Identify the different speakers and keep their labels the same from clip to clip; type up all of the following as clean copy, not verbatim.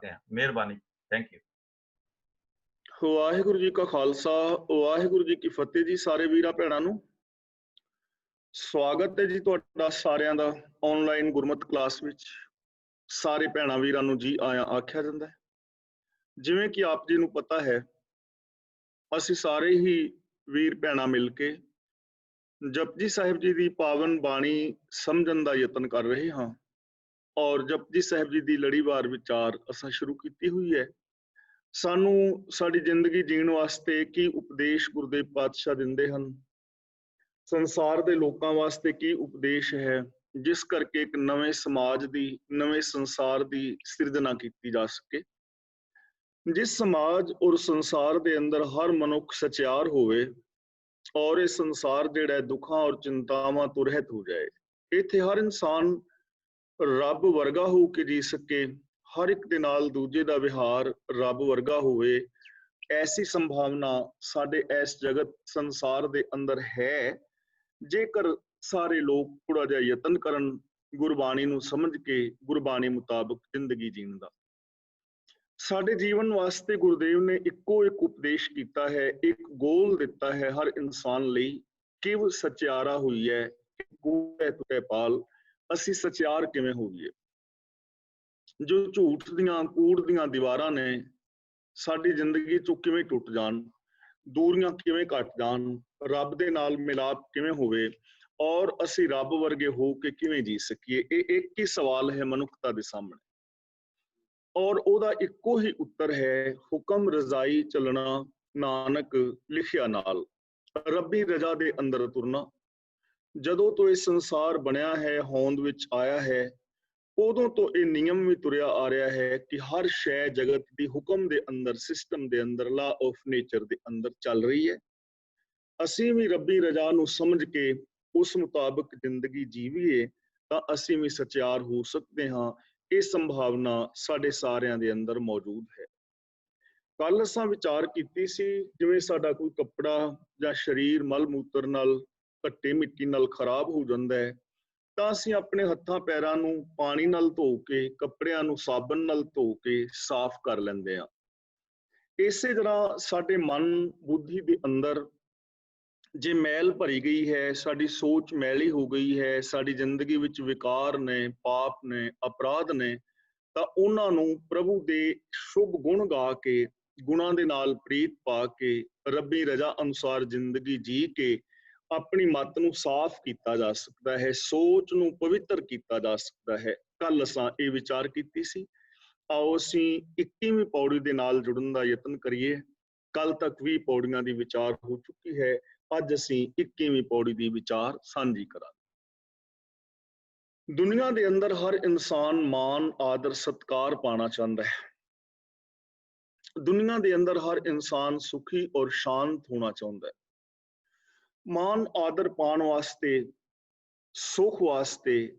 Speaker 1: सकते हैं। मेहरबानी। Thank you.
Speaker 2: ਵਾਹਿਗੁਰੂ ਜੀ ਕਾ ਖਾਲਸਾ ਵਾਹਿਗੁਰੂ ਜੀ ਕੀ ਫਤਿਹ ਜੀ। ਸਾਰੇ ਵੀਰਾਂ ਭੈਣਾਂ ਨੂੰ ਸਵਾਗਤ ਹੈ ਜੀ ਤੁਹਾਡਾ ਸਾਰਿਆਂ ਦਾ ਆਨਲਾਈਨ ਗੁਰਮਤਿ ਕਲਾਸ ਵਿੱਚ। ਸਾਰੇ ਭੈਣਾਂ ਵੀਰਾਂ ਨੂੰ ਜੀ ਆਇਆਂ ਆਖਿਆ ਜਾਂਦਾ ਹੈ। ਜਿਵੇਂ ਕਿ ਆਪ ਜੀ ਨੂੰ ਪਤਾ ਹੈ, ਅਸੀਂ ਸਾਰੇ ਹੀ ਵੀਰ ਭੈਣਾਂ ਮਿਲ ਕੇ ਜਪਜੀ ਸਾਹਿਬ ਜੀ ਦੀ ਪਾਵਨ ਬਾਣੀ ਸਮਝਣ ਦਾ ਯਤਨ ਕਰ ਰਹੇ ਹਾਂ ਔਰ ਜਪਜੀ ਸਾਹਿਬ ਜੀ ਦੀ ਲੜੀਵਾਰ ਵਿਚਾਰ ਅਸਾਂ ਸ਼ੁਰੂ ਕੀਤੀ ਹੋਈ ਹੈ। ਸਾਨੂੰ ਸਾਡੀ ਜ਼ਿੰਦਗੀ ਜੀਣ ਵਾਸਤੇ ਕੀ ਉਪਦੇਸ਼ ਗੁਰਦੇਵ ਪਾਤਸ਼ਾਹ ਦਿੰਦੇ ਹਨ, ਸੰਸਾਰ ਦੇ ਲੋਕਾਂ ਵਾਸਤੇ ਕੀ ਉਪਦੇਸ਼ ਹੈ, ਜਿਸ ਕਰਕੇ ਇੱਕ ਨਵੇਂ ਸਮਾਜ ਦੀ, ਨਵੇਂ ਸੰਸਾਰ ਦੀ ਸਿਰਜਣਾ ਕੀਤੀ ਜਾ ਸਕੇ। ਜਿਸ ਸਮਾਜ ਔਰ ਸੰਸਾਰ ਦੇ ਅੰਦਰ ਹਰ ਮਨੁੱਖ ਸਚਿਆਰ ਹੋਵੇ ਔਰ ਇਹ ਸੰਸਾਰ ਜਿਹੜਾ ਦੁੱਖਾਂ ਔਰ ਚਿੰਤਾਵਾਂ ਤੋਂ ਰਹਿਤ ਹੋ ਜਾਏ, ਇੱਥੇ ਹਰ ਇਨਸਾਨ ਰੱਬ ਵਰਗਾ ਹੋ ਕੇ ਜੀ ਸਕੇ, ਹਰ ਇੱਕ ਦੇ ਨਾਲ ਦੂਜੇ ਦਾ ਵਿਹਾਰ ਰੱਬ ਵਰਗਾ ਹੋਵੇ, ਐਸੀ ਸੰਭਾਵਨਾ ਸਾਡੇ ਇਸ ਜਗਤ ਸੰਸਾਰ ਦੇ ਅੰਦਰ ਹੈ, ਜੇਕਰ ਸਾਰੇ ਲੋਕ ਥੋੜਾ ਜਿਹਾ ਯਤਨ ਕਰਨ ਗੁਰਬਾਣੀ ਨੂੰ ਸਮਝ ਕੇ ਗੁਰਬਾਣੀ ਮੁਤਾਬਕ ਜ਼ਿੰਦਗੀ ਜੀਣ ਦਾ। ਸਾਡੇ ਜੀਵਨ ਵਾਸਤੇ ਗੁਰਦੇਵ ਨੇ ਇੱਕੋ ਇੱਕ ਉਪਦੇਸ਼ ਕੀਤਾ ਹੈ, ਇੱਕ ਗੋਲ ਦਿੱਤਾ ਹੈ ਹਰ ਇਨਸਾਨ ਲਈ। ਕਿਵ ਸਚਿਆਰਾ ਹੋਈ ਹੈ ਤੁਟੇ ਪਾਲ, ਅਸੀਂ ਸਚਿਆਰ ਕਿਵੇਂ ਹੋਈਏ। ਜੋ ਝੂਠ ਦੀਆਂ ਕੂੜ ਦੀਆਂ ਦੀਵਾਰਾਂ ਨੇ ਸਾਡੀ ਜ਼ਿੰਦਗੀ ਚੋਂ ਕਿਵੇਂ ਟੁੱਟ ਜਾਣ, ਦੂਰੀਆਂ ਕਿਵੇਂ ਘਟ ਜਾਣ, ਰੱਬ ਦੇ ਨਾਲ ਮਿਲਾਪ ਕਿਵੇਂ ਹੋਵੇ ਔਰ ਅਸੀਂ ਰੱਬ ਵਰਗੇ ਹੋ ਕੇ ਕਿਵੇਂ ਜੀ ਸਕੀਏ। ਇਹ ਇੱਕ ਹੀ ਸਵਾਲ ਹੈ ਮਨੁੱਖਤਾ ਦੇ ਸਾਹਮਣੇ ਔਰ ਉਹਦਾ ਇੱਕੋ ਹੀ ਉੱਤਰ ਹੈ, ਹੁਕਮ ਰਜ਼ਾਈ ਚੱਲਣਾ ਨਾਨਕ ਲਿਖਿਆ ਨਾਲ, ਰੱਬੀ ਰਜ਼ਾ ਦੇ ਅੰਦਰ ਤੁਰਨਾ। ਜਦੋਂ ਤੋਂ ਇਹ ਸੰਸਾਰ ਬਣਿਆ ਹੈ, ਹੋਂਦ ਵਿੱਚ ਆਇਆ ਹੈ, ਉਦੋਂ ਤੋਂ ਇਹ ਨਿਯਮ ਵੀ ਤੁਰਿਆ ਆ ਰਿਹਾ ਹੈ ਕਿ ਹਰ ਸ਼ੈ ਜਗਤ ਦੀ ਹੁਕਮ ਦੇ ਅੰਦਰ, ਸਿਸਟਮ ਦੇ ਅੰਦਰ, ਲਾ ਆਫ ਨੇਚਰ ਦੇ ਅੰਦਰ ਚੱਲ ਰਹੀ ਹੈ। ਅਸੀਂ ਵੀ ਰੱਬੀ ਰਜ਼ਾ ਨੂੰ ਸਮਝ ਕੇ ਉਸ ਮੁਤਾਬਕ ਜ਼ਿੰਦਗੀ ਜੀਵੀਏ ਤਾਂ ਅਸੀਂ ਵੀ ਸਚਿਆਰ ਹੋ ਸਕਦੇ ਹਾਂ। ਇਹ ਸੰਭਾਵਨਾ ਸਾਡੇ ਸਾਰਿਆਂ ਦੇ ਅੰਦਰ ਮੌਜੂਦ ਹੈ। ਕੱਲ ਅਸਾਂ ਵਿਚਾਰ ਕੀਤੀ ਸੀ, ਜਿਵੇਂ ਸਾਡਾ ਕੋਈ ਕੱਪੜਾ ਜਾਂ ਸਰੀਰ ਮਲ ਮੂਤਰ ਨਾਲ, ਘੱਟੇ ਮਿੱਟੀ ਨਾਲ ਖਰਾਬ ਹੋ ਜਾਂਦਾ ਹੈ ਤਾਂ ਅਸੀਂ ਆਪਣੇ ਹੱਥਾਂ ਪੈਰਾਂ ਨੂੰ ਪਾਣੀ ਨਾਲ ਧੋ ਕੇ, ਕੱਪੜਿਆਂ ਨੂੰ ਸਾਬਣ ਨਾਲ ਧੋ ਕੇ ਸਾਫ਼ ਕਰ ਲੈਂਦੇ ਹਾਂ। ਇਸੇ ਤਰ੍ਹਾਂ ਸਾਡੇ ਮਨ ਬੁੱਧੀ ਦੇ ਅੰਦਰ ਜੇ ਮੈਲ ਭਰੀ ਗਈ ਹੈ, ਸਾਡੀ ਸੋਚ ਮੈਲੀ ਹੋ ਗਈ ਹੈ, ਸਾਡੀ ਜ਼ਿੰਦਗੀ ਵਿੱਚ ਵਿਕਾਰ ਨੇ, ਪਾਪ ਨੇ, ਅਪਰਾਧ ਨੇ, ਤਾਂ ਉਹਨਾਂ ਨੂੰ ਪ੍ਰਭੂ ਦੇ ਸ਼ੁਭ ਗੁਣ ਗਾ ਕੇ, ਗੁਣਾਂ ਦੇ ਨਾਲ ਪ੍ਰੀਤ ਪਾ ਕੇ, ਰੱਬੀ ਰਜ਼ਾ ਅਨੁਸਾਰ ਜ਼ਿੰਦਗੀ ਜੀ ਕੇ ਆਪਣੀ ਮੱਤ ਨੂੰ ਸਾਫ਼ ਕੀਤਾ ਜਾ ਸਕਦਾ ਹੈ, ਸੋਚ ਨੂੰ ਪਵਿੱਤਰ ਕੀਤਾ ਜਾ ਸਕਦਾ ਹੈ। ਕੱਲ ਅਸਾਂ ਇਹ ਵਿਚਾਰ ਕੀਤੀ ਸੀ। ਆਓ ਅਸੀਂ 21ਵੀਂ ਪੌੜੀ ਦੇ ਨਾਲ ਜੁੜਨ ਦਾ ਯਤਨ ਕਰੀਏ। ਕੱਲ ਤੱਕ 20 ਪੌੜੀਆਂ ਦੀ ਵਿਚਾਰ ਹੋ ਚੁੱਕੀ ਹੈ, ਅੱਜ ਅਸੀਂ 21ਵੀਂ ਪੌੜੀ ਦੀ ਵਿਚਾਰ ਸਾਂਝੀ ਕਰਾਂਗੇ। ਦੁਨੀਆ ਦੇ ਅੰਦਰ ਹਰ ਇਨਸਾਨ ਮਾਣ, ਆਦਰ, ਸਤਿਕਾਰ ਪਾਣਾ ਚਾਹੁੰਦਾ ਹੈ। ਦੁਨੀਆ ਦੇ ਅੰਦਰ ਹਰ ਇਨਸਾਨ ਸੁਖੀ ਔਰ ਸ਼ਾਂਤ ਹੋਣਾ ਚਾਹੁੰਦਾ ਹੈ। ਮਾਣ ਆਦਰ ਪਾਉਣ ਵਾਸਤੇ, ਸੁਖ ਵਾਸਤੇ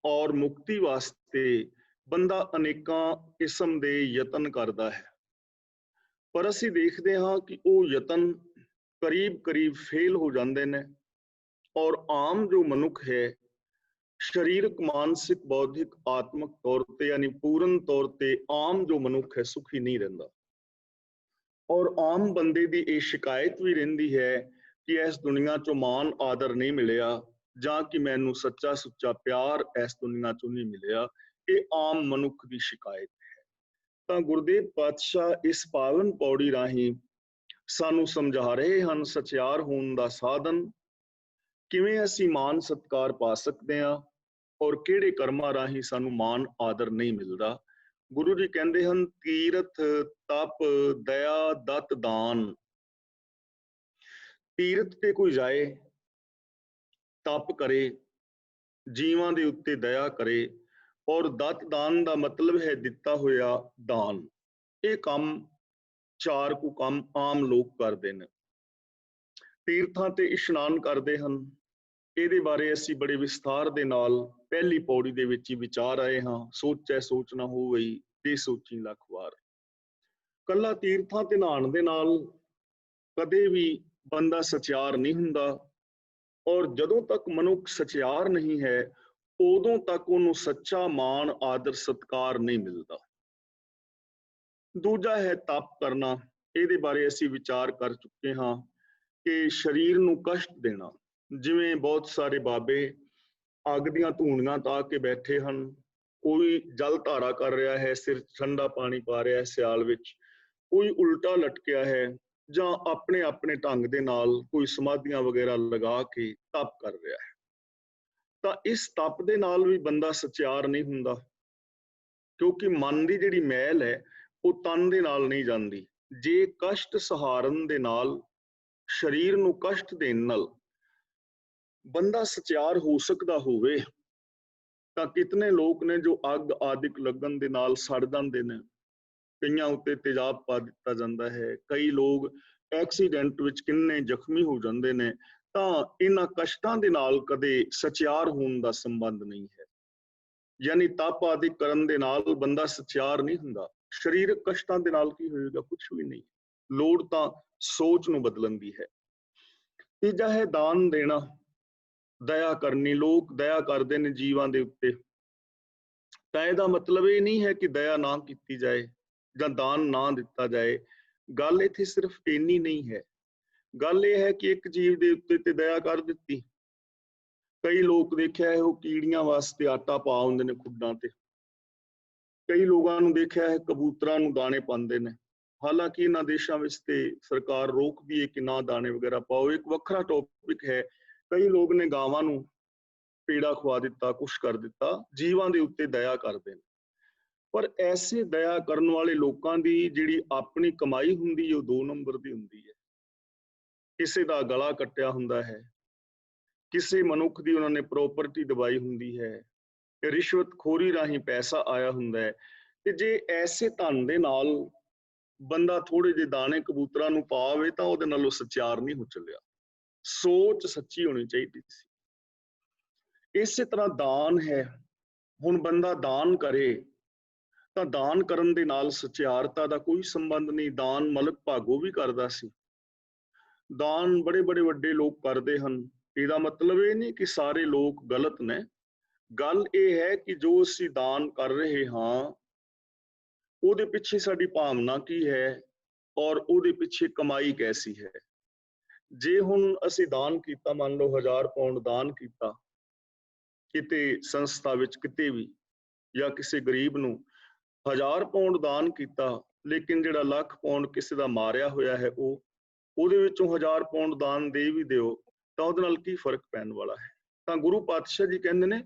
Speaker 2: ਔਰ ਮੁਕਤੀ ਵਾਸਤੇ ਬੰਦਾ ਅਨੇਕਾਂ ਕਿਸਮ ਦੇ ਯਤਨ ਕਰਦਾ ਹੈ, ਪਰ ਅਸੀਂ ਦੇਖਦੇ ਹਾਂ ਕਿ ਉਹ ਯਤਨ ਕਰੀਬ ਫੇਲ ਹੋ ਜਾਂਦੇ ਨੇ ਔਰ ਆਮ ਜੋ ਮਨੁੱਖ ਹੈ, ਸਰੀਰਕ, ਮਾਨਸਿਕ, ਬੌਧਿਕ, ਆਤਮਿਕ ਤੌਰ ਤੇ ਯਾਨੀ ਪੂਰਨ ਤੌਰ ਤੇ ਆਮ ਜੋ ਮਨੁੱਖ ਹੈ ਸੁਖੀ ਨਹੀਂ ਰਹਿੰਦਾ। ਔਰ ਆਮ ਬੰਦੇ ਦੀ ਇਹ ਸ਼ਿਕਾਇਤ ਵੀ ਰਹਿੰਦੀ ਹੈ ਕਿ ਇਸ ਦੁਨੀਆ ਚੋਂ ਮਾਣ ਆਦਰ ਨਹੀਂ ਮਿਲਿਆ, ਜਾਂ ਕਿ ਮੈਨੂੰ ਸੱਚਾ ਸੁੱਚਾ ਪਿਆਰ ਇਸ ਦੁਨੀਆ ਚੋਂ ਨਹੀਂ ਮਿਲਿਆ। ਇਹ ਆਮ ਮਨੁੱਖ ਦੀ ਸ਼ਿਕਾਇਤ ਹੈ। ਤਾਂ ਗੁਰਦੇਵ ਪਾਤਸ਼ਾਹ ਇਸ ਪਾਵਨ ਪੌੜੀ ਰਾਹੀਂ ਸਾਨੂੰ ਸਮਝਾ ਰਹੇ ਹਨ ਸਚਿਆਰ ਹੋਣ ਦਾ ਸਾਧਨ, ਕਿਵੇਂ ਅਸੀਂ ਮਾਣ ਸਤਿਕਾਰ ਪਾ ਸਕਦੇ ਹਾਂ ਔਰ ਕਿਹੜੇ ਕਰਮਾਂ ਰਾਹੀਂ ਸਾਨੂੰ ਮਾਣ ਆਦਰ ਨਹੀਂ ਮਿਲਦਾ। ਗੁਰੂ ਜੀ ਕਹਿੰਦੇ ਹਨ, ਤੀਰਥ ਤਪ ਦਇਆ ਦਤ ਦਾਨ। ਤੀਰਥ ਤੇ ਕੋਈ ਜਾਏ, ਤਪ ਕਰੇ, ਜੀਵਾਂ ਦੇ ਉੱਤੇ ਦਇਆ ਕਰੇ, ਔਰ ਦਤ ਦਾਨ ਦਾ ਮਤਲਬ ਹੈ ਦਿੱਤਾ ਹੋਇਆ ਦਾਨ। ਇਹ ਕੰਮ ਚਾਰ ਕੁ ਕੰਮ ਆਮ ਲੋਕ ਕਰਦੇ ਨੇ। ਤੀਰਥਾਂ ਤੇ ਇਸ਼ਨਾਨ ਕਰਦੇ ਹਨ। ਇਹਦੇ ਬਾਰੇ ਅਸੀਂ ਬੜੇ ਵਿਸਥਾਰ ਦੇ ਨਾਲ ਪਹਿਲੀ ਪੌੜੀ ਦੇ ਵਿੱਚ ਹੀ ਵਿਚਾਰ ਆਏ ਹਾਂ। ਸੋਚੈ ਸੋਚ ਨਾ ਹੋਵਈ ਤੇ ਸੋਚੀ ਲੱਖ ਵਾਰ। ਕੱਲਾ ਤੀਰਥਾਂ ਤੇ ਨਹਾਉਣ ਦੇ ਨਾਲ ਕਦੇ ਵੀ ਬੰਦਾ ਸਚਿਆਰ ਨਹੀਂ ਹੁੰਦਾ, ਔਰ ਜਦੋਂ ਤੱਕ ਮਨੁੱਖ ਸਚਿਆਰ ਨਹੀਂ ਹੈ ਉਦੋਂ ਤੱਕ ਉਹਨੂੰ ਸੱਚਾ ਮਾਣ ਆਦਰ ਸਤਿਕਾਰ ਨਹੀਂ ਮਿਲਦਾ। ਦੂਜਾ ਹੈ ਤਪ ਕਰਨਾ। ਇਹਦੇ ਬਾਰੇ ਅਸੀਂ ਵਿਚਾਰ ਕਰ ਚੁੱਕੇ ਹਾਂ ਕਿ ਸਰੀਰ ਨੂੰ ਕਸ਼ਟ ਦੇਣਾ। ਜਿਵੇਂ ਬਹੁਤ ਸਾਰੇ ਬਾਬੇ ਅੱਗ ਦੀਆਂ ਧੂਣੀਆਂ ਤਾ ਕੇ ਬੈਠੇ ਹਨ, ਕੋਈ ਜਲ ਧਾਰਾ ਕਰ ਰਿਹਾ ਹੈ, ਸਿਰ ਠੰਡਾ ਪਾਣੀ ਪਾ ਰਿਹਾ ਹੈ ਸਿਆਲ ਵਿੱਚ, ਕੋਈ ਉਲਟਾ ਲਟਕਿਆ ਹੈ, ਜਾਂ ਆਪਣੇ ਆਪਣੇ ਢੰਗ ਦੇ ਨਾਲ ਕੋਈ ਸਮਾਧੀਆਂ ਵਗੈਰਾ ਲਗਾ ਕੇ ਤਪ ਕਰ ਰਿਹਾ ਹੈ। ਤਾਂ ਇਸ ਤਪ ਦੇ ਨਾਲ ਵੀ ਬੰਦਾ ਸਚਿਆਰ ਨਹੀਂ ਹੁੰਦਾ, ਕਿਉਂਕਿ ਮਨ ਦੀ ਜਿਹੜੀ ਮੈਲ ਹੈ ਉਹ ਤਨ ਦੇ ਨਾਲ ਨਹੀਂ ਜਾਂਦੀ। ਜੇ ਕਸ਼ਟ ਸਹਾਰਨ ਦੇ ਨਾਲ, ਸਰੀਰ ਨੂੰ ਕਸ਼ਟ ਦੇਣ ਨਾਲ ਬੰਦਾ ਸਚਿਆਰ ਹੋ ਸਕਦਾ ਹੋਵੇ, ਤਾਂ ਕਿਤਨੇ ਲੋਕ ਨੇ ਜੋ ਅੱਗ ਆਦਿਕ ਲੱਗਣ ਦੇ ਨਾਲ ਸੜ ਜਾਂਦੇ ਨੇ, ਕਈਆਂ ਉੱਤੇ ਤੇਜ਼ਾਬ ਪਾ ਦਿੱਤਾ ਜਾਂਦਾ ਹੈ, ਕਈ ਲੋਕ ਐਕਸੀਡੈਂਟ ਵਿੱਚ ਕਿੰਨੇ ਜ਼ਖਮੀ ਹੋ ਜਾਂਦੇ ਨੇ। ਤਾਂ ਇਹਨਾਂ ਕਸ਼ਟਾਂ ਦੇ ਨਾਲ ਕਦੇ ਸਚਿਆਰ ਹੋਣ ਦਾ ਸੰਬੰਧ ਨਹੀਂ ਹੈ। ਯਾਨੀ ਤਪ ਆਦਿ ਕਰਨ ਦੇ ਨਾਲ ਬੰਦਾ ਸਚਿਆਰ ਨਹੀਂ ਹੁੰਦਾ। ਸਰੀਰਕ ਕਸ਼ਟਾਂ ਦੇ ਨਾਲ ਕੀ ਹੋਏਗਾ? ਕੁਛ ਵੀ ਨਹੀਂ। ਲੋੜ ਤਾਂ ਸੋਚ ਨੂੰ ਬਦਲਣ ਦੀ ਹੈ। ਤੀਜਾ ਹੈ ਦਾਨ ਦੇਣਾ, ਦਇਆ ਕਰਨੀ। ਲੋਕ ਦਇਆ ਕਰਦੇ ਨੇ ਜੀਵਾਂ ਦੇ ਉੱਤੇ, ਤਾਂ ਇਹਦਾ ਮਤਲਬ ਇਹ ਨਹੀਂ ਹੈ ਕਿ ਦਇਆ ਨਾ ਕੀਤੀ ਜਾਏ ਜਾਂ ਦਾਨ ਨਾ ਦਿੱਤਾ ਜਾਏ। ਗੱਲ ਇੱਥੇ ਸਿਰਫ ਇੰਨੀ ਨਹੀਂ ਹੈ। ਗੱਲ ਇਹ ਹੈ ਕਿ ਇੱਕ ਜੀਵ ਦੇ ਉੱਤੇ ਤੇ ਦਇਆ ਕਰ ਦਿੱਤੀ। ਕਈ ਲੋਕ ਦੇਖਿਆ ਹੈ ਉਹ ਕੀੜੀਆਂ ਵਾਸਤੇ ਆਟਾ ਪਾ ਹੁੰਦੇ ਨੇ ਖੁੱਡਾਂ ਤੇ, ਕਈ ਲੋਕਾਂ ਨੂੰ ਦੇਖਿਆ ਹੈ ਕਬੂਤਰਾਂ ਨੂੰ ਦਾਣੇ ਪਾਉਂਦੇ ਨੇ। ਹਾਲਾਂਕਿ ਇਹਨਾਂ ਦੇਸ਼ਾਂ ਵਿੱਚ ਤੇ ਸਰਕਾਰ ਰੋਕਦੀ ਹੈ ਕਿ ਨਾ ਦਾਣੇ ਵਗੈਰਾ ਪਾਓ, ਇੱਕ ਵੱਖਰਾ ਟੌਪਿਕ ਹੈ। ਕਈ ਲੋਕ ਨੇ ਗਾਵਾਂ ਨੂੰ ਪੀੜਾ ਖਵਾ ਦਿੱਤਾ, ਕੁਛ ਕਰ ਦਿੱਤਾ, ਜੀਵਾਂ ਦੇ ਉੱਤੇ ਦਇਆ ਕਰਦੇ ਨੇ। ਪਰ ਐਸੇ ਦਇਆ ਕਰਨ ਵਾਲੇ ਲੋਕਾਂ ਦੀ ਜਿਹੜੀ ਆਪਣੀ ਕਮਾਈ ਹੁੰਦੀ ਹੈ ਉਹ 2 ਨੰਬਰ ਦੀ ਹੁੰਦੀ ਹੈ। ਕਿਸੇ ਦਾ ਗਲਾ ਕੱਟਿਆ ਹੁੰਦਾ ਹੈ, ਕਿਸੇ ਮਨੁੱਖ ਦੀ ਉਹਨਾਂ ਨੇ ਪ੍ਰੋਪਰਟੀ ਦਬਾਈ ਹੁੰਦੀ ਹੈ, ਰਿਸ਼ਵਤਖੋਰੀ ਰਾਹੀਂ ਪੈਸਾ ਆਇਆ ਹੁੰਦਾ ਹੈ। ਤੇ ਜੇ ਐਸੇ ਧਨ ਦੇ ਨਾਲ ਬੰਦਾ ਥੋੜੇ ਜਿਹੇ ਦਾਣੇ ਕਬੂਤਰਾਂ ਨੂੰ ਪਾਵੇ ਤਾਂ ਉਹਦੇ ਨਾਲੋਂ ਸਚਿਆਰ ਨਹੀਂ ਹੋ ਚੱਲਿਆ। ਸੋਚ ਸੱਚੀ ਹੋਣੀ ਚਾਹੀਦੀ ਸੀ। ਇਸੇ ਤਰ੍ਹਾਂ ਦਾਨ ਹੈ। ਹੁਣ ਬੰਦਾ ਦਾਨ ਕਰੇ ਤਾਂ ਦਾਨ ਕਰਨ ਦੇ ਨਾਲ ਸਚਿਆਰਤਾ ਦਾ ਕੋਈ ਸੰਬੰਧ ਨਹੀਂ। ਦਾਨ ਮਲਕ ਭਾਗੋ ਵੀ ਕਰਦਾ ਸੀ। ਦਾਨ ਬੜੇ ਬੜੇ ਵੱਡੇ ਲੋਕ ਕਰਦੇ ਹਨ। ਇਹਦਾ ਮਤਲਬ ਇਹ ਨਹੀਂ ਕਿ ਸਾਰੇ ਲੋਕ ਗਲਤ ਨੇ। ਗੱਲ ਇਹ ਹੈ ਕਿ ਜੋ ਅਸੀਂ ਦਾਨ ਕਰ ਰਹੇ ਹਾਂ ਉਹਦੇ ਪਿੱਛੇ ਸਾਡੀ ਭਾਵਨਾ ਕੀ ਹੈ ਔਰ ਉਹਦੇ ਪਿੱਛੇ ਕਮਾਈ ਕੈਸੀ ਹੈ। ਜੇ ਹੁਣ ਅਸੀਂ ਦਾਨ ਕੀਤਾ, ਮੰਨ ਲਓ 1000 ਪਾਉਂਡ ਦਾਨ ਕੀਤਾ ਕਿਤੇ ਸੰਸਥਾ ਵਿੱਚ, ਕਿਤੇ ਵੀ, ਜਾਂ ਕਿਸੇ ਗਰੀਬ ਨੂੰ 1000 ਪਾਉਂਡ ਦਾਨ ਕੀਤਾ, ਲੇਕਿਨ ਜਿਹੜਾ 1,00,000 ਪਾਉਂਡ ਕਿਸੇ ਦਾ ਮਾਰਿਆ ਹੋਇਆ ਹੈ ਉਹਦੇ ਵਿੱਚੋਂ 1000 ਪਾਉਂਡ ਦਾਨ ਦੇ ਵੀ ਦਿਓ, ਤਾਂ ਉਹਦੇ ਨਾਲ ਕੀ ਫਰਕ ਪੈਣ ਵਾਲਾ ਹੈ। ਤਾਂ ਗੁਰੂ ਪਾਤਸ਼ਾਹ ਜੀ ਕਹਿੰਦੇ ਨੇ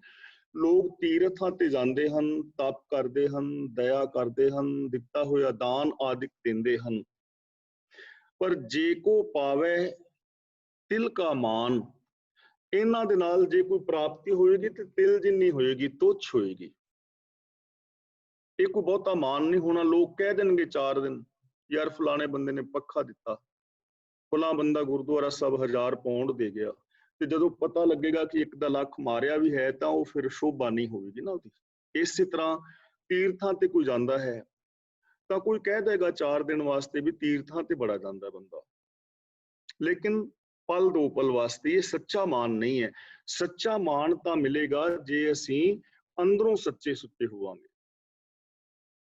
Speaker 2: ਲੋਕ ਤੀਰਥਾਂ ਤੇ ਜਾਂਦੇ ਹਨ, ਤਪ ਕਰਦੇ ਹਨ, ਦਇਆ ਕਰਦੇ ਹਨ, ਦਿੱਤਾ ਹੋਇਆ ਦਾਨ ਆਦਿਕ ਦਿੰਦੇ ਹਨ, ਪਰ ਜੇ ਕੋ ਪਾਵੇ ਤਿਲ ਕਾ ਮਾਨ, ਇਹਨਾਂ ਦੇ ਨਾਲ ਜੇ ਕੋਈ ਪ੍ਰਾਪਤੀ ਹੋਏਗੀ ਤੇ ਤਿਲ ਜਿੰਨੀ ਹੋਏਗੀ, ਤੁੱਛ ਹੋਏਗੀ। ਇਹ ਕੋਈ ਬਹੁਤਾ ਮਾਨ ਨਹੀਂ ਹੋਣਾ। ਲੋਕ ਕਹਿ ਦੇਣਗੇ 4 ਦਿਨ, ਯਾਰ ਫਲਾਣੇ ਬੰਦੇ ਨੇ ਪੱਖਾ ਦਿੱਤਾ, ਫਲਾਂ ਬੰਦਾ ਗੁਰਦੁਆਰਾ ਸਾਹਿਬ 1000 ਪਾਉਂਡ ਦੇ ਗਿਆ, ਤੇ ਜਦੋਂ ਪਤਾ ਲੱਗੇਗਾ ਕਿ ਇੱਕ ਦਾ 1,00,000 ਮਾਰਿਆ ਵੀ ਹੈ ਤਾਂ ਉਹ ਫਿਰ ਸ਼ੋਭਾ ਨਹੀਂ ਹੋਵੇਗੀ ਨਾ ਉਹਦੀ। ਇਸੇ ਤਰ੍ਹਾਂ ਤੀਰਥਾਂ ਤੇ ਕੋਈ ਜਾਂਦਾ ਹੈ ਤਾਂ ਕੋਈ ਕਹਿ ਦੇਗਾ 4 ਦਿਨ ਵਾਸਤੇ ਵੀ ਤੀਰਥਾਂ ਤੇ ਬੜਾ ਜਾਂਦਾ ਬੰਦਾ, ਲੇਕਿਨ ਪਲ 2 ਪਲ ਵਾਸਤੇ। ਇਹ ਸੱਚਾ ਮਾਨ ਨਹੀਂ ਹੈ। ਸੱਚਾ ਮਾਨ ਤਾਂ ਮਿਲੇਗਾ ਜੇ ਅਸੀਂ ਅੰਦਰੋਂ ਸੱਚੇ ਸੁੱਚੇ ਹੋਵਾਂਗੇ।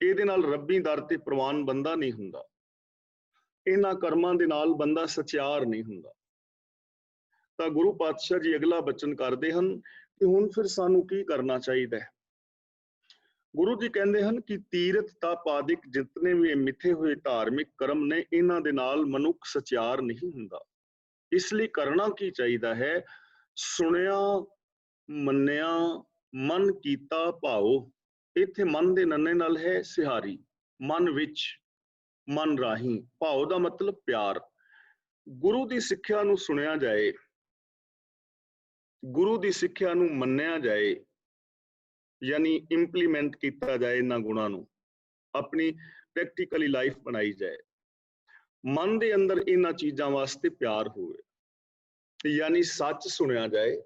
Speaker 2: ਇਹਦੇ ਨਾਲ ਰੱਬੀ ਦਰ ਤੇ ਪ੍ਰਵਾਨ ਬੰਦਾ ਨਹੀਂ ਹੁੰਦਾ। ਇਹਨਾਂ ਕਰਮਾਂ ਦੇ ਨਾਲ ਬੰਦਾ ਸਚਿਆਰ ਨਹੀਂ ਹੁੰਦਾ। ਤਾਂ ਗੁਰੂ ਪਾਤਸ਼ਾਹ ਜੀ ਅਗਲਾ ਬਚਨ ਕਰਦੇ ਹਨ ਕਿ ਹੁਣ ਫਿਰ ਸਾਨੂੰ ਕੀ ਕਰਨਾ ਚਾਹੀਦਾ ਹੈ। ਗੁਰੂ ਜੀ ਕਹਿੰਦੇ ਹਨ ਕਿ ਤੀਰਥ ਤਪ ਆਦਿਕ ਜਿਤਨੇ ਵੀ ਮਿੱਥੇ ਹੋਏ ਧਾਰਮਿਕ ਕਰਮ ਨੇ, ਇਹਨਾਂ ਦੇ ਨਾਲ ਮਨੁੱਖ ਸਚਿਆਰ ਨਹੀਂ ਹੁੰਦਾ। ਇਸ ਲਈ ਕਰਨਾ ਕੀ ਚਾਹੀਦਾ ਹੈ? ਸੁਣਿਆ ਮੰਨਿਆ ਮਨ ਕੀਤਾ ਭਾਉ। ਇੱਥੇ ਮਨ ਦੇ ਨੰਨੇ ਨਾਲ ਹੈ ਸਿਹਾਰੀ, ਮਨ ਵਿੱਚ, ਮਨ ਰਾਹੀਂ। ਭਾਉ ਦਾ ਮਤਲਬ ਪਿਆਰ। ਗੁਰੂ ਦੀ ਸਿੱਖਿਆ ਨੂੰ ਸੁਣਿਆ ਜਾਏ, ਗੁਰੂ ਦੀ ਸਿੱਖਿਆ ਨੂੰ ਮੰਨਿਆ ਜਾਏ, ਯਾਨੀ ਇੰਪਲੀਮੈਂਟ ਕੀਤਾ ਜਾਏ, ਇਹਨਾਂ ਗੁਣਾਂ ਨੂੰ ਆਪਣੀ ਪ੍ਰੈਕਟੀਕਲੀ ਲਾਈਫ ਬਣਾਈ ਜਾਏ। ਮਨ ਦੇ ਅੰਦਰ ਇਹਨਾਂ ਚੀਜ਼ਾਂ ਵਾਸਤੇ ਪਿਆਰ ਹੋਵੇ, ਯਾਨੀ ਸੱਚ ਸੁਣਿਆ ਜਾਏ,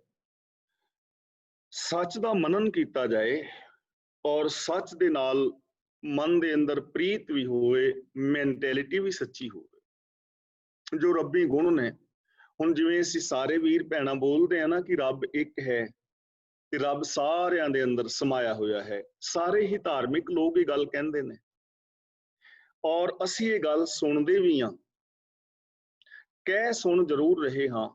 Speaker 2: ਸੱਚ ਦਾ ਮਨਨ ਕੀਤਾ ਜਾਏ, ਔਰ ਸੱਚ ਦੇ ਨਾਲ ਮਨ ਦੇ ਅੰਦਰ ਪ੍ਰੀਤ ਵੀ ਹੋਵੇ, ਮੈਂਟੈਲਿਟੀ ਵੀ ਸੱਚੀ ਹੋਵੇ। ਜੋ ਰੱਬੀ ਗੁਣ ਨੇ, ਹੁਣ ਜਿਵੇਂ ਅਸੀਂ ਸਾਰੇ ਵੀਰ ਭੈਣਾਂ ਬੋਲਦੇ ਆ ਨਾ ਕਿ ਰੱਬ ਇੱਕ ਹੈ ਤੇ ਰੱਬ ਸਾਰਿਆਂ ਦੇ ਅੰਦਰ ਸਮਾਇਆ ਹੋਇਆ ਹੈ, ਸਾਰੇ ਹੀ ਧਾਰਮਿਕ ਲੋਕ ਇਹ ਗੱਲ ਕਹਿੰਦੇ ਨੇ। ਔਰ ਅਸੀਂ ਇਹ ਗੱਲ ਸੁਣਦੇ ਵੀ ਹਾਂ, ਕਹਿ ਸੁਣ ਜ਼ਰੂਰ ਰਹੇ ਹਾਂ,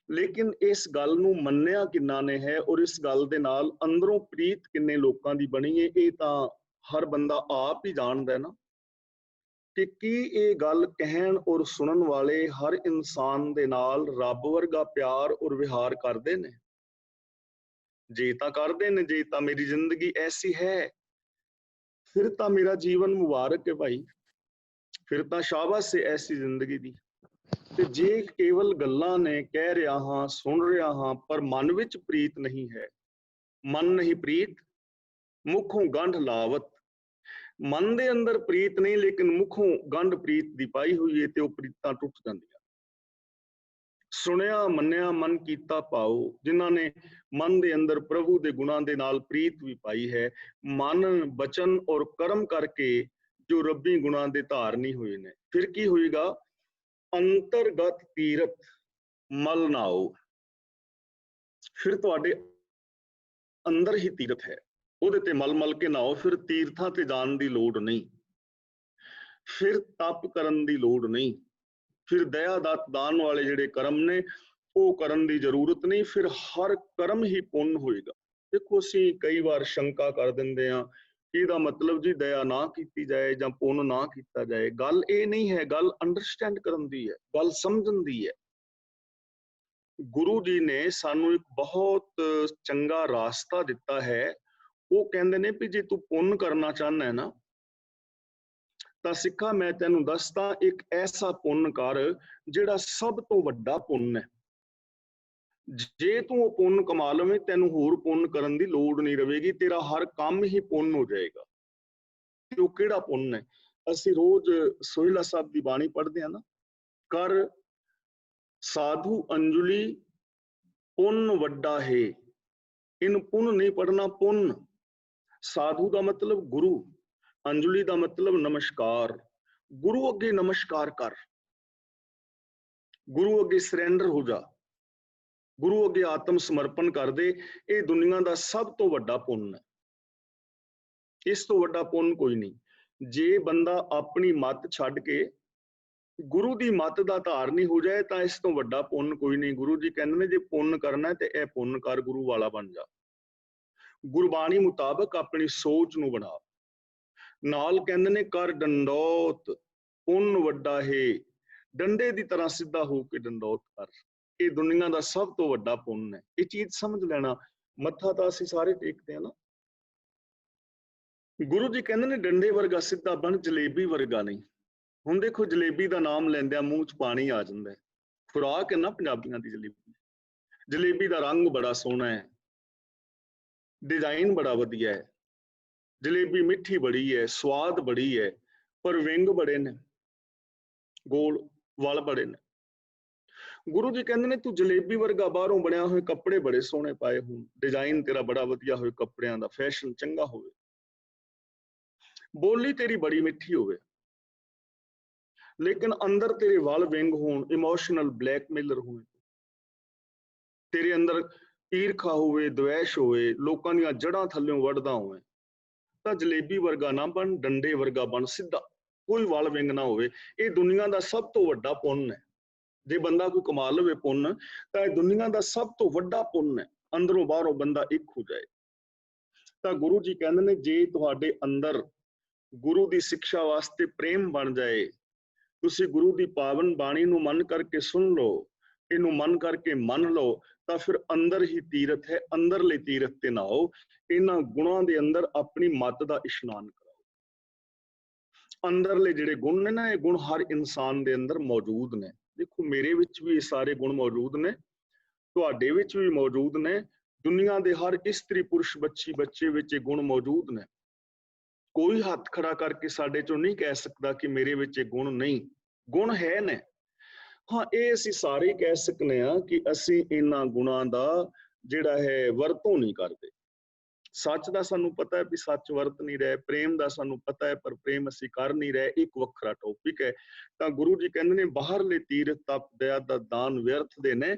Speaker 2: ਲੇਕਿਨ ਇਸ ਗੱਲ ਨੂੰ ਮੰਨਿਆ ਕਿੰਨਾ ਨੇ ਹੈ ਔਰ ਇਸ ਗੱਲ ਦੇ ਨਾਲ ਅੰਦਰੋਂ ਪ੍ਰੀਤ ਕਿੰਨੇ ਲੋਕਾਂ ਦੀ ਬਣੀ ਹੈ, ਇਹ ਤਾਂ ਹਰ ਬੰਦਾ ਆਪ ਹੀ ਜਾਣਦਾ ਹੈ ਨਾ। ਕਿ ਕੀ ਇਹ ਗੱਲ ਕਹਿਣ ਔਰ ਸੁਣਨ ਵਾਲੇ ਹਰ ਇਨਸਾਨ ਦੇ ਨਾਲ ਰੱਬ ਵਰਗਾ ਪਿਆਰ ਔਰ ਵਿਹਾਰ ਕਰਦੇ ਨੇ? ਜੇ ਤਾਂ ਕਰਦੇ ਨੇ, ਜੇ ਤਾਂ ਮੇਰੀ ਜ਼ਿੰਦਗੀ ਐਸੀ ਹੈ, ਫਿਰ ਤਾਂ ਮੇਰਾ ਜੀਵਨ ਮੁਬਾਰਕ ਹੈ ਭਾਈ, ਫਿਰ ਤਾਂ ਸ਼ਾਬਾਸ਼ ਹੈ ਐਸੀ ਜ਼ਿੰਦਗੀ ਦੀ। ਤੇ ਜੇ ਕੇਵਲ ਗੱਲਾਂ ਨੇ, ਕਹਿ ਰਿਹਾ ਹਾਂ, ਸੁਣ ਰਿਹਾ ਹਾਂ, ਪਰ ਮਨ ਵਿੱਚ ਪ੍ਰੀਤ ਨਹੀਂ ਹੈ, ਮਨ ਨਹੀਂ ਪ੍ਰੀਤ ਮੁਖੋਂ ਗੰਢ ਲਾਵਤ, ਮਨ ਦੇ ਅੰਦਰ ਪ੍ਰੀਤ ਨਹੀਂ ਲੇਕਿਨ ਮੁਖੋਂ ਗੰਢ ਪ੍ਰੀਤ ਦੀ ਪਾਈ ਹੋਈ ਹੈ, ਤੇ ਉਹ ਪ੍ਰੀਤਾਂ ਟੁੱਟ ਜਾਂਦੀਆਂ। ਸੁਣਿਆ ਮੰਨਿਆ ਮਨ ਕੀਤਾ ਭਾਉ, ਜਿਨ੍ਹਾਂ ਨੇ ਮਨ ਦੇ ਅੰਦਰ ਪ੍ਰਭੂ ਦੇ ਗੁਣਾਂ ਦੇ ਨਾਲ ਪ੍ਰੀਤ ਵੀ ਪਾਈ ਹੈ, ਮਨ ਬਚਨ ਔਰ ਕਰਮ ਕਰਕੇ ਜੋ ਰੱਬੀ ਗੁਣਾਂ ਦੇ ਧਾਰਨੀ ਹੋਏ ਨੇ, ਫਿਰ ਕੀ ਹੋਏਗਾ? ਅੰਤਰਗਤ ਤੀਰਥ ਮਲ ਨਾਓ, ਫਿਰ ਤੁਹਾਡੇ ਅੰਦਰ ਹੀ ਤੀਰਥ ਹੈ, ਉਹਦੇ ਤੇ ਮਲ ਮਲ ਕੇ ਨਾਓ, ਫਿਰ ਤੀਰਥਾਂ ਤੇ ਜਾਣ ਦੀ ਲੋੜ ਨਹੀਂ, ਫਿਰ ਤਪ ਕਰਨ ਦੀ ਲੋੜ ਨਹੀਂ, ਫਿਰ ਦਇਆ ਦਾਨ ਵਾਲੇ ਜਿਹੜੇ ਕਰਮ ਨੇ ਉਹ ਕਰਨ ਦੀ ਜ਼ਰੂਰਤ ਨਹੀਂ, ਫਿਰ ਹਰ ਕਰਮ ਹੀ ਪੁੰਨ ਹੋਏਗਾ। ਦੇਖੋ, ਅਸੀਂ ਕਈ ਵਾਰ ਸ਼ੰਕਾ ਕਰ ਦਿੰਦੇ ਹਾਂ ਕਿ ਇਹਦਾ ਮਤਲਬ ਜੀ ਦਇਆ ਨਾ ਕੀਤੀ ਜਾਏ ਜਾਂ ਪੁੰਨ ਨਾ ਕੀਤਾ ਜਾਏ। ਗੱਲ ਇਹ ਨਹੀਂ ਹੈ, ਗੱਲ ਅੰਡਰਸਟੈਂਡ ਕਰਨ ਦੀ ਹੈ, ਗੱਲ ਸਮਝਣ ਦੀ ਹੈ। ਗੁਰੂ ਜੀ ਨੇ ਸਾਨੂੰ ਇੱਕ ਬਹੁਤ ਚੰਗਾ ਰਾਸਤਾ ਦਿੱਤਾ ਹੈ। ਉਹ ਕਹਿੰਦੇ ਨੇ ਵੀ ਜੇ ਤੂੰ ਪੁੰਨ ਕਰਨਾ ਚਾਹੁੰਦਾ ਹੈ ਨਾ, ਤਾਂ ਸਿੱਖਾ ਮੈਂ ਤੈਨੂੰ ਦੱਸਦਾ, ਇੱਕ ਐਸਾ ਪੁੰਨ ਕਰ ਜਿਹੜਾ ਸਭ ਤੋਂ ਵੱਡਾ ਪੁੰਨ ਹੈ। ਜੇ ਤੂੰ ਉਹ ਪੁੰਨ ਕਮਾ ਲਵੇਂ, ਤੈਨੂੰ ਹੋਰ ਪੁੰਨ ਕਰਨ ਦੀ ਲੋੜ ਨਹੀਂ ਰਹੇਗੀ, ਤੇਰਾ ਹਰ ਕੰਮ ਹੀ ਪੁੰਨ ਹੋ ਜਾਏਗਾ। ਤੇ ਉਹ ਕਿਹੜਾ ਪੁੰਨ ਹੈ? ਅਸੀਂ ਰੋਜ਼ ਸੋਹਿਲਾ ਸਾਹਿਬ ਦੀ ਬਾਣੀ ਪੜ੍ਹਦੇ ਹਾਂ ਨਾ, ਕਰ ਸਾਧੂ ਅੰਜਲੀ ਪੁੰਨ ਵੱਡਾ ਹੈ। ਇਹਨੂੰ ਪੁੰਨ ਨਹੀਂ ਪੜ੍ਹਨਾ, ਪੁੰਨ। ਸਾਧੂ ਦਾ ਮਤਲਬ ਗੁਰੂ, ਅੰਜਲੀ ਦਾ ਮਤਲਬ ਨਮਸਕਾਰ। ਗੁਰੂ ਅੱਗੇ ਨਮਸਕਾਰ ਕਰ, ਗੁਰੂ ਅੱਗੇ ਸਰੈਂਡਰ ਹੋ ਜਾ, ਗੁਰੂ ਅੱਗੇ ਆਤਮ ਸਮਰਪਣ ਕਰ ਦੇ। ਇਹ ਦੁਨੀਆ ਦਾ ਸਭ ਤੋਂ ਵੱਡਾ ਪੁੰਨ ਹੈ, ਇਸ ਤੋਂ ਵੱਡਾ ਪੁੰਨ ਕੋਈ ਨਹੀਂ। ਜੇ ਬੰਦਾ ਆਪਣੀ ਮੱਤ ਛੱਡ ਕੇ ਗੁਰੂ ਦੀ ਮੱਤ ਦਾ ਧਾਰਨੀ ਹੋ ਜਾਏ ਤਾਂ ਇਸ ਤੋਂ ਵੱਡਾ ਪੁੰਨ ਕੋਈ ਨਹੀਂ। ਗੁਰੂ ਜੀ ਕਹਿੰਦੇ ਨੇ ਜੇ ਪੁੰਨ ਕਰਨਾ ਤੇ ਇਹ ਪੁੰਨ ਕਰ, ਗੁਰੂ ਵਾਲਾ ਬਣ ਜਾ, ਗੁਰਬਾਣੀ ਮੁਤਾਬਕ ਆਪਣੀ ਸੋਚ ਨੂੰ ਬਣਾ। ਨਾਲ ਕਹਿੰਦੇ ਨੇ ਕਰ ਡੰਡੌਤ ਪੁੰਨ ਵੱਡਾ ਹੈ, ਡੰਡੇ ਦੀ ਤਰ੍ਹਾਂ ਸਿੱਧਾ ਹੋ ਕੇ ਡੰਡੌਤ ਕਰ। ਇਹ ਦੁਨੀਆ ਦਾ ਸਭ ਤੋਂ ਵੱਡਾ ਪੁੰਨ ਹੈ, ਇਹ ਚੀਜ਼ ਸਮਝ ਲੈਣਾ। ਮੱਥਾ ਤਾਂ ਅਸੀਂ ਸਾਰੇ ਟੇਕਦੇ ਹਾਂ ਨਾ। ਗੁਰੂ ਜੀ ਕਹਿੰਦੇ ਨੇ ਡੰਡੇ ਵਰਗਾ ਸਿੱਧਾ ਬਣ, ਜਲੇਬੀ ਵਰਗਾ ਨਹੀਂ। ਹੁਣ ਦੇਖੋ, ਜਲੇਬੀ ਦਾ ਨਾਮ ਲੈਂਦਿਆਂ ਮੂੰਹ 'ਚ ਪਾਣੀ ਆ ਜਾਂਦਾ ਹੈ। ਖੁਰਾਕ ਹੈ ਨਾ ਪੰਜਾਬੀਆਂ ਦੀ ਜਲੇਬੀ। ਜਲੇਬੀ ਦਾ ਰੰਗ ਬੜਾ ਸੋਹਣਾ ਹੈ, ਡਿਜ਼ਾਈਨ ਬੜਾ ਵਧੀਆ ਹੈ, ਜਲੇਬੀ ਮਿੱਠੀ ਬੜੀ ਹੈ, ਸਵਾਦ ਬੜੀ ਹੈ, ਪਰ ਵਿੰਗ ਬੜੇ ਨੇ, ਗੋਲ ਵਲ ਬੜੇ ਨੇ। ਗੁਰੂ ਜੀ ਕਹਿੰਦੇ ਨੇ ਤੂੰ ਜਲੇਬੀ ਵਰਗਾ ਬਾਹਰੋਂ ਬਣਿਆ ਹੋਏ, ਕੱਪੜੇ ਬੜੇ ਸੋਹਣੇ ਪਾਏ ਹੋਣ, ਡਿਜ਼ਾਈਨ ਤੇਰਾ ਬੜਾ ਵਧੀਆ ਹੋਵੇ, ਕੱਪੜਿਆਂ ਦਾ ਫੈਸ਼ਨ ਚੰਗਾ ਹੋਵੇ, ਬੋਲੀ ਤੇਰੀ ਬੜੀ ਮਿੱਠੀ ਹੋਵੇ, ਲੇਕਿਨ ਅੰਦਰ ਤੇਰੇ ਵੱਲ ਵਿੰਗ ਹੋਣ, ਇਮੋਸ਼ਨਲ ਬਲੈਕਮੇਲਰ ਹੋਵੇ, ਤੇਰੇ ਅੰਦਰ ਈਰਖਾ ਹੋਵੇ, ਦਵੈਸ਼ ਹੋਵੇ, ਲੋਕਾਂ ਦੀਆਂ ਜੜ੍ਹਾਂ ਥੱਲਿਓਂ ਵੱਢਦਾ ਹੋਵੇ, ਤਾਂ ਜਲੇਬੀ ਵਰਗਾ ਨਾ ਬਣ, ਡੰਡੇ ਵਰਗਾ ਬਣ ਸਿੱਧਾ, ਕੋਈ ਵੱਲ ਵਿੰਗ ਨਾ ਹੋਵੇ। ਇਹ ਦੁਨੀਆ ਦਾ ਸਭ ਤੋਂ ਵੱਡਾ ਪੁੰਨ ਹੈ। ਜੇ ਬੰਦਾ ਕੋਈ ਕਮਾ ਲਵੇ ਪੁੰਨ, ਤਾਂ ਇਹ ਦੁਨੀਆ ਦਾ ਸਭ ਤੋਂ ਵੱਡਾ ਪੁੰਨ ਹੈ। ਅੰਦਰੋਂ ਬਾਹਰੋਂ ਬੰਦਾ ਇੱਕ ਹੋ ਜਾਏ। ਤਾਂ ਗੁਰੂ ਜੀ ਕਹਿੰਦੇ ਨੇ ਜੇ ਤੁਹਾਡੇ ਅੰਦਰ ਗੁਰੂ ਦੀ ਸਿੱਖਿਆ ਵਾਸਤੇ ਪ੍ਰੇਮ ਬਣ ਜਾਏ, ਤੁਸੀਂ ਗੁਰੂ ਦੀ ਪਾਵਨ ਬਾਣੀ ਨੂੰ ਮਨ ਕਰਕੇ ਸੁਣ ਲਓ, ਇਹਨੂੰ ਮਨ ਕਰਕੇ ਮੰਨ ਲਓ, ਤਾਂ ਫਿਰ ਅੰਦਰ ਹੀ ਤੀਰਥ ਹੈ। ਅੰਦਰਲੇ ਤੀਰਥ ਤੇ ਨਹਾਓ, ਇਹਨਾਂ ਗੁਣਾਂ ਦੇ ਅੰਦਰ ਆਪਣੀ ਮੱਤ ਦਾ ਇਸ਼ਨਾਨ ਕਰਾਓ। ਅੰਦਰਲੇ ਜਿਹੜੇ ਗੁਣ ਨੇ ਨਾ, ਇਹ ਗੁਣ ਹਰ ਇਨਸਾਨ ਦੇ ਅੰਦਰ ਮੌਜੂਦ ਨੇ। ਦੇਖੋ, ਮੇਰੇ ਵਿੱਚ ਵੀ ਇਹ ਸਾਰੇ ਗੁਣ ਮੌਜੂਦ ਨੇ, ਤੁਹਾਡੇ ਵਿੱਚ ਵੀ ਮੌਜੂਦ ਨੇ, ਦੁਨੀਆ ਦੇ ਹਰ ਇਸਤਰੀ ਪੁਰਸ਼ ਬੱਚੇ ਵਿੱਚ ਇਹ ਗੁਣ ਮੌਜੂਦ ਨੇ। ਕੋਈ ਹੱਥ ਖੜਾ ਕਰਕੇ ਸਾਡੇ ਚੋਂ ਨਹੀਂ ਕਹਿ ਸਕਦਾ ਕਿ ਮੇਰੇ ਵਿੱਚ ਇਹ ਗੁਣ ਨਹੀਂ, ਗੁਣ ਹੈ ਨੇ। ਹਾਂ, ਇਹ ਅਸੀਂ ਸਾਰੇ ਕਹਿ ਸਕਨੇ ਆ ਕਿ ਅਸੀਂ ਇਹਨਾਂ ਗੁਣਾਂ ਦਾ ਜਿਹੜਾ ਹੈ ਵਰਤੋਂ ਨਹੀਂ ਕਰਦੇ। ਸੱਚ ਦਾ ਸਾਨੂੰ ਪਤਾ ਹੈ ਵੀ ਸੱਚ ਵਰਤ ਨਹੀਂ ਰਹੇ, ਪ੍ਰੇਮ ਦਾ ਸਾਨੂੰ ਪਤਾ ਹੈ ਪਰ ਪ੍ਰੇਮ ਅਸੀਂ ਕਰ ਨਹੀਂ ਰਹੇ, ਇੱਕ ਵੱਖਰਾ ਟੌਪਿਕ ਹੈ। ਤਾਂ ਗੁਰੂ ਜੀ ਕਹਿੰਦੇ ਨੇ ਬਾਹਰਲੇ ਤੀਰਥ ਤਪ ਦਇਆ ਦਾ ਦਾਨ ਵਿਅਰਥ ਦੇ ਨੇ,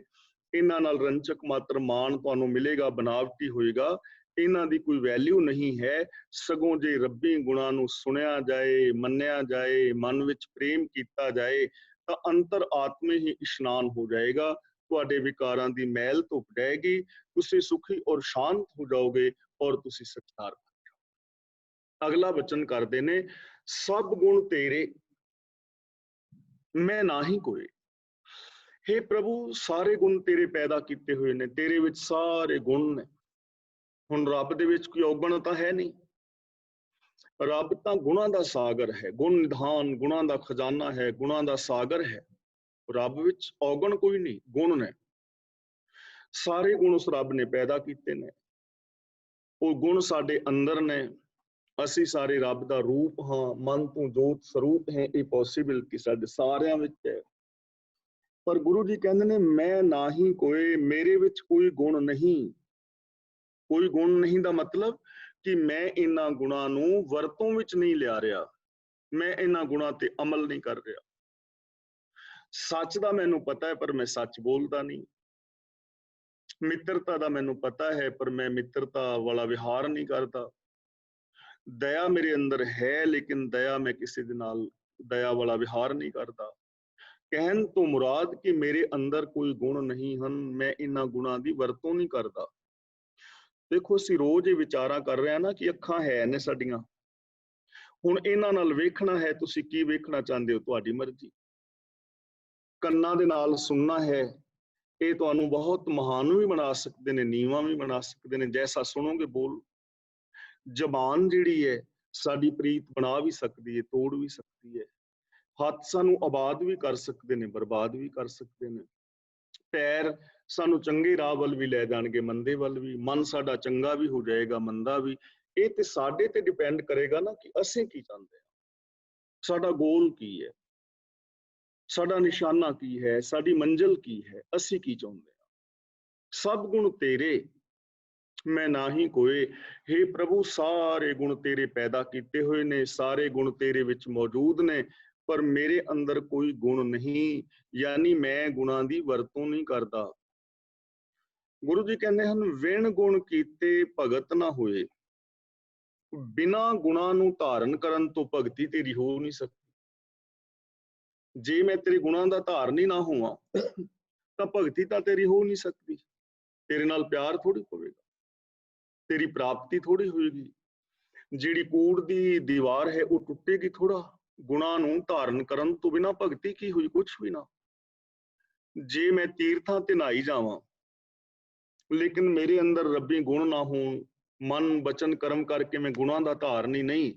Speaker 2: ਇਹਨਾਂ ਨਾਲ ਰੰਚਕ ਮਾਤਰ ਮਾਣ ਤੁਹਾਨੂੰ ਮਿਲੇਗਾ, ਬਨਾਵਟੀ ਹੋਏਗਾ। ਇਹਨਾਂ ਦੀ ਕੋਈ ਵੈਲਿਊ ਨਹੀਂ ਹੈ। ਸਗੋਂ ਜੇ ਰੱਬੀ ਗੁਣਾਂ ਨੂੰ ਸੁਣਿਆ ਜਾਏ, ਮੰਨਿਆ ਜਾਏ, ਮਨ ਵਿੱਚ ਪ੍ਰੇਮ ਕੀਤਾ ਜਾਏ ਤਾਂ ਅੰਤਰ ਆਤਮੇ ਹੀ ਇਸ਼ਨਾਨ ਹੋ ਜਾਏਗਾ। ਤੁਹਾਡੇ ਵਿਕਾਰਾਂ ਦੀ ਮੈਲ ਧੁੱਪ ਜਾਏਗੀ, ਤੁਸੀਂ ਸੁਖੀ ਔਰ ਸ਼ਾਂਤ ਹੋ ਜਾਓਗੇ ਔਰ ਤੁਸੀਂ ਸਚਾਰ ਬਣ ਜਾਓਗੇ। ਅਗਲਾ ਬਚਨ ਕਰਦੇ ਨੇ, ਸਭ ਗੁਣ ਤੇਰੇ ਮੈਂ ਨਾਹੀ ਕੋਏ। हे ਪ੍ਰਭੂ, ਸਾਰੇ ਗੁਣ ਤੇਰੇ ਪੈਦਾ ਕੀਤੇ ਹੋਏ ਨੇ, ਤੇਰੇ ਵਿੱਚ ਸਾਰੇ ਗੁਣ ਨੇ। ਹੁਣ ਰੱਬ ਦੇ ਵਿੱਚ ਕੋਈ ਔਗਣ ਤਾਂ ਹੈ ਨਹੀਂ। ਰੱਬ ਤਾਂ ਗੁਣਾਂ ਦਾ ਸਾਗਰ ਹੈ, ਗੁਣ ਨਿਧਾਨ, ਗੁਣਾਂ ਦਾ ਖਜ਼ਾਨਾ ਹੈ, ਗੁਣਾਂ ਦਾ ਸਾਗਰ ਹੈ। ਰੱਬ ਵਿੱਚ ਔਗਣ ਕੋਈ ਨਹੀਂ, ਗੁਣ ਨੇ। ਸਾਰੇ ਗੁਣ ਉਸ ਰੱਬ ਨੇ ਪੈਦਾ ਕੀਤੇ ਨੇ। ਉਹ ਗੁਣ ਸਾਡੇ ਅੰਦਰ ਨੇ। ਅਸੀਂ ਸਾਰੇ ਰੱਬ ਦਾ ਰੂਪ ਹਾਂ, ਮਨ ਤੋਂ ਜੋਤ ਸਰੂਪ ਹੈ। ਇਹ ਪੋਸੀਬਿਲਿਟੀ ਸਾਡੇ ਸਾਰਿਆਂ ਵਿੱਚ ਹੈ। ਪਰ ਗੁਰੂ ਜੀ ਕਹਿੰਦੇ ਨੇ, ਮੈਂ ਨਾਹੀ ਕੋਏ, ਮੇਰੇ ਵਿੱਚ ਕੋਈ ਗੁਣ ਨਹੀਂ। ਕੋਈ ਗੁਣ ਨਹੀਂ ਦਾ ਮਤਲਬ ਕਿ ਮੈਂ ਇਹਨਾਂ ਗੁਣਾਂ ਨੂੰ ਵਰਤੋਂ ਵਿੱਚ ਨਹੀਂ ਲਿਆ ਰਿਹਾ, ਮੈਂ ਇਹਨਾਂ ਗੁਣਾਂ ਤੇ ਅਮਲ ਨਹੀਂ ਕਰ ਰਿਹਾ। ਸੱਚ ਦਾ ਮੈਨੂੰ ਪਤਾ ਹੈ ਪਰ ਮੈਂ ਸੱਚ ਬੋਲਦਾ ਨਹੀਂ। ਮਿੱਤਰਤਾ ਦਾ ਮੈਨੂੰ ਪਤਾ ਹੈ ਪਰ ਮੈਂ ਮਿੱਤਰਤਾ ਵਾਲਾ ਵਿਹਾਰ ਨਹੀਂ ਕਰਦਾ। ਦਇਆ ਮੇਰੇ ਅੰਦਰ ਹੈ ਲੇਕਿਨ ਦਇਆ ਮੈਂ ਕਿਸੇ ਦੇ ਨਾਲ ਦਇਆ ਵਾਲਾ ਵਿਹਾਰ ਨਹੀਂ ਕਰਦਾ। ਕਹਿਣ ਤੋਂ ਮੁਰਾਦ ਕਿ ਮੇਰੇ ਅੰਦਰ ਕੋਈ ਗੁਣ ਨਹੀਂ ਹਨ, ਮੈਂ ਇਹਨਾਂ ਗੁਣਾਂ ਦੀ ਵਰਤੋਂ ਨਹੀਂ ਕਰਦਾ। ਦੇਖੋ, ਅਸੀਂ ਰੋਜ਼ ਇਹ ਵਿਚਾਰਾਂ ਕਰ ਰਹੇ ਹਾਂ ਨਾ ਕਿ ਅੱਖਾਂ ਹੈ ਨੇ ਸਾਡੀਆਂ, ਹੁਣ ਇਹਨਾਂ ਨਾਲ ਵੇਖਣਾ ਹੈ। ਤੁਸੀਂ ਕੀ ਵੇਖਣਾ ਚਾਹੁੰਦੇ ਹੋ, ਤੁਹਾਡੀ ਮਰਜ਼ੀ। ਕੰਨਾਂ ਦੇ ਨਾਲ ਸੁਣਨਾ ਹੈ, ਇਹ ਤੁਹਾਨੂੰ ਬਹੁਤ ਮਹਾਨ ਵੀ ਬਣਾ ਸਕਦੇ ਨੇ, ਨੀਵਾਂ ਵੀ ਬਣਾ ਸਕਦੇ ਨੇ। ਜੈਸਾ ਸੁਣੋਗੇ ਬੋਲ। ਜ਼ਬਾਨ ਜਿਹੜੀ ਹੈ ਸਾਡੀ ਪ੍ਰੀਤ ਬਣਾ ਵੀ ਸਕਦੀ ਹੈ, ਤੋੜ ਵੀ ਸਕਦੀ ਹੈ। ਹੱਥ ਸਾਨੂੰ ਆਬਾਦ ਵੀ ਕਰ ਸਕਦੇ ਨੇ, ਬਰਬਾਦ ਵੀ ਕਰ ਸਕਦੇ ਨੇ। ਪੈਰ ਸਾਨੂੰ ਚੰਗੇ ਰਾਹ ਵੱਲ ਵੀ ਲੈ ਜਾਣਗੇ, ਮੰਦੇ ਵੱਲ ਵੀ। ਮਨ ਸਾਡਾ ਚੰਗਾ ਵੀ ਹੋ ਜਾਏਗਾ, ਮੰਦਾ ਵੀ। ਇਹ ਤੇ ਸਾਡੇ ਤੇ ਡਿਪੈਂਡ ਕਰੇਗਾ ਨਾ ਕਿ ਅਸੀਂ ਕੀ ਚਾਹੁੰਦੇ ਹਾਂ, ਸਾਡਾ ਗੋਲ ਕੀ ਹੈ, ਸਾਡਾ ਨਿਸ਼ਾਨਾ ਕੀ ਹੈ, ਸਾਡੀ ਮੰਜ਼ਿਲ ਕੀ ਹੈ, ਅਸੀਂ ਕੀ ਚਾਹੁੰਦੇ ਹਾਂ। ਸਭ ਗੁਣ ਤੇਰੇ ਮੈਂ ਨਾਹੀ ਕੋਏ। हे ਪ੍ਰਭੂ, ਸਾਰੇ ਗੁਣ ਤੇਰੇ ਪੈਦਾ ਕੀਤੇ ਹੋਏ ਨੇ, ਸਾਰੇ ਗੁਣ ਤੇਰੇ ਵਿੱਚ ਮੌਜੂਦ ਨੇ, ਪਰ ਮੇਰੇ ਅੰਦਰ ਕੋਈ ਗੁਣ ਨਹੀਂ, ਯਾਨੀ ਮੈਂ ਗੁਣਾਂ ਦੀ ਵਰਤੋਂ ਨਹੀਂ ਕਰਦਾ। ਗੁਰੂ ਜੀ ਕਹਿੰਦੇ ਹਨ, ਵਿਣ ਗੁਣ ਕੀਤੇ ਭਗਤ ਨਾ ਹੋਏ। ਬਿਨਾਂ ਗੁਣਾਂ ਨੂੰ ਧਾਰਨ ਕਰਨ ਤੋਂ ਭਗਤੀ ਤੇਰੀ ਹੋ ਨਹੀਂ ਸਕਦੀ। ਜੇ ਮੈਂ ਤੇਰੇ ਗੁਣਾਂ ਦਾ ਧਾਰਨੀ ਨਾ ਹੋਵਾਂ ਤਾਂ ਭਗਤੀ ਤਾਂ ਤੇਰੀ ਹੋ ਨਹੀਂ ਸਕਦੀ। ਤੇਰੇ ਨਾਲ ਪਿਆਰ ਥੋੜੀ ਹੋਵੇਗਾ, ਤੇਰੀ ਪ੍ਰਾਪਤੀ ਥੋੜੀ ਹੋਏਗੀ। ਜਿਹੜੀ ਕੂੜ ਦੀ ਦੀਵਾਰ ਹੈ ਉਹ ਟੁੱਟੇਗੀ ਥੋੜਾ। ਗੁਣਾਂ ਨੂੰ ਧਾਰਨ ਕਰਨ ਤੋਂ ਬਿਨਾਂ ਭਗਤੀ ਕੀ ਹੋਈ, ਕੁਛ ਵੀ ਨਾ। ਜੇ ਮੈਂ ਤੀਰਥਾਂ ਤੇ ਨਹਾਈ ਜਾਵਾਂ ਲੇਕਿਨ ਮੇਰੇ ਅੰਦਰ ਰੱਬੀ ਗੁਣ ਨਾ ਹੋਣ, ਮਨ ਬਚਨ ਕਰਮ ਕਰਕੇ ਮੈਂ ਗੁਣਾਂ ਦਾ ਧਾਰਨੀ ਨਹੀਂ,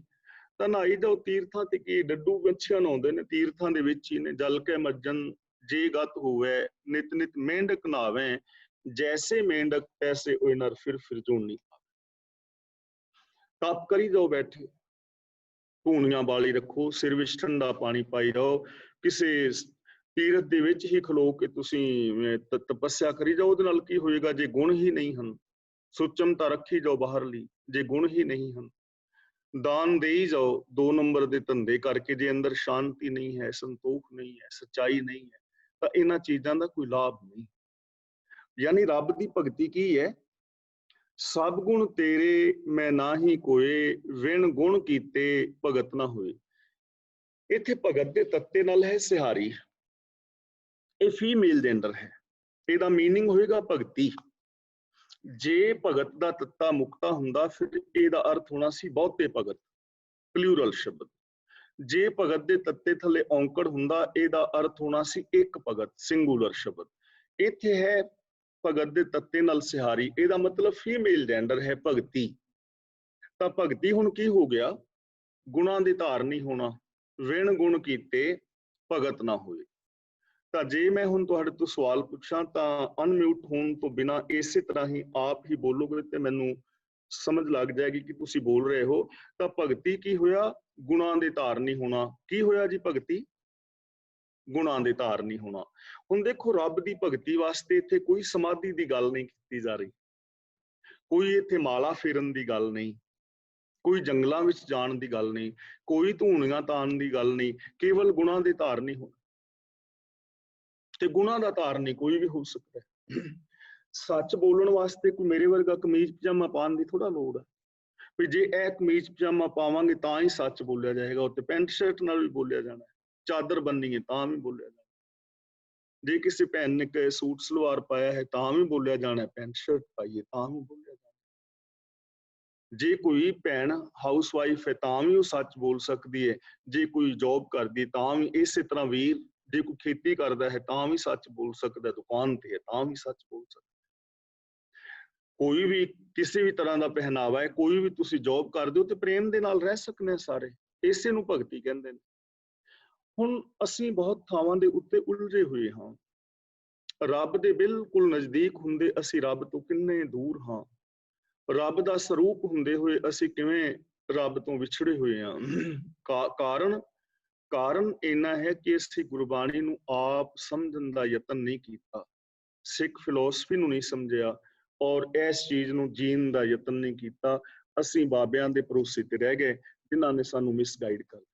Speaker 2: ਤਾਂ ਨਹਾਈ ਜਾਓ ਤੀਰਥਾਂ ਤੇ। ਕੀ ਡੱਡੂ ਬੱਚਿਆਂ ਆਉਂਦੇ ਨੇ ਤੀਰਥਾਂ ਦੇ ਵਿੱਚ ਹੀ ਨੇ। ਜਲ ਕੇ ਮੱਜਨ ਜੇ ਗਤ ਹੋਵੇ, ਨਿਤ ਨਿਤ ਮੇਂਢਕ ਨਾਵੇਂ, ਜੈਸੇ ਮੇਂਢਕ ਤੈਸੇ ਉਹ ਨਰ ਫਿਰ ਜੂਨੀ। ਤਪ ਕਰੀ ਜਾਓ ਬੈਠੇ, ਧੂਣੀਆਂ ਬਾਲੀ ਰੱਖੋ, ਸਿਰ ਵਿੱਚ ਠੰਡਾ ਪਾਣੀ ਪਾਈ ਜਾਓ। ਕਿਸੇ ਤੀਰਥ ਦੇ ਵਿੱਚ ਹੀ ਖਲੋ ਕੇ ਤੁਸੀਂ ਤਪੱਸਿਆ ਕਰੀ ਜਾਓ। ਉਹਦੇ ਨਾਲ ਕੀ ਹੋਏਗਾ, ਜੇ ਗੁਣ ਹੀ ਨਹੀਂ ਹਨ। ਸੁਚਮਤਾ ਰੱਖੀ ਜਾਓ ਬਾਹਰਲੀ, ਜੇ ਗੁਣ ਹੀ ਨਹੀਂ ਹਨ। ਦਾਨ ਦੇਈ ਜਾਓ 2 ਨੰਬਰ ਦੇ ਧੰਦੇ ਕਰਕੇ, ਜੇ ਅੰਦਰ ਸ਼ਾਂਤੀ ਨਹੀਂ ਹੈ, ਸੰਤੋਖ ਨਹੀਂ ਹੈ, ਸੱਚਾਈ ਨਹੀਂ ਹੈ, ਤਾਂ ਇਹਨਾਂ ਚੀਜ਼ਾਂ ਦਾ ਕੋਈ ਲਾਭ ਨਹੀਂ। ਯਾਨੀ ਰੱਬ ਦੀ ਭਗਤੀ ਕੀ ਹੈ, ਸਭ ਗੁਣ ਤੇਰੇ ਮੈਂ ਨਾਹੀ ਕੋਏ, ਵਿਣ ਗੁਣ ਕੀਤੇ ਭਗਤ ਨਾ ਹੋਏ। ਇੱਥੇ ਭਗਤ ਦੇ ਤੱਤੇ ਨਾਲ ਹੈ ਸਿਹਾਰੀ, ਇਹ ਫੀਮੇਲ ਜੈਂਡਰ ਹੈ। ਇਹਦਾ ਮੀਨਿੰਗ ਹੋਏਗਾ ਭਗਤੀ। ਜੇ ਭਗਤ ਦਾ ਤੱਤਾ ਮੁਕਤਾ ਹੁੰਦਾ ਫਿਰ ਇਹਦਾ ਅਰਥ ਹੋਣਾ ਸੀ ਬਹੁਤੇ ਭਗਤ, ਪਲੂਰਲ ਸ਼ਬਦ। ਜੇ ਭਗਤ ਦੇ ਤੱਤੇ ਥੱਲੇ ਔਂਕੜ ਹੁੰਦਾ ਇਹਦਾ ਅਰਥ ਹੋਣਾ ਸੀ ਇੱਕ ਭਗਤ, ਸਿੰਗੂਲਰ ਸ਼ਬਦ। ਇੱਥੇ ਹੈ ਭਗਤ ਦੇ ਤੱਤੇ ਨਾਲ ਸਿਹਾਰੀ, ਇਹਦਾ ਮਤਲਬ ਫੀਮੇਲ ਜੈਂਡਰ ਹੈ ਭਗਤੀ। ਤਾਂ ਭਗਤੀ ਹੁਣ ਕੀ ਹੋ ਗਿਆ, ਗੁਣਾਂ ਦੇ ਧਾਰਨੀ ਹੋਣਾ। ਵਿਣ ਗੁਣ ਕੀਤੇ ਭਗਤ ਨਾ ਹੋਏ। ਤਾਂ ਜੇ ਮੈਂ ਹੁਣ ਤੁਹਾਡੇ ਤੋਂ ਸਵਾਲ ਪੁੱਛਾਂ ਤਾਂ ਅਨਮਿਊਟ ਹੋਣ ਤੋਂ ਬਿਨਾਂ ਇਸੇ ਤਰ੍ਹਾਂ ਹੀ ਆਪ ਹੀ ਬੋਲੋਗੇ ਤੇ ਮੈਨੂੰ ਸਮਝ ਲੱਗ ਜਾਏਗੀ ਕਿ ਤੁਸੀਂ ਬੋਲ ਰਹੇ ਹੋ। ਤਾਂ ਭਗਤੀ ਕੀ ਹੋਇਆ, ਗੁਣਾਂ ਦੇ ਧਾਰਨੀ ਹੋਣਾ। ਕੀ ਹੋਇਆ ਜੀ ਭਗਤੀ, ਗੁਣਾਂ ਦੇ ਧਾਰਨੀ ਹੋਣਾ। ਹੁਣ ਦੇਖੋ, ਰੱਬ ਦੀ ਭਗਤੀ ਵਾਸਤੇ ਇੱਥੇ ਕੋਈ ਸਮਾਧੀ ਦੀ ਗੱਲ ਨਹੀਂ ਕੀਤੀ ਜਾ ਰਹੀ, ਕੋਈ ਇੱਥੇ ਮਾਲਾ ਫੇਰਨ ਦੀ ਗੱਲ ਨਹੀਂ, ਕੋਈ ਜੰਗਲਾਂ ਵਿੱਚ ਜਾਣ ਦੀ ਗੱਲ ਨਹੀਂ, ਕੋਈ ਧੂਣੀਆਂ ਤਾਣ ਦੀ ਗੱਲ ਨਹੀਂ, ਕੇਵਲ ਗੁਣਾਂ ਦੇ ਧਾਰਨੀ ਹੋਣਾ। ਤੇ ਗੁਣਾਂ ਦਾ ਧਾਰਨੀ ਕੋਈ ਵੀ ਹੋ ਸਕਦਾ ਹੈ। ਸੱਚ ਬੋਲਣ ਵਾਸਤੇ ਕੋਈ ਮੇਰੇ ਵਰਗਾ ਕਮੀਜ਼ ਪਜਾਮਾ ਪਾਉਣ ਦੀ ਥੋੜਾ ਲੋੜ ਹੈ ਵੀ ਜੇ ਇਹ ਕਮੀਜ਼ ਪਜਾਮਾ ਪਾਵਾਂਗੇ ਤਾਂ ਹੀ ਸੱਚ ਬੋਲਿਆ ਜਾਏਗਾ। ਉੱਤੇ ਪੈਂਟ ਸ਼ਰਟ ਨਾਲ ਵੀ ਬੋਲਿਆ ਜਾਣਾ, ਚਾਦਰ ਬੰਨੀ ਹੈ ਤਾਂ ਵੀ ਬੋਲਿਆ ਜਾਣਾ। ਜੇ ਕਿਸੇ ਭੈਣ ਨੇ ਸੂਟ ਸਲਵਾਰ ਪਾਇਆ ਹੈ ਤਾਂ ਵੀ ਬੋਲਿਆ ਜਾਣਾ, ਪੈਂਟ ਸ਼ਰਟ ਪਾਈਏ ਤਾਂ ਵੀ ਬੋਲਿਆ ਜਾਣਾ। ਜੇ ਕੋਈ ਭੈਣ ਹਾਊਸ ਵਾਈਫ ਹੈ ਤਾਂ ਵੀ ਉਹ ਸੱਚ ਬੋਲ ਸਕਦੀ ਹੈ, ਜੇ ਕੋਈ ਜੌਬ ਕਰਦੀ ਤਾਂ ਵੀ। ਇਸੇ ਤਰ੍ਹਾਂ ਵੀਰ ਜੇ ਕੋਈ ਖੇਤੀ ਕਰਦਾ ਹੈ ਤਾਂ ਵੀ ਸੱਚ ਬੋਲ ਸਕਦਾ, ਦੁਕਾਨ ਤੇ ਹੈ ਤਾਂ ਵੀ ਸੱਚ ਬੋਲ ਸਕਦਾ। ਕੋਈ ਵੀ ਕਿਸੇ ਵੀ ਤਰ੍ਹਾਂ ਦਾ ਪਹਿਨਾਵਾ ਹੈ, ਕੋਈ ਵੀ ਤੁਸੀਂ ਜੌਬ ਕਰਦੇ ਹੋ ਤੇ ਪ੍ਰੇਮ ਦੇ ਨਾਲ ਰਹਿ ਸਕਦੇ ਸਾਰੇ, ਇਸੇ ਨੂੰ ਭਗਤੀ ਕਹਿੰਦੇ ਨੇ। ਹੁਣ ਅਸੀਂ ਬਹੁਤ ਥਾਵਾਂ ਦੇ ਉੱਤੇ ਉਲਝੇ ਹੋਏ ਹਾਂ, ਰੱਬ ਦੇ ਬਿਲਕੁਲ ਨਜ਼ਦੀਕ ਹੁੰਦੇ ਅਸੀਂ ਰੱਬ ਤੋਂ ਕਿੰਨੇ ਦੂਰ ਹਾਂ। ਰੱਬ ਦਾ ਸਰੂਪ ਹੁੰਦੇ ਹੋਏ ਅਸੀਂ ਕਿਵੇਂ ਰੱਬ ਤੋਂ ਵਿਛੜੇ ਹੋਏ ਹਾਂ। ਕਾਰਨ ਇੰਨਾ ਹੈ ਕਿ ਅਸੀਂ ਗੁਰਬਾਣੀ ਨੂੰ ਆਪ ਸਮਝਣ ਦਾ ਯਤਨ ਨਹੀਂ ਕੀਤਾ, ਸਿੱਖ ਫਿਲਾਸਫੀ ਨੂੰ ਨਹੀਂ ਸਮਝਿਆ ਔਰ ਇਸ ਚੀਜ਼ ਨੂੰ ਜੀਣ ਦਾ ਯਤਨ ਨਹੀਂ ਕੀਤਾ। ਅਸੀਂ ਬਾਬਿਆਂ ਦੇ ਭਰੋਸੇ ਤੇ ਰਹਿ ਗਏ ਜਿਨ੍ਹਾਂ ਨੇ ਸਾਨੂੰ ਮਿਸਗਾਈਡ ਕਰ ਦਿੱਤਾ।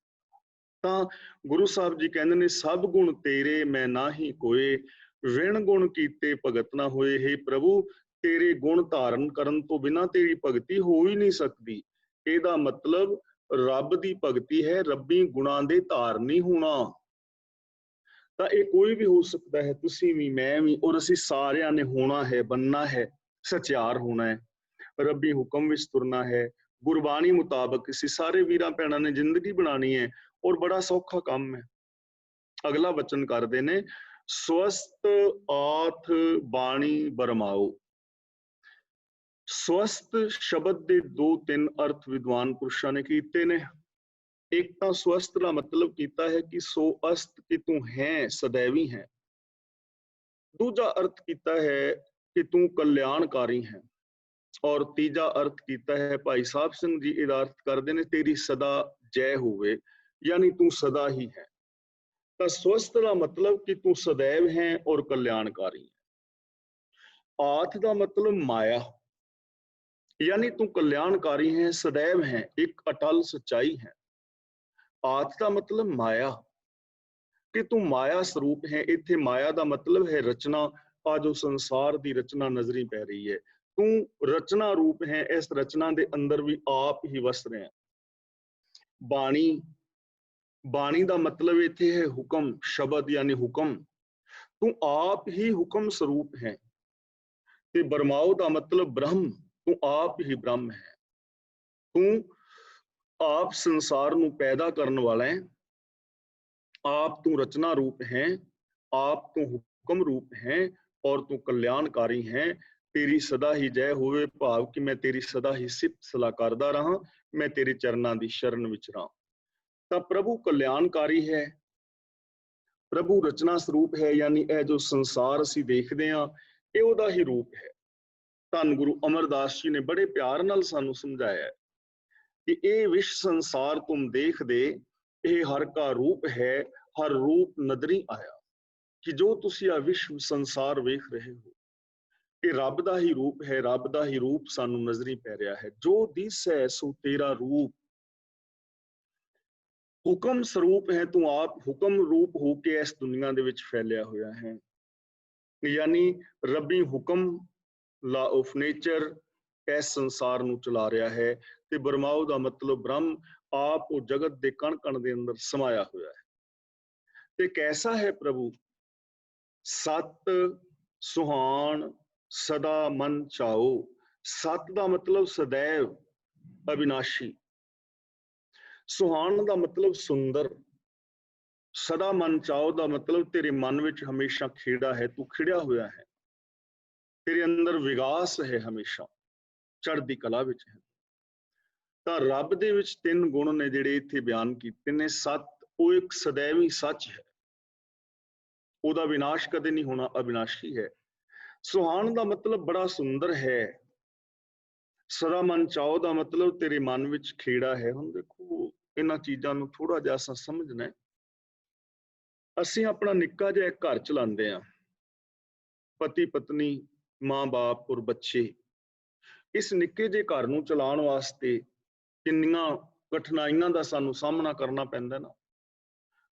Speaker 2: ਤਾਂ ਗੁਰੂ ਸਾਹਿਬ ਜੀ ਕਹਿੰਦੇ ਨੇ, ਸਭ ਗੁਣ ਤੇਰੇ ਮੈਂ ਨਾਹੀ ਕੋਏ, ਵਿਣ ਗੁਣ ਕੀਤੇ ਭਗਤ ਨਾ ਹੋਏ। ਹੇ ਪ੍ਰਭੂ, ਤੇਰੇ ਗੁਣ ਧਾਰਨ ਕਰਨ ਤੋਂ ਬਿਨਾਂ ਤੇਰੀ ਭਗਤੀ ਹੋ ਹੀ ਨਹੀਂ ਸਕਦੀ। ਇਹਦਾ ਮਤਲਬ ਰੱਬ ਦੀ ਭਗਤੀ ਹੈ ਰੱਬੀ ਗੁਣਾਂ ਦੇ ਧਾਰਨੀ ਹੋਣਾ। ਤਾਂ ਇਹ ਕੋਈ ਵੀ ਹੋ ਸਕਦਾ ਹੈ, ਤੁਸੀਂ ਵੀ ਮੈਂ ਵੀ, ਔਰ ਅਸੀਂ ਸਾਰਿਆਂ ਨੇ ਹੋਣਾ ਹੈ, ਬਣਨਾ ਹੈ, ਸਚਿਆਰ ਹੋਣਾ ਹੈ, ਰੱਬੀ ਹੁਕਮ ਵਿੱਚ ਤੁਰਨਾ ਹੈ, ਗੁਰਬਾਣੀ ਮੁਤਾਬਕ ਅਸੀਂ ਸਾਰੇ ਵੀਰਾਂ ਭੈਣਾਂ ਨੇ ਜ਼ਿੰਦਗੀ ਬਣਾਉਣੀ ਹੈ। ਔਰ ਬੜਾ ਸੌਖਾ ਕੰਮ ਹੈ। ਅਗਲਾ ਬਚਨ ਕਰਦੇ ਨੇ, ਸਵਸਤ ਆਥ ਬਾਣੀ ਬਰਮਾਓ। ਸਵਸਤ ਸ਼ਬਦ ਦੇ 2-3 ਅਰਥ ਵਿਦਵਾਨ ਪੁਰਸ਼ਾਂ ਨੇ ਕੀਤੇ ਨੇ। ਇੱਕ ਤਾਂ ਸਵਸਤ ਦਾ ਮਤਲਬ ਕੀਤਾ ਹੈ ਕਿ ਸੋ ਅਸਤ ਕਿ ਤੂੰ ਹੈ, ਸदैवी ਹੈ। ਦੂਜਾ ਅਰਥ ਕੀਤਾ ਹੈ ਕਿ ਤੂੰ ਕਲਿਆਣਕਾਰੀ ਹੈ। ਔਰ ਤੀਜਾ ਅਰਥ ਕੀਤਾ ਹੈ, ਭਾਈ ਸਾਹਿਬ ਸਿੰਘ ਜੀ ਇਹਦਾ ਅਰਥ ਕਰਦੇ ਨੇ, ਤੇਰੀ ਸਦਾ ਜੈ ਹੋਵੇ, ਯਾਨੀ ਤੂੰ ਸਦਾ ਹੀ ਹੈ। ਤਾਂ ਸਵਸਤ ਦਾ ਮਤਲਬ ਕਿ ਤੂੰ ਸदैव ਹੈ ਔਰ ਕਲਿਆਣਕਾਰੀ ਹੈ। ਆਥ ਦਾ ਮਤਲਬ ਮਾਇਆ, ਯਾਨੀ ਤੂੰ ਕਲਿਆਣਕਾਰੀ ਹੈ, ਸदैव ਹੈ, ਇੱਕ ਅਟਲ ਸੱਚਾਈ ਹੈ। ਆਥ ਦਾ ਮਤਲਬ ਮਾਇਆ, ਕਿ ਤੂੰ ਮਾਇਆ ਸਰੂਪ ਹੈ। ਇੱਥੇ ਮਾਇਆ ਦਾ ਮਤਲਬ ਹੈ ਰਚਨਾ। ਆ ਜੋ ਸੰਸਾਰ ਦੀ ਰਚਨਾ ਨਜ਼ਰੀ ਪੈ ਰਹੀ ਹੈ, ਤੂੰ ਰਚਨਾ ਰੂਪ ਹੈ, ਇਸ ਰਚਨਾ ਦੇ ਅੰਦਰ ਵੀ ਆਪ ਹੀ ਵਸ ਰਿਹਾ। ਬਾਣੀ ਦਾ ਮਤਲਬ ਇੱਥੇ ਹੈ ਹੁਕਮ, ਸ਼ਬਦ ਯਾਨੀ ਹੁਕਮ। ਤੂੰ ਆਪ ਹੀ ਹੁਕਮ ਸਰੂਪ ਹੈ। ਤੇ ਬਰਮਾਓ ਦਾ ਮਤਲਬ ਬ੍ਰਹਮ, ਤੂੰ ਆਪ ਹੀ ਬ੍ਰਹਮ ਹੈ। ਤੂੰ ਆਪ ਸੰਸਾਰ ਨੂੰ ਪੈਦਾ ਕਰਨ ਵਾਲਾ ਹੈ, ਆਪ ਤੂੰ ਰਚਨਾ ਰੂਪ ਹੈ, ਆਪ ਤੂੰ ਹੁਕਮ ਰੂਪ ਹੈ ਔਰ ਤੂੰ ਕਲਿਆਣਕਾਰੀ ਹੈ। ਤੇਰੀ ਸਦਾ ਹੀ ਜੈ ਹੋਵੇ, ਭਾਵ ਕਿ ਮੈਂ ਤੇਰੀ ਸਦਾ ਹੀ ਸਿਫਤ ਸਲਾਹ ਕਰਦਾ ਰਹਾ, ਮੈਂ ਤੇਰੇ ਚਰਨਾਂ ਦੀ ਸ਼ਰਨ ਵਿੱਚ ਰਹਾਂ। ਤਾਂ ਪ੍ਰਭੂ ਕਲਿਆਣਕਾਰੀ ਹੈ, ਪ੍ਰਭੂ ਰਚਨਾ ਸਰੂਪ ਹੈ, ਯਾਨੀ ਇਹ ਜੋ ਸੰਸਾਰ ਅਸੀਂ ਦੇਖਦੇ ਹਾਂ ਇਹ ਉਹਦਾ ਹੀ ਰੂਪ ਹੈ। ਧੰਨ ਗੁਰੂ ਅਮਰਦਾਸ ਜੀ ਨੇ ਬੜੇ ਪਿਆਰ ਨਾਲ ਸਾਨੂੰ ਸਮਝਾਇਆ ਹੈ ਕਿ ਇਹ ਵਿਸ਼ ਸੰਸਾਰ ਤੁਮ ਦੇਖਦੇ, ਇਹ ਹਰ ਕਾ ਰੂਪ ਹੈ, ਹਰ ਰੂਪ ਨਦਰੀ ਆਇਆ। ਕਿ ਜੋ ਤੁਸੀਂ ਆ ਵਿਸ਼ਵ ਸੰਸਾਰ ਵੇਖ ਰਹੇ ਹੋ, ਇਹ ਰੱਬ ਦਾ ਹੀ ਰੂਪ ਹੈ, ਰੱਬ ਦਾ ਹੀ ਰੂਪ ਸਾਨੂੰ ਨਜ਼ਰੀ ਪੈ ਰਿਹਾ ਹੈ। ਜੋ ਦਿਸੈ ਸੋ ਤੇਰਾ ਰੂਪ, ਹੁਕਮ ਸਰੂਪ ਹੈ, ਤੂੰ ਆਪ ਹੁਕਮ ਰੂਪ ਹੋ ਕੇ ਇਸ ਦੁਨੀਆ ਦੇ ਵਿੱਚ ਫੈਲਿਆ ਹੋਇਆ ਹੈ। ਯਾਨੀ ਰੱਬੀ ਹੁਕਮ ਲਾ ਆਫ ਨੇਚਰ ਇਸ ਸੰਸਾਰ ਨੂੰ ਚਲਾ ਰਿਹਾ ਹੈ। ਤੇ ਬਰਮਾਓ ਦਾ ਮਤਲਬ ਬ੍ਰਹਮ, ਆਪ ਉਹ ਜਗਤ ਦੇ ਕਣ ਕਣ ਦੇ ਅੰਦਰ ਸਮਾਇਆ ਹੋਇਆ ਹੈ। ਤੇ ਕੈਸਾ ਹੈ ਪ੍ਰਭੂ, ਸਤ ਸੁਹਾਣ ਸਦਾ ਮਨ ਚਾਓ। ਸਤ ਦਾ ਮਤਲਬ ਸदैव ਅਵਿਨਾਸ਼ੀ, ਸੁਹਾਣ ਦਾ ਮਤਲਬ ਸੁੰਦਰ, ਸਦਾ ਮਨ ਚਾਓ ਦਾ ਮਤਲਬ ਤੇਰੇ ਮਨ ਵਿੱਚ ਹਮੇਸ਼ਾ ਖੇੜਾ ਹੈ, ਤੂੰ ਖਿੜਿਆ ਹੋਇਆ ਹੈ, ਤੇਰੇ ਅੰਦਰ ਵਿਗਾਸ ਹੈ, ਹਮੇਸ਼ਾ ਚੜ੍ਹਦੀ ਕਲਾ ਵਿੱਚ ਹੈ। ਤਾਂ ਰੱਬ ਦੇ ਵਿੱਚ 3 ਗੁਣ ਨੇ ਜਿਹੜੇ ਇੱਥੇ ਬਿਆਨ ਕੀਤੇ ਨੇ। ਸਤ, ਉਹ ਇੱਕ ਸदैवी ਸੱਚ ਹੈ, ਉਹਦਾ ਵਿਨਾਸ਼ ਕਦੇ ਨਹੀਂ ਹੋਣਾ, ਅਵਿਨਾਸ਼ੀ ਹੈ। ਸੁਹਾਣ ਦਾ ਮਤਲਬ ਬੜਾ ਸੁੰਦਰ ਹੈ। ਸਦਾ ਮਨ ਚਾਓ ਦਾ ਮਤਲਬ ਤੇਰੇ ਮਨ ਵਿੱਚ ਖੇੜਾ ਹੈ। ਹੁਣ ਦੇਖੋ ਇਹਨਾਂ ਚੀਜ਼ਾਂ ਨੂੰ ਥੋੜਾ ਜਿਹਾ ਅਸਾਂ ਸਮਝਣਾ ਹੈ। ਅਸੀਂ ਆਪਣਾ ਨਿੱਕਾ ਜਿਹਾ ਘਰ ਚਲਾਉਂਦੇ ਹਾਂ, ਪਤੀ ਪਤਨੀ, ਮਾਂ-ਬਾਪ ਔਰ ਬੱਚੇ। ਇਸ ਨਿੱਕੇ ਜਿਹੇ ਘਰ ਨੂੰ ਚਲਾਉਣ ਵਾਸਤੇ ਕਿੰਨੀਆਂ ਕਠਿਨਾਈਆਂ ਦਾ ਸਾਨੂੰ ਸਾਹਮਣਾ ਕਰਨਾ ਪੈਂਦਾ ਨਾ।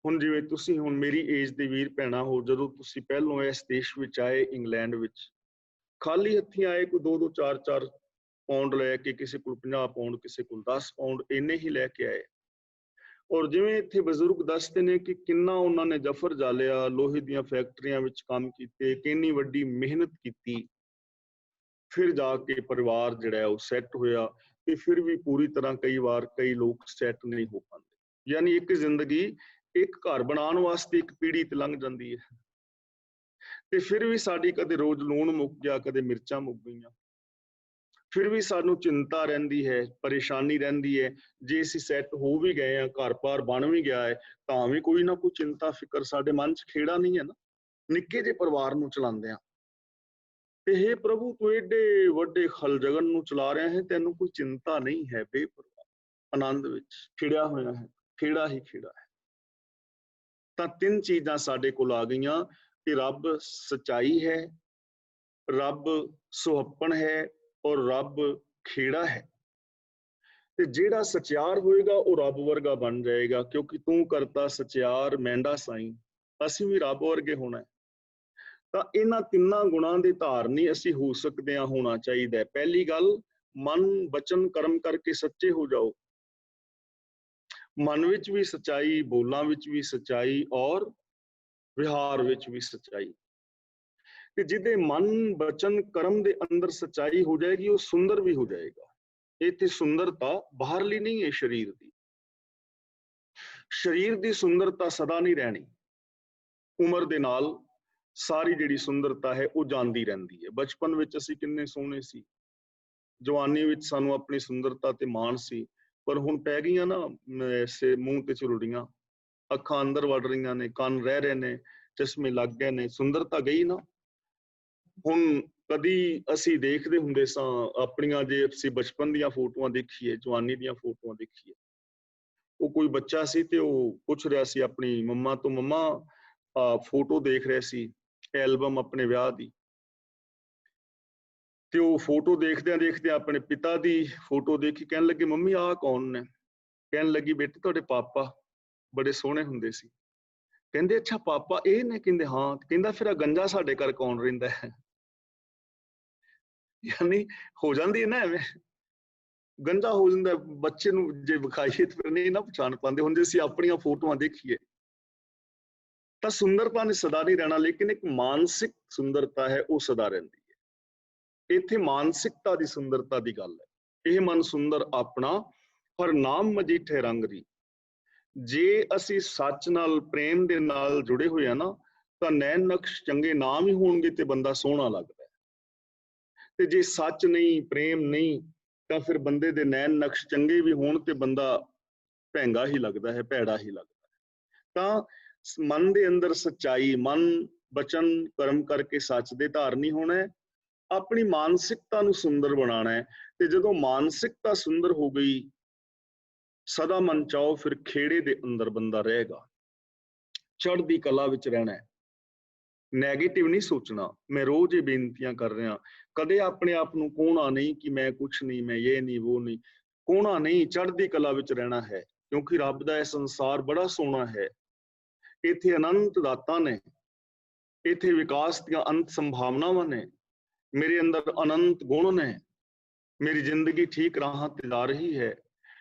Speaker 2: ਹੁਣ ਜਿਵੇਂ ਤੁਸੀਂ ਹੁਣ ਮੇਰੀ ਏਜ ਦੇ ਵੀਰ ਭੈਣਾਂ ਹੋ, ਜਦੋਂ ਤੁਸੀਂ ਪਹਿਲੋਂ ਇਸ ਦੇਸ਼ ਵਿੱਚ ਆਏ ਇੰਗਲੈਂਡ ਵਿੱਚ, ਖਾਲੀ ਹੱਥੀਂ ਆਏ, ਕੋਈ 2-2 4-4 ਪਾਉਂਡ ਲੈ ਕੇ, ਕਿਸੇ ਕੋਲ 50 ਪਾਉਂਡ, ਕਿਸੇ ਕੋਲ 10 ਪਾਉਂਡ, ਇੰਨੇ ਹੀ ਲੈ ਕੇ ਆਏ। ਔਰ ਜਿਵੇਂ ਇੱਥੇ ਬਜ਼ੁਰਗ ਦੱਸਦੇ ਨੇ ਕਿ ਕਿੰਨਾ ਉਹਨਾਂ ਨੇ ਜਫਰ ਜਾਲਿਆ, ਲੋਹੇ ਦੀਆਂ ਫੈਕਟਰੀਆਂ ਵਿੱਚ ਕੰਮ ਕੀਤੇ, ਕਿੰਨੀ ਵੱਡੀ ਮਿਹਨਤ ਕੀਤੀ, ਫਿਰ ਜਾ ਕੇ ਪਰਿਵਾਰ ਜਿਹੜਾ ਹੈ ਉਹ ਸੈੱਟ ਹੋਇਆ। ਤੇ ਫਿਰ ਵੀ ਪੂਰੀ ਤਰ੍ਹਾਂ ਕਈ ਵਾਰ ਕਈ ਲੋਕ ਸੈੱਟ ਨਹੀਂ ਹੋ ਪਾਉਂਦੇ। ਯਾਨੀ ਇੱਕ ਜ਼ਿੰਦਗੀ, ਇੱਕ ਘਰ ਬਣਾਉਣ ਵਾਸਤੇ ਇੱਕ ਪੀੜ੍ਹੀ ਤੇ ਲੰਘ ਜਾਂਦੀ ਹੈ, ਤੇ ਫਿਰ ਵੀ ਸਾਡੀ ਕਦੇ ਰੋਜ਼ ਲੂਣ ਮੁੱਕ ਗਿਆ, ਕਦੇ ਮਿਰਚਾਂ ਮੁੱਕ ਗਈਆਂ, ਫਿਰ ਵੀ ਸਾਨੂੰ ਚਿੰਤਾ ਰਹਿੰਦੀ ਹੈ, ਪਰੇਸ਼ਾਨੀ ਰਹਿੰਦੀ ਹੈ। ਜੇ ਅਸੀਂ ਸੈੱਟ ਹੋ ਵੀ ਗਏ ਹਾਂ, ਘਰ-ਬਾਰ ਬਣ ਵੀ ਗਿਆ ਹੈ, ਤਾਂ ਵੀ ਕੋਈ ਨਾ ਕੋਈ ਚਿੰਤਾ ਫਿਕਰ ਸਾਡੇ ਮਨ 'ਚ ਖੇੜਾ ਨਹੀਂ ਹੈ ਨਾ, ਨਿੱਕੇ ਜਿਹੇ ਪਰਿਵਾਰ ਨੂੰ ਚਲਾਉਂਦੇ ਆ। ਤੇ ਹੇ ਪ੍ਰਭੂ, ਤੂੰ ਏਡੇ ਵੱਡੇ ਖਲ ਜਗਨ ਨੂੰ ਚਲਾ ਰਿਹਾ ਹੈ, ਤੈਨੂੰ ਕੋਈ ਚਿੰਤਾ ਨਹੀਂ ਹੈ, ਬੇਪਰਵਾਹ ਆਨੰਦ ਵਿੱਚ ਖਿੜਿਆ ਹੋਇਆ ਹੈ, ਖੇੜਾ ਹੀ ਖੇੜਾ ਹੈ। ਤਾਂ ਤਿੰਨ ਚੀਜ਼ਾਂ ਸਾਡੇ ਕੋਲ ਆ ਗਈਆਂ ਕਿ ਰੱਬ ਸਚਾਈ ਹੈ, ਰੱਬ ਸੁਹੱਪਣ ਹੈ, ਔਰ ਰੱਬ ਖੇੜਾ ਹੈ। ਤੇ ਜਿਹੜਾ ਸਚਿਆਰ ਹੋਏਗਾ ਉਹ ਰੱਬ ਵਰਗਾ ਬਣ ਜਾਏਗਾ, ਕਿਉਂਕਿ ਤੂੰ ਕਰਤਾ ਸਚਿਆਰ ਮਹਿੰਦਾ ਸਾਈਂ, ਅਸੀਂ ਵੀ ਰੱਬ ਵਰਗੇ ਹੋਣਾ ਹੈ। ਤਾਂ ਇਹਨਾਂ ਤਿੰਨਾਂ ਗੁਣਾਂ ਦੇ ਧਾਰਨੀ ਅਸੀਂ ਹੋ ਸਕਦੇ ਹਾਂ, ਹੋਣਾ ਚਾਹੀਦਾ ਹੈ। ਪਹਿਲੀ ਗੱਲ, ਮਨ ਬਚਨ ਕਰਮ ਕਰਕੇ ਸੱਚੇ ਹੋ ਜਾਓ। ਮਨ ਵਿੱਚ ਵੀ ਸਚਾਈ, ਬੋਲਾਂ ਵਿੱਚ ਵੀ ਸਚਾਈ, ਔਰ ਵਿਹਾਰ ਵਿੱਚ ਵੀ ਸਚਾਈ। ਕਿ ਜਿਹਦੇ ਮਨ ਬਚਨ ਕਰਮ ਦੇ ਅੰਦਰ ਸਚਾਈ ਹੋ ਜਾਏਗੀ, ਉਹ ਸੁੰਦਰ ਵੀ ਹੋ ਜਾਏਗਾ। ਇੱਥੇ ਸੁੰਦਰਤਾ ਬਾਹਰਲੀ ਨਹੀਂ ਹੈ, ਸਰੀਰ ਦੀ। ਸਰੀਰ ਦੀ ਸੁੰਦਰਤਾ ਸਦਾ ਨਹੀਂ ਰਹਿਣੀ, ਉਮਰ ਦੇ ਨਾਲ ਸਾਰੀ ਜਿਹੜੀ ਸੁੰਦਰਤਾ ਹੈ ਉਹ ਜਾਂਦੀ ਰਹਿੰਦੀ ਹੈ। ਬਚਪਨ ਵਿੱਚ ਅਸੀਂ ਕਿੰਨੇ ਸੋਹਣੇ ਸੀ, ਜਵਾਨੀ ਵਿੱਚ ਸਾਨੂੰ ਆਪਣੀ ਸੁੰਦਰਤਾ ਤੇ ਮਾਣ ਸੀ, ਪਰ ਹੁਣ ਪੈ ਗਈਆਂ ਨਾ ਮੂੰਹ ਤੇ ਝੁਰੜੀਆਂ, ਅੱਖਾਂ ਅੰਦਰ ਵੜ ਰਹੀਆਂ ਨੇ, ਕੰਨ ਰਹਿ ਰਹੇ ਨੇ, ਚਸ਼ਮੇ ਲੱਗ ਗਏ ਨੇ, ਸੁੰਦਰਤਾ ਗਈ ਨਾ। ਹੁਣ ਕਦੀ ਅਸੀਂ ਦੇਖਦੇ ਹੁੰਦੇ ਸਾਂ ਆਪਣੀਆਂ, ਜੇ ਅਸੀਂ ਬਚਪਨ ਦੀਆਂ ਫੋਟੋਆਂ ਦੇਖੀਏ, ਜਵਾਨੀ ਦੀਆਂ ਫੋਟੋਆਂ ਦੇਖੀਏ, ਉਹ ਕੋਈ ਬੱਚਾ ਸੀ ਤੇ ਉਹ ਪੁੱਛ ਰਿਹਾ ਸੀ ਆਪਣੀ ਮੰਮਾ ਤੋਂ, ਮੰਮਾ ਫੋਟੋ ਦੇਖ ਰਿਹਾ ਸੀ, ਐਲਬਮ ਆਪਣੇ ਵਿਆਹ ਦੀ, ਤੇ ਉਹ ਫੋਟੋ ਦੇਖਦਿਆਂ ਦੇਖਦਿਆਂ ਆਪਣੇ ਪਿਤਾ ਦੀ ਫੋਟੋ ਦੇਖੀ, ਕਹਿਣ ਲੱਗੇ ਮੰਮੀ ਆਹ ਕੌਣ ਨੇ? ਕਹਿਣ ਲੱਗੀ ਬੇਟੇ ਤੁਹਾਡੇ ਪਾਪਾ ਬੜੇ ਸੋਹਣੇ ਹੁੰਦੇ ਸੀ। ਕਹਿੰਦੇ ਅੱਛਾ ਪਾਪਾ ਇਹ ਨੇ? ਕਹਿੰਦੇ ਹਾਂ। ਕਹਿੰਦਾ ਫਿਰ ਗੰਜਾ ਸਾਡੇ ਘਰ ਕੌਣ ਰਹਿੰਦਾ ਹੈ? ਯਾਨੀ ਹੋ ਜਾਂਦੀ ਹੈ ਨਾ ਐਵੇਂ, ਗੰਜਾ ਹੋ ਜਾਂਦਾ ਬੱਚੇ ਨੂੰ ਜੇ ਵਿਖਾਈਏ ਤਾਂ ਫਿਰ ਨਹੀਂ ਨਾ ਪਛਾਣ ਪਾਉਂਦੇ। ਹੁਣ ਜੇ ਅਸੀਂ ਆਪਣੀਆਂ ਫੋਟੋਆਂ ਦੇਖੀਏ ਤਾਂ ਸੁੰਦਰਤਾ ਨੇ ਸਦਾ ਨਹੀਂ ਰਹਿਣਾ, ਲੇਕਿਨ ਇੱਕ ਮਾਨਸਿਕ ਸੁੰਦਰਤਾ ਹੈ ਉਹ ਸਦਾ ਰਹਿੰਦੀ ਹੈ। ਇੱਥੇ ਮਾਨਸਿਕਤਾ ਦੀ ਸੁੰਦਰਤਾ ਦੀ ਗੱਲ ਹੈ। ਇਹ ਮਨ ਸੁੰਦਰ ਆਪਣਾ, ਪਰ ਨਾਮ ਮਜੀਠੇ ਰੰਗ ਦੀ। ਜੇ ਅਸੀਂ ਸੱਚ ਨਾਲ, ਪ੍ਰੇਮ ਦੇ ਨਾਲ ਜੁੜੇ ਹੋਏ ਆ ਨਾ, ਤਾਂ ਨੈਣ ਨਕਸ਼ ਚੰਗੇ ਨਾਮ ਹੀ ਹੋਣਗੇ ਤੇ ਬੰਦਾ ਸੋਹਣਾ ਲੱਗਦਾ ਹੈ। ਤੇ ਜੇ ਸੱਚ ਨਹੀਂ, ਪ੍ਰੇਮ ਨਹੀਂ, ਤਾਂ ਫਿਰ ਬੰਦੇ ਦੇ ਨੈਣ ਨਕਸ਼ ਚੰਗੇ ਵੀ ਹੋਣ ਤੇ ਬੰਦਾ ਭੈਂਗਾ ਹੀ ਲੱਗਦਾ ਹੈ, ਭੈੜਾ ਹੀ ਲੱਗਦਾ ਹੈ। ਤਾਂ ਮਨ ਦੇ ਅੰਦਰ ਸੱਚਾਈ, ਮਨ ਬਚਨ ਕਰਮ ਕਰਕੇ ਸੱਚ ਦੇ ਧਾਰਨੀ ਹੋਣਾ ਹੈ, ਆਪਣੀ ਮਾਨਸਿਕਤਾ ਨੂੰ ਸੁੰਦਰ ਬਣਾਉਣਾ ਹੈ। ਤੇ ਜਦੋਂ ਮਾਨਸਿਕਤਾ ਸੁੰਦਰ ਹੋ ਗਈ, ਸਦਾ ਮਨ ਚਾਓ, ਫਿਰ ਖੇੜੇ ਦੇ ਅੰਦਰ ਬੰਦਾ ਰਹੇਗਾ, ਚੜ੍ਹਦੀ ਕਲਾ ਵਿੱਚ ਰਹਿਣਾ ਹੈ, ਨੈਗੇਟਿਵ ਨਹੀਂ ਸੋਚਣਾ। ਮੈਂ ਰੋਜ਼ ਇਹ ਬੇਨਤੀਆਂ ਕਰ ਰਿਹਾ, ਕਦੇ ਆਪਣੇ ਆਪ ਨੂੰ ਕੋਹਣਾ ਨਹੀਂ ਕਿ ਮੈਂ ਕੁਛ ਨਹੀਂ, ਮੈਂ ਇਹ ਨਹੀਂ ਉਹ ਨਹੀਂ, ਕੋਹਣਾ ਨਹੀਂ, ਚੜ੍ਹਦੀ ਕਲਾ ਵਿੱਚ ਰਹਿਣਾ ਹੈ। ਕਿਉਂਕਿ ਰੱਬ ਦਾ ਇਹ ਸੰਸਾਰ ਬੜਾ ਸੋਹਣਾ ਹੈ, ਇੱਥੇ ਅਨੰਤ ਦਾਤਾਂ ਨੇ, ਇੱਥੇ ਵਿਕਾਸ ਦੀਆਂ ਅੰਤ ਸੰਭਾਵਨਾਵਾਂ ਨੇ, ਮੇਰੇ ਅੰਦਰ ਅਨੰਤ ਗੁਣ ਨੇ, ਮੇਰੀ ਜ਼ਿੰਦਗੀ ਠੀਕ ਰਾਹਾਂ ਤੇ ਜਾ ਰਹੀ ਹੈ,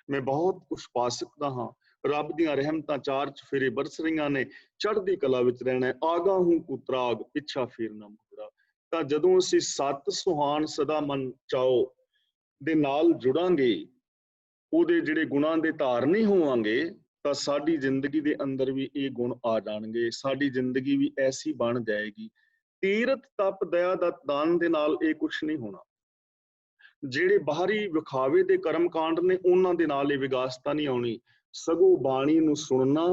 Speaker 2: ਮੈਂ ਬਹੁਤ ਕੁਛ ਪਾ ਸਕਦਾ ਹਾਂ, ਰੱਬ ਦੀਆਂ ਰਹਿਮਤਾਂ ਚਾਰ ਚਫੇਰੇ ਬਰਸ ਰਹੀਆਂ ਨੇ, ਚੜ੍ਹਦੀ ਕਲਾ ਵਿੱਚ ਰਹਿਣਾ ਹੈ। ਆਗਾ ਹੂੰ ਕੁਤਰਾਗ, ਪਿੱਛਾ ਫੇਰ ਨਾ ਮੁੜਦਾ। ਤਾਂ ਜਦੋਂ ਅਸੀਂ ਸਤ ਸੁਹਾਨ ਸਦਾ ਮਨ ਚਾਓ ਦੇ ਨਾਲ ਜੁੜਾਂਗੇ, ਉਹਦੇ ਜਿਹੜੇ ਗੁਣਾਂ ਦੇ ਧਾਰਨੀ ਹੋਵਾਂਗੇ, ਤਾਂ ਸਾਡੀ ਜ਼ਿੰਦਗੀ ਦੇ ਅੰਦਰ ਵੀ ਇਹ ਗੁਣ ਆ ਜਾਣਗੇ, ਸਾਡੀ ਜ਼ਿੰਦਗੀ ਵੀ ਐਸੀ ਬਣ ਜਾਏਗੀ। ਤੀਰਥ ਤਪ ਦਇਆ ਦਾ ਦਾਨ ਦੇ ਨਾਲ ਇਹ ਕੁਛ ਨਹੀਂ ਹੋਣਾ। ਜਿਹੜੇ ਬਾਹਰੀ ਵਿਖਾਵੇ ਦੇ ਕਰਮ ਕਾਂਡ ਨੇ, ਉਹਨਾਂ ਦੇ ਨਾਲ ਇਹ ਵਿਗਾਸਤਾ ਨਹੀਂ ਆਉਣੀ। ਸਗੋਂ ਬਾਣੀ ਨੂੰ ਸੁਣਨਾ,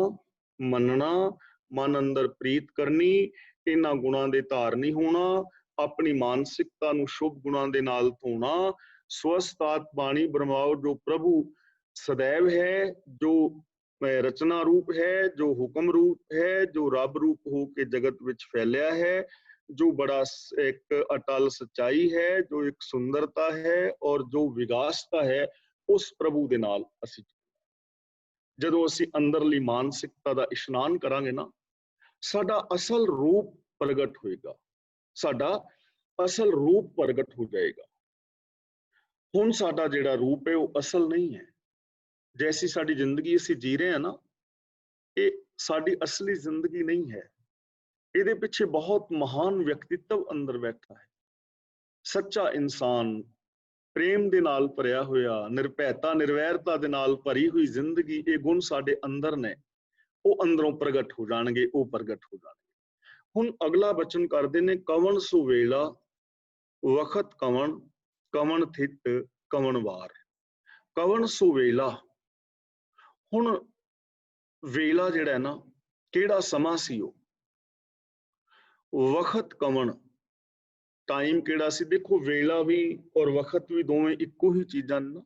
Speaker 2: ਮੰਨਣਾ, ਮਨ ਅੰਦਰ ਪ੍ਰੀਤ ਕਰਨੀ, ਇਹਨਾਂ ਗੁਣਾਂ ਦੇ ਧਾਰਨੀ ਹੋਣਾ, ਆਪਣੀ ਮਾਨਸਿਕਤਾ ਨੂੰ ਸ਼ੁਭ ਗੁਣਾਂ ਦੇ ਨਾਲ ਧੋਣਾ। ਸਵਸਤਾਤ ਬਾਣੀ ਬਰਮਾਓ, ਜੋ ਪ੍ਰਭੂ ਸदैव ਹੈ, ਜੋ ਰਚਨਾ ਰੂਪ ਹੈ, ਜੋ ਹੁਕਮ ਰੂਪ ਹੈ, ਜੋ ਰੱਬ ਰੂਪ ਹੋ ਕੇ ਜਗਤ ਵਿੱਚ ਫੈਲਿਆ ਹੈ, ਜੋ ਬੜਾ ਇੱਕ ਅਟਲ ਸੱਚਾਈ ਹੈ, ਜੋ ਇੱਕ ਸੁੰਦਰਤਾ ਹੈ, ਔਰ ਜੋ ਵਿਗਾਸਤਾ ਹੈ, ਉਸ ਪ੍ਰਭੂ ਦੇ ਨਾਲ ਅਸੀਂ, ਜਦੋਂ ਅਸੀਂ ਅੰਦਰਲੀ ਮਾਨਸਿਕਤਾ ਦਾ ਇਸ਼ਨਾਨ ਕਰਾਂਗੇ ਨਾ, ਸਾਡਾ ਅਸਲ ਰੂਪ ਪ੍ਰਗਟ ਹੋਏਗਾ, ਸਾਡਾ ਅਸਲ ਰੂਪ ਪ੍ਰਗਟ ਹੋ ਜਾਏਗਾ। ਹੁਣ ਸਾਡਾ ਜਿਹੜਾ ਰੂਪ ਹੈ ਉਹ ਅਸਲ ਨਹੀਂ ਹੈ। ਜੈਸੀ ਸਾਡੀ ਜ਼ਿੰਦਗੀ ਅਸੀਂ ਜੀ ਰਹੇ ਹਾਂ ਨਾ, ਇਹ ਸਾਡੀ ਅਸਲੀ ਜ਼ਿੰਦਗੀ ਨਹੀਂ ਹੈ। ਇਹਦੇ ਪਿੱਛੇ ਬਹੁਤ ਮਹਾਨ ਵਿਅਕਤੀਤਵ ਅੰਦਰ ਬੈਠਾ ਹੈ। ਸੱਚਾ ਇਨਸਾਨ, ਪ੍ਰੇਮ ਦੇ ਨਾਲ ਭਰਿਆ ਹੋਇਆ, ਨਿਰਭੈਤਾ ਨਿਰਵੈਰਤਾ ਦੇ ਨਾਲ ਭਰੀ ਹੋਈ ਜ਼ਿੰਦਗੀ, ਇਹ ਗੁਣ ਸਾਡੇ ਅੰਦਰ ਨੇ, ਉਹ ਅੰਦਰੋਂ ਪ੍ਰਗਟ ਹੋ ਜਾਣਗੇ, ਉਹ ਪ੍ਰਗਟ ਹੋ ਜਾਣਗੇ। ਹੁਣ ਅਗਲਾ ਬਚਨ ਕਰਦੇ ਨੇ, ਕਵਣ ਸੁਵੇਲਾ ਵਖਤ ਕਵਣ, ਕਵਣ ਥਿਤ ਕਵਣ ਵਾਰ। ਕਵਣ ਸੁਵੇਲਾ, ਹੁਣ ਵੇਲਾ ਜਿਹੜਾ ਹੈ ਨਾ, ਕਿਹੜਾ ਸਮਾਂ ਸੀ ਉਹ। ਵਖਤ ਕਵਣ, ਟਾਈਮ ਕਿਹੜਾ ਸੀ। ਦੇਖੋ ਵੇਲਾ ਵੀ ਔਰ ਵਕਤ ਵੀ ਦੋਵੇਂ ਇੱਕੋ ਹੀ ਚੀਜ਼ਾਂ ਨੇ ਨਾ।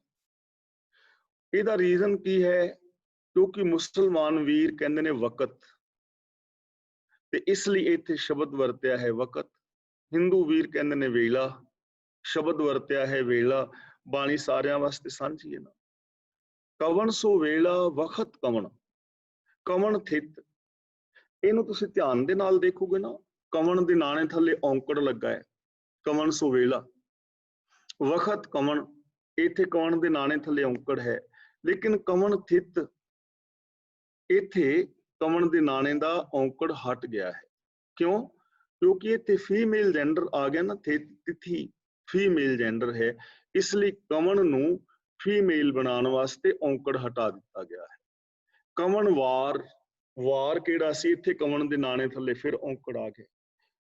Speaker 2: ਇਹਦਾ ਰੀਜ਼ਨ ਕੀ ਹੈ? ਕਿਉਂਕਿ ਮੁਸਲਮਾਨ ਵੀਰ ਕਹਿੰਦੇ ਨੇ ਵਕਤ, ਤੇ ਇਸ ਲਈ ਇੱਥੇ ਸ਼ਬਦ ਵਰਤਿਆ ਹੈ ਵਕਤ। ਹਿੰਦੂ ਵੀਰ ਕਹਿੰਦੇ ਨੇ ਵੇਲਾ, ਸ਼ਬਦ ਵਰਤਿਆ ਹੈ ਵੇਲਾ। ਬਾਣੀ ਸਾਰਿਆਂ ਵਾਸਤੇ ਸਾਂਝੀ ਹੈ ਨਾ। ਕਵਣ ਸੋ ਵੇਲਾ ਵਖਤ ਕਵਣ, ਕਵਣ ਥਿਤ, ਇਹਨੂੰ ਤੁਸੀਂ ਧਿਆਨ ਦੇ ਨਾਲ ਦੇਖੋਗੇ ਨਾ, ਕਵਣ ਦੇ ਨਾਣੇ ਥੱਲੇ ਔਂਕੜ ਲੱਗਾ ਹੈ, ਕਵਣ ਸੋ ਵੇਲਾ। ਵਖਤ ਕਵਣ, ਇੱਥੇ ਕਵਣ ਦੇ ਨਾਣੇ ਥੱਲੇ ਔਂਕੜ ਹੈ, ਲੇਕਿਨ ਕਵਣ ਥਿਤ, ਇੱਥੇ ਕਵਣ ਦੇ ਨਾਣੇ ਦਾ ਔਂਕੜ ਹਟ ਗਿਆ ਹੈ। ਕਿਉਂ? ਕਿਉਂਕਿ ਇੱਥੇ ਫੀਮੇਲ ਜੈਂਡਰ ਆ ਗਿਆ ਨਾ, ਤਿਥੀ ਫੀਮੇਲ ਜੈਂਡਰ ਹੈ, ਇਸ ਲਈ ਕਵਣ ਨੂੰ ਫੀਮੇਲ ਬਣਾਉਣ ਵਾਸਤੇ ਔਂਕੜ ਹਟਾ ਦਿੱਤਾ ਗਿਆ ਹੈ। ਕਵਣ ਵਾਰ, ਵਾਰ ਕਿਹੜਾ ਸੀ, ਇੱਥੇ ਕਵਣ ਦੇ ਨਾਣੇ ਥੱਲੇ ਫਿਰ ਔਂਕੜ ਆ ਗਿਆ।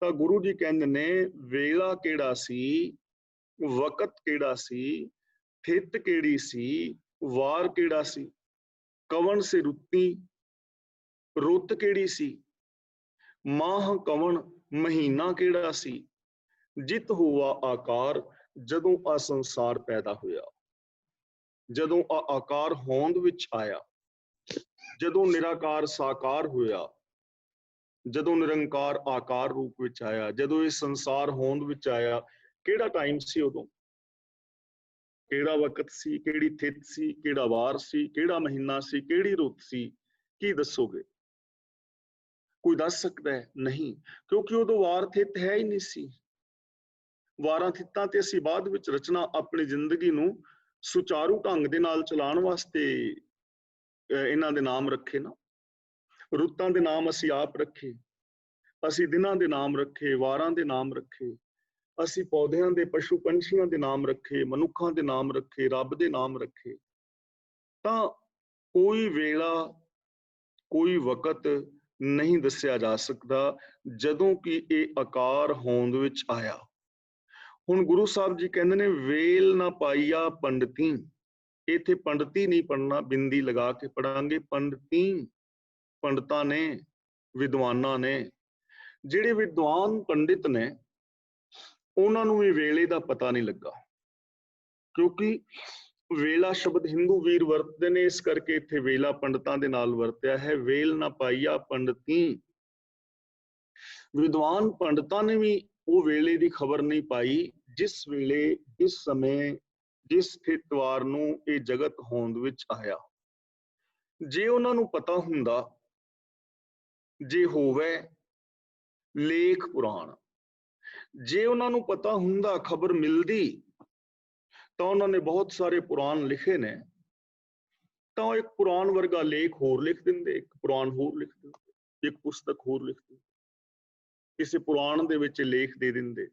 Speaker 2: ਤਾਂ ਗੁਰੂ ਜੀ ਕਹਿੰਦੇ ਨੇ ਵੇਲਾ ਕਿਹੜਾ ਸੀ, ਵਕਤ ਕਿਹੜਾ ਸੀ, ਥਿਤ ਕਿਹੜੀ ਸੀ, ਵਾਰ ਕਿਹੜਾ ਸੀ। ਕਵਣ ਸੇ ਰੁੱਤੀ, ਰੁੱਤ ਕਿਹੜੀ ਸੀ। ਮਾਹ ਕਵਣ, ਮਹੀਨਾ ਕਿਹੜਾ ਸੀ। ਜਿਤ ਹੁਆ ਆਕਾਰ, ਜਦੋਂ ਆ ਸੰਸਾਰ ਪੈਦਾ ਹੋਇਆ, ਜਦੋਂ ਆ ਆਕਾਰ ਹੋਂਦ ਵਿੱਚ ਆਇਆ, ਜਦੋਂ ਨਿਰਾਕਾਰ ਸਾਕਾਰ ਹੋਇਆ, ਜਦੋਂ ਨਿਰੰਕਾਰ ਆਕਾਰ ਰੂਪ ਵਿੱਚ ਆਇਆ, ਜਦੋਂ ਇਹ ਸੰਸਾਰ ਹੋਂਦ ਵਿੱਚ ਆਇਆ, ਕਿਹੜਾ ਟਾਈਮ ਸੀ ਉਦੋਂ, ਕਿਹੜਾ ਵਕਤ ਸੀ, ਕਿਹੜੀ ਥਿਤ ਸੀ, ਕਿਹੜਾ ਵਾਰ ਸੀ, ਕਿਹੜਾ ਮਹੀਨਾ ਸੀ, ਕਿਹੜੀ ਰੁੱਤ ਸੀ, ਕੀ ਦੱਸੋਗੇ? ਕੋਈ ਦੱਸ ਸਕਦਾ ਹੈ? ਨਹੀਂ, ਕਿਉਂਕਿ ਉਦੋਂ ਵਾਰ ਥਿਤ ਹੈ ਹੀ ਨਹੀਂ ਸੀ। ਵਾਰਾਂ ਥਿੱਤਾਂ ਤੇ ਅਸੀਂ ਬਾਅਦ ਵਿੱਚ ਰਚਨਾ ਆਪਣੀ ਜ਼ਿੰਦਗੀ ਨੂੰ ਸੁਚਾਰੂ ਢੰਗ ਦੇ ਨਾਲ ਚਲਾਉਣ ਵਾਸਤੇ ਇਹਨਾਂ ਦੇ ਨਾਮ ਰੱਖੇ ਨਾ। ਰੁੱਤਾਂ ਦੇ ਨਾਮ ਅਸੀਂ ਆਪ ਰੱਖੇ, ਅਸੀਂ ਦਿਨਾਂ ਦੇ ਨਾਮ ਰੱਖੇ, ਵਾਰਾਂ ਦੇ ਨਾਮ ਰੱਖੇ, ਅਸੀਂ ਪੌਦਿਆਂ ਦੇ, ਪਸ਼ੂ ਪੰਛੀਆਂ ਦੇ ਨਾਮ ਰੱਖੇ, ਮਨੁੱਖਾਂ ਦੇ ਨਾਮ ਰੱਖੇ, ਰੱਬ ਦੇ ਨਾਮ ਰੱਖੇ। ਤਾਂ ਕੋਈ ਵੇਲਾ, ਕੋਈ ਵਕਤ ਨਹੀਂ ਦੱਸਿਆ ਜਾ ਸਕਦਾ ਜਦੋਂ ਕਿ ਇਹ ਆਕਾਰ ਹੋਂਦ ਵਿੱਚ ਆਇਆ। ਹੁਣ ਗੁਰੂ ਸਾਹਿਬ ਜੀ ਕਹਿੰਦੇ ਨੇ ਵੇਲ ਨਾ ਪਾਈਆ ਪੰਡਤੀ, ਇੱਥੇ ਪੰਡਤੀ ਨਹੀਂ ਪੜਨਾ, ਬਿੰਦੀ ਲਗਾ ਕੇ ਪੜਾਂਗੇ ਪੰਡਤੀ। ਪੰਡਤਾਂ ਨੇ, ਵਿਦਵਾਨਾਂ ਨੇ, ਜਿਹੜੇ ਵਿਦਵਾਨ ਪੰਡਿਤ ਨੇ, ਉਹਨਾਂ ਨੂੰ ਵੀ ਵੇਲੇ ਦਾ ਪਤਾ ਨਹੀਂ ਲੱਗਾ, ਕਿਉਂਕਿ ਵੇਲਾ ਸ਼ਬਦ ਹਿੰਦੂ ਵੀਰ ਵਰਤਦੇ ਨੇ, ਇਸ ਕਰਕੇ ਇੱਥੇ ਵੇਲਾ ਪੰਡਤਾਂ ਦੇ ਨਾਲ ਵਰਤਿਆ ਹੈ। ਵੇਲ ਨਾ ਪਾਈਆ ਪੰਡਤੀ, ਵਿਦਵਾਨ ਪੰਡਤਾਂ ਨੇ ਵੀ ਉਹ ਵੇਲੇ ਦੀ ਖਬਰ ਨਹੀਂ ਪਾਈ ਜਿਸ ਵੇਲੇ, ਜਿਸ ਸਮੇਂ, ਜਿਸ ਸਥਿਤਵਾਰ ਨੂੰ ਇਹ ਜਗਤ ਹੋਂਦ ਵਿੱਚ ਆਇਆ। ਜੇ ਉਹਨਾਂ ਨੂੰ ਪਤਾ ਹੁੰਦਾ, ਜੇ ਹੋਵੇ ਲੇਖ ਪੁਰਾਣ, ਜੇ ਉਹਨਾਂ ਨੂੰ ਪਤਾ ਹੁੰਦਾ, ਖਬਰ ਮਿਲਦੀ, ਤਾਂ ਉਹਨਾਂ ਨੇ ਬਹੁਤ ਸਾਰੇ ਪੁਰਾਣ ਲਿਖੇ ਨੇ, ਤਾਂ ਉਹ ਇੱਕ ਪੁਰਾਣ ਵਰਗਾ ਲੇਖ ਹੋਰ ਲਿਖ ਦਿੰਦੇ, ਇੱਕ ਪੁਰਾਣ ਹੋਰ ਲਿਖ ਦਿੰਦੇ, ਇੱਕ ਪੁਸਤਕ ਹੋਰ ਲਿਖ ਦਿੰਦੇ, ਕਿਸੇ ਪੁਰਾਣ ਦੇ ਵਿੱਚ ਲੇਖ ਦੇ ਦਿੰਦੇ,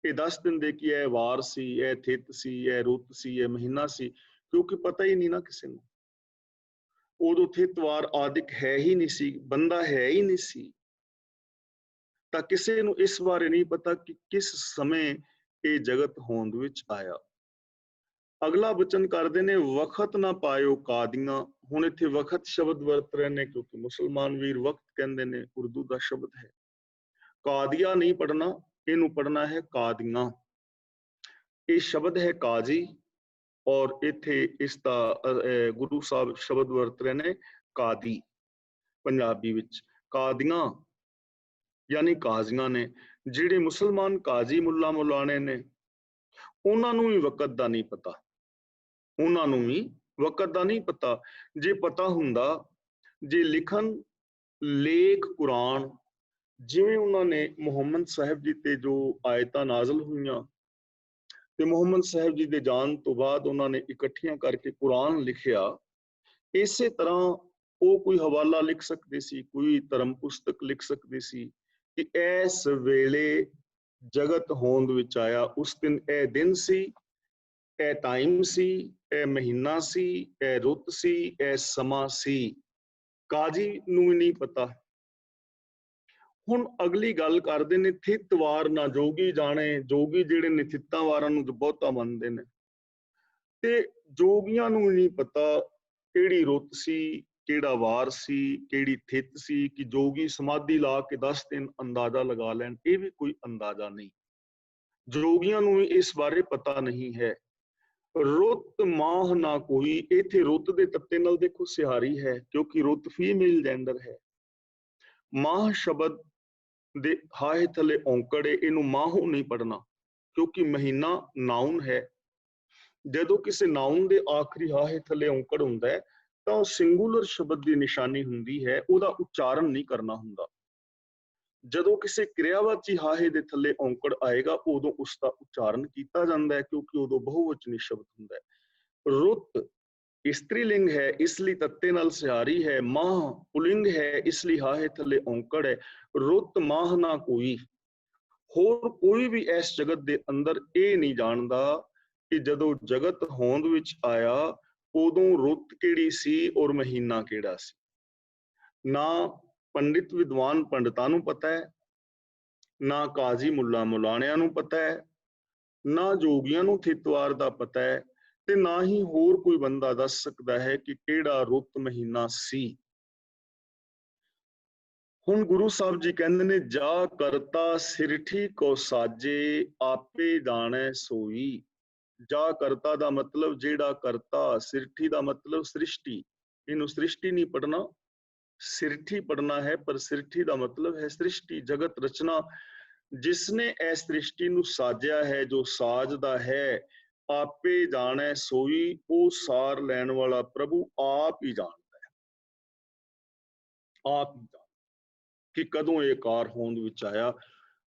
Speaker 2: ਇਹ ਦੱਸ ਦਿੰਦੇ ਕਿ ਇਹ ਵਾਰ ਸੀ, ਇਹ ਥਿਤ ਸੀ, ਇਹ ਰੁੱਤ ਸੀ, ਇਹ ਮਹੀਨਾ ਸੀ, ਕਿਉਂਕਿ ਪਤਾ ਹੀ ਨਹੀਂ ਨਾ ਕਿਸੇ ਨੂੰ। ਉਦੋਂ ਥਿਤ ਵਾਰ ਆਦਿਕ ਹੈ ਹੀ ਨਹੀਂ ਸੀ, ਬੰਦਾ ਹੈ ਹੀ ਨਹੀਂ ਸੀ, ਤਾਂ ਕਿਸੇ ਨੂੰ ਇਸ ਬਾਰੇ ਨਹੀਂ ਪਤਾ ਕਿ ਕਿਸ ਸਮੇਂ ਇਹ ਜਗਤ ਹੋਂਦ ਵਿੱਚ ਆਇਆ। ਅਗਲਾ ਬਚਨ ਕਰਦੇ ਨੇ ਵਖਤ ਨਾ ਪਾਇਓ ਕਾਦੀਆਂ। ਹੁਣ ਇੱਥੇ ਵਖਤ ਸ਼ਬਦ ਵਰਤ ਰਹੇ ਨੇ ਕਿਉਂਕਿ ਮੁਸਲਮਾਨ ਵੀਰ ਵਕਤ ਕਹਿੰਦੇ ਨੇ, ਉਰਦੂ ਦਾ ਸ਼ਬਦ ਹੈ। ਕਾਦੀਆਂ ਨਹੀਂ ਪੜਨਾ, ਇਹਨੂੰ ਪੜਨਾ ਹੈ ਕਾਦੀਆਂ। ਇਹ ਸ਼ਬਦ ਹੈ ਕਾਜੀ, ਔਰ ਇੱਥੇ ਇਸ ਦਾ ਗੁਰੂ ਸਾਹਿਬ ਸ਼ਬਦ ਵਰਤ ਰਹੇ ਨੇ ਕਾਦੀ। ਪੰਜਾਬੀ ਵਿੱਚ ਕਾਦੀਆਂ ਯਾਨੀ ਕਾਜ਼ੀਆਂ ਨੇ। ਜਿਹੜੇ ਮੁਸਲਮਾਨ ਕਾਜ਼ੀ ਮੁੱਲਾ ਮੁਲਾਣੇ ਨੇ, ਉਹਨਾਂ ਨੂੰ ਵੀ ਵਕਤ ਦਾ ਨਹੀਂ ਪਤਾ, ਉਹਨਾਂ ਨੂੰ ਵੀ ਵਕਤ ਦਾ ਨਹੀਂ ਪਤਾ। ਜੇ ਪਤਾ ਹੁੰਦਾ, ਜੇ ਲਿਖਣ ਲੇਖ ਕੁਰਾਨ, ਜਿਵੇਂ ਉਹਨਾਂ ਨੇ ਮੁਹੰਮਦ ਸਾਹਿਬ ਜੀ ਤੇ ਜੋ ਆਇਤਾਂ ਨਾਜ਼ਲ ਹੋਈਆਂ ਤੇ ਮੁਹੰਮਦ ਸਾਹਿਬ ਜੀ ਦੇ ਜਾਣ ਤੋਂ ਬਾਅਦ ਉਹਨਾਂ ਨੇ ਇਕੱਠੀਆਂ ਕਰਕੇ ਕੁਰਾਨ ਲਿਖਿਆ, ਇਸੇ ਤਰ੍ਹਾਂ ਉਹ ਕੋਈ ਹਵਾਲਾ ਲਿਖ ਸਕਦੇ ਸੀ, ਕੋਈ ਧਰਮ ਪੁਸਤਕ ਲਿਖ ਸਕਦੇ ਸੀ ਕਿ ਇਸ ਵੇਲੇ ਜਗਤ ਹੋਂਦ ਵਿੱਚ ਆਇਆ, ਉਸ ਦਿਨ ਇਹ ਦਿਨ ਸੀ, ਇਹ ਟਾਈਮ ਸੀ, ਇਹ ਮਹੀਨਾ ਸੀ, ਇਹ ਰੁੱਤ ਸੀ, ਇਹ ਸਮਾਂ ਸੀ। ਕਾਜੀ ਨੂੰ ਵੀ ਨਹੀਂ ਪਤਾ। ਹੁਣ ਅਗਲੀ ਗੱਲ ਕਰਦੇ ਨੇ, ਥਿੱਤਵਾਰ ਨਾ ਜੋਗੀ ਜਾਣੇ। ਜੋਗੀ ਜਿਹੜੇ ਨੇ ਥਿੱਤਾਂ ਵਾਰਾਂ ਨੂੰ ਬਹੁਤਾ ਮੰਨਦੇ ਨੇ, ਤੇ ਜੋਗੀਆਂ ਨੂੰ ਨਹੀਂ ਪਤਾ ਕਿਹੜੀ ਰੁੱਤ ਸੀ, ਕਿਹੜਾ ਵਾਰ ਸੀ, ਕਿਹੜੀ ਥਿੱਤ ਸੀ ਕਿ ਜੋਗੀ ਸਮਾਧੀ ਲਾ ਕੇ 10 ਦਿਨ ਅੰਦਾਜ਼ਾ ਲਗਾ ਲੈਣ। ਇਹ ਵੀ ਕੋਈ ਅੰਦਾਜ਼ਾ ਨਹੀਂ। ਜੋਗੀਆਂ ਨੂੰ ਵੀ ਇਸ ਬਾਰੇ ਪਤਾ ਨਹੀਂ ਹੈ। ਰੁੱਤ ਮਾਹ ਨਾ ਕੋਈ, ਇੱਥੇ ਰੁੱਤ ਦੇ ਤੱਤੇ ਨਾਲ ਦੇਖੋ ਸਿਹਾਰੀ ਹੈ, ਕਿਉਂਕਿ ਰੁੱਤ ਫੀਮੇਲ ਜੈਂਡਰ ਹੈ। ਮਾਹ ਸ਼ਬਦ ਦੇ ਹਾਹੇ ਥੱਲੇ ਔਂਕੜ ਏ, ਇਹਨੂੰ ਮਾਹੂ ਨਹੀਂ ਪੜਨਾ, ਕਿਉਂਕਿ ਮਹੀਨਾ ਨਾਉਨ ਹੈ। ਜਦੋਂ ਕਿਸੇ ਨਾਉਨ ਦੇ ਆਖਰੀ ਹਾਹੇ ਥੱਲੇ ਔਂਕੜ ਹੁੰਦਾ ਹੈ ਤਾਂ ਉਹ ਸਿੰਗੂਲਰ ਸ਼ਬਦ ਦੀ ਨਿਸ਼ਾਨੀ ਹੁੰਦੀ ਹੈ, ਉਹਦਾ ਉਚਾਰਨ ਨਹੀਂ ਕਰਨਾ ਹੁੰਦਾ। ਜਦੋਂ ਕਿਸੇ ਕਿਰਿਆਵਾਚੀ ਹਾਹੇ ਦੇ ਥੱਲੇ ਔਂਕੜ ਆਏਗਾ ਉਦੋਂ ਉਸ ਦਾ ਉਚਾਰਨ ਕੀਤਾ ਜਾਂਦਾ ਹੈ, ਕਿਉਂਕਿ ਉਦੋਂ ਬਹੁਵਚਨੀ ਸ਼ਬਦ ਹੁੰਦਾ ਹੈ। ਰੁੱਤ ਇਸਤਰੀ ਲਿੰਗ ਹੈ, ਇਸ ਲਈ ਤੱਤੇ ਨਾਲ ਸਿਹਾਰੀ ਹੈ। ਮਾਹ ਪੁਲਿੰਗ ਹੈ, ਇਸ ਲਈ ਹਾਹੇ ਥੱਲੇ ਔਂਕੜ ਹੈ। ਰੁੱਤ ਮਾਹ ਨਾ ਕੋਈ। ਹੋਰ ਕੋਈ ਵੀ ਇਸ ਜਗਤ ਦੇ ਅੰਦਰ ਇਹ ਨਹੀਂ ਜਾਣਦਾ ਕਿ ਜਦੋਂ ਜਗਤ ਹੋਂਦ ਵਿੱਚ ਆਇਆ ਉਦੋਂ ਰੁੱਤ ਕਿਹੜੀ ਸੀ ਔਰ ਮਹੀਨਾ ਕਿਹੜਾ ਸੀ। ਨਾ ਪੰਡਿਤ ਵਿਦਵਾਨ ਪੰਡਤਾਂ ਨੂੰ ਪਤਾ ਹੈ, ਨਾ ਕਾਜ਼ੀ ਮੁੱਲਾ ਮੁਲਾਣਿਆਂ ਨੂੰ ਪਤਾ ਹੈ, ਨਾ ਜੋਗੀਆਂ ਨੂੰ ਥਿੱਤਵਾਰ ਦਾ ਪਤਾ ਹੈ, ਤੇ ਨਾ ਹੀ ਹੋਰ ਕੋਈ ਬੰਦਾ ਦੱਸ ਸਕਦਾ ਹੈ ਕਿ ਕਿਹੜਾ ਰੁੱਤ ਮਹੀਨਾ ਸੀ। ਹੁਣ ਗੁਰੂ ਸਾਹਿਬ ਜੀ ਕਹਿੰਦੇ ਨੇ, ਜਾ ਕਰਤਾ ਸਿਰਠੀ ਕੋ ਸਾਜੇ, ਆਪੇ ਜਾਣੈ ਸੋਈ। ਜਾ ਕਰਤਾ ਦਾ ਮਤਲਬ ਜਿਹੜਾ ਕਰਤਾ, ਸਿਰਠੀ ਦਾ ਮਤਲਬ ਸ੍ਰਿਸ਼ਟੀ। ਇਹਨੂੰ ਸ੍ਰਿਸ਼ਟੀ ਨਹੀਂ ਪੜਨਾ, ਸਿਰਠੀ ਪੜਨਾ ਹੈ, ਪਰ ਸਿਰਠੀ ਦਾ ਮਤਲਬ ਹੈ ਸ੍ਰਿਸ਼ਟੀ, ਜਗਤ ਰਚਨਾ। ਜਿਸਨੇ ਇਸ ਸ੍ਰਿਸ਼ਟੀ ਨੂੰ ਸਾਜਿਆ ਹੈ, ਜੋ ਸਾਜਦਾ ਹੈ, ਆਪੇ ਜਾਣੈ ਸੋਈ, ਉਹ ਸਾਰ ਲੈਣ ਵਾਲਾ ਪ੍ਰਭੂ ਆਪ ਹੀ ਜਾਣਦਾ ਹੈ। ਆਪ ਹੀ ਕਿ ਕਦੋਂ ਇਹ ਕਾਰ ਹੋਂਦ ਵਿੱਚ ਆਇਆ।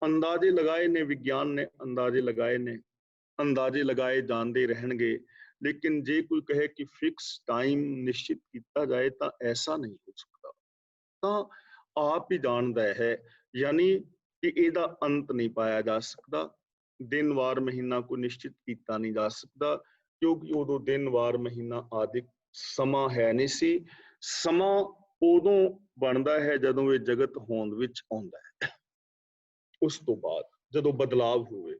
Speaker 2: ਅੰਦਾਜ਼ੇ ਲਗਾਏ ਨੇ, ਵਿਗਿਆਨ ਨੇ ਅੰਦਾਜ਼ੇ ਲਗਾਏ ਨੇ, ਅੰਦਾਜ਼ੇ ਲਗਾਏ ਜਾਂਦੇ ਰਹਿਣਗੇ, ਲੇਕਿਨ ਜੇ ਕੋਈ ਕਹੇ ਕਿ ਫਿਕਸ ਟਾਈਮ ਨਿਸ਼ਚਿਤ ਕੀਤਾ ਜਾਏ ਤਾਂ ਐਸਾ ਨਹੀਂ ਹੋ ਸਕਦਾ। ਤਾਂ ਆਪ ਹੀ ਜਾਣਦਾ ਹੈ, ਯਾਨੀ ਕਿ ਇਹਦਾ ਅੰਤ ਨਹੀਂ ਪਾਇਆ ਜਾ ਸਕਦਾ। ਦਿਨ ਵਾਰ ਮਹੀਨਾ ਕੋਈ ਨਿਸ਼ਚਿਤ ਕੀਤਾ ਨਹੀਂ ਜਾ ਸਕਦਾ, ਕਿਉਂਕਿ ਉਦੋਂ ਦਿਨ ਵਾਰ ਮਹੀਨਾ ਆਦਿਕ ਸਮਾਂ ਹੈ ਨਹੀਂ ਸੀ। ਸਮਾਂ ਉਦੋਂ ਬਣਦਾ ਹੈ ਜਦੋਂ ਇਹ ਜਗਤ ਹੋਂਦ ਵਿੱਚ ਆਉਂਦਾ ਹੈ। ਉਸ ਤੋਂ ਬਾਅਦ ਜਦੋਂ ਬਦਲਾਵ ਹੋਵੇ,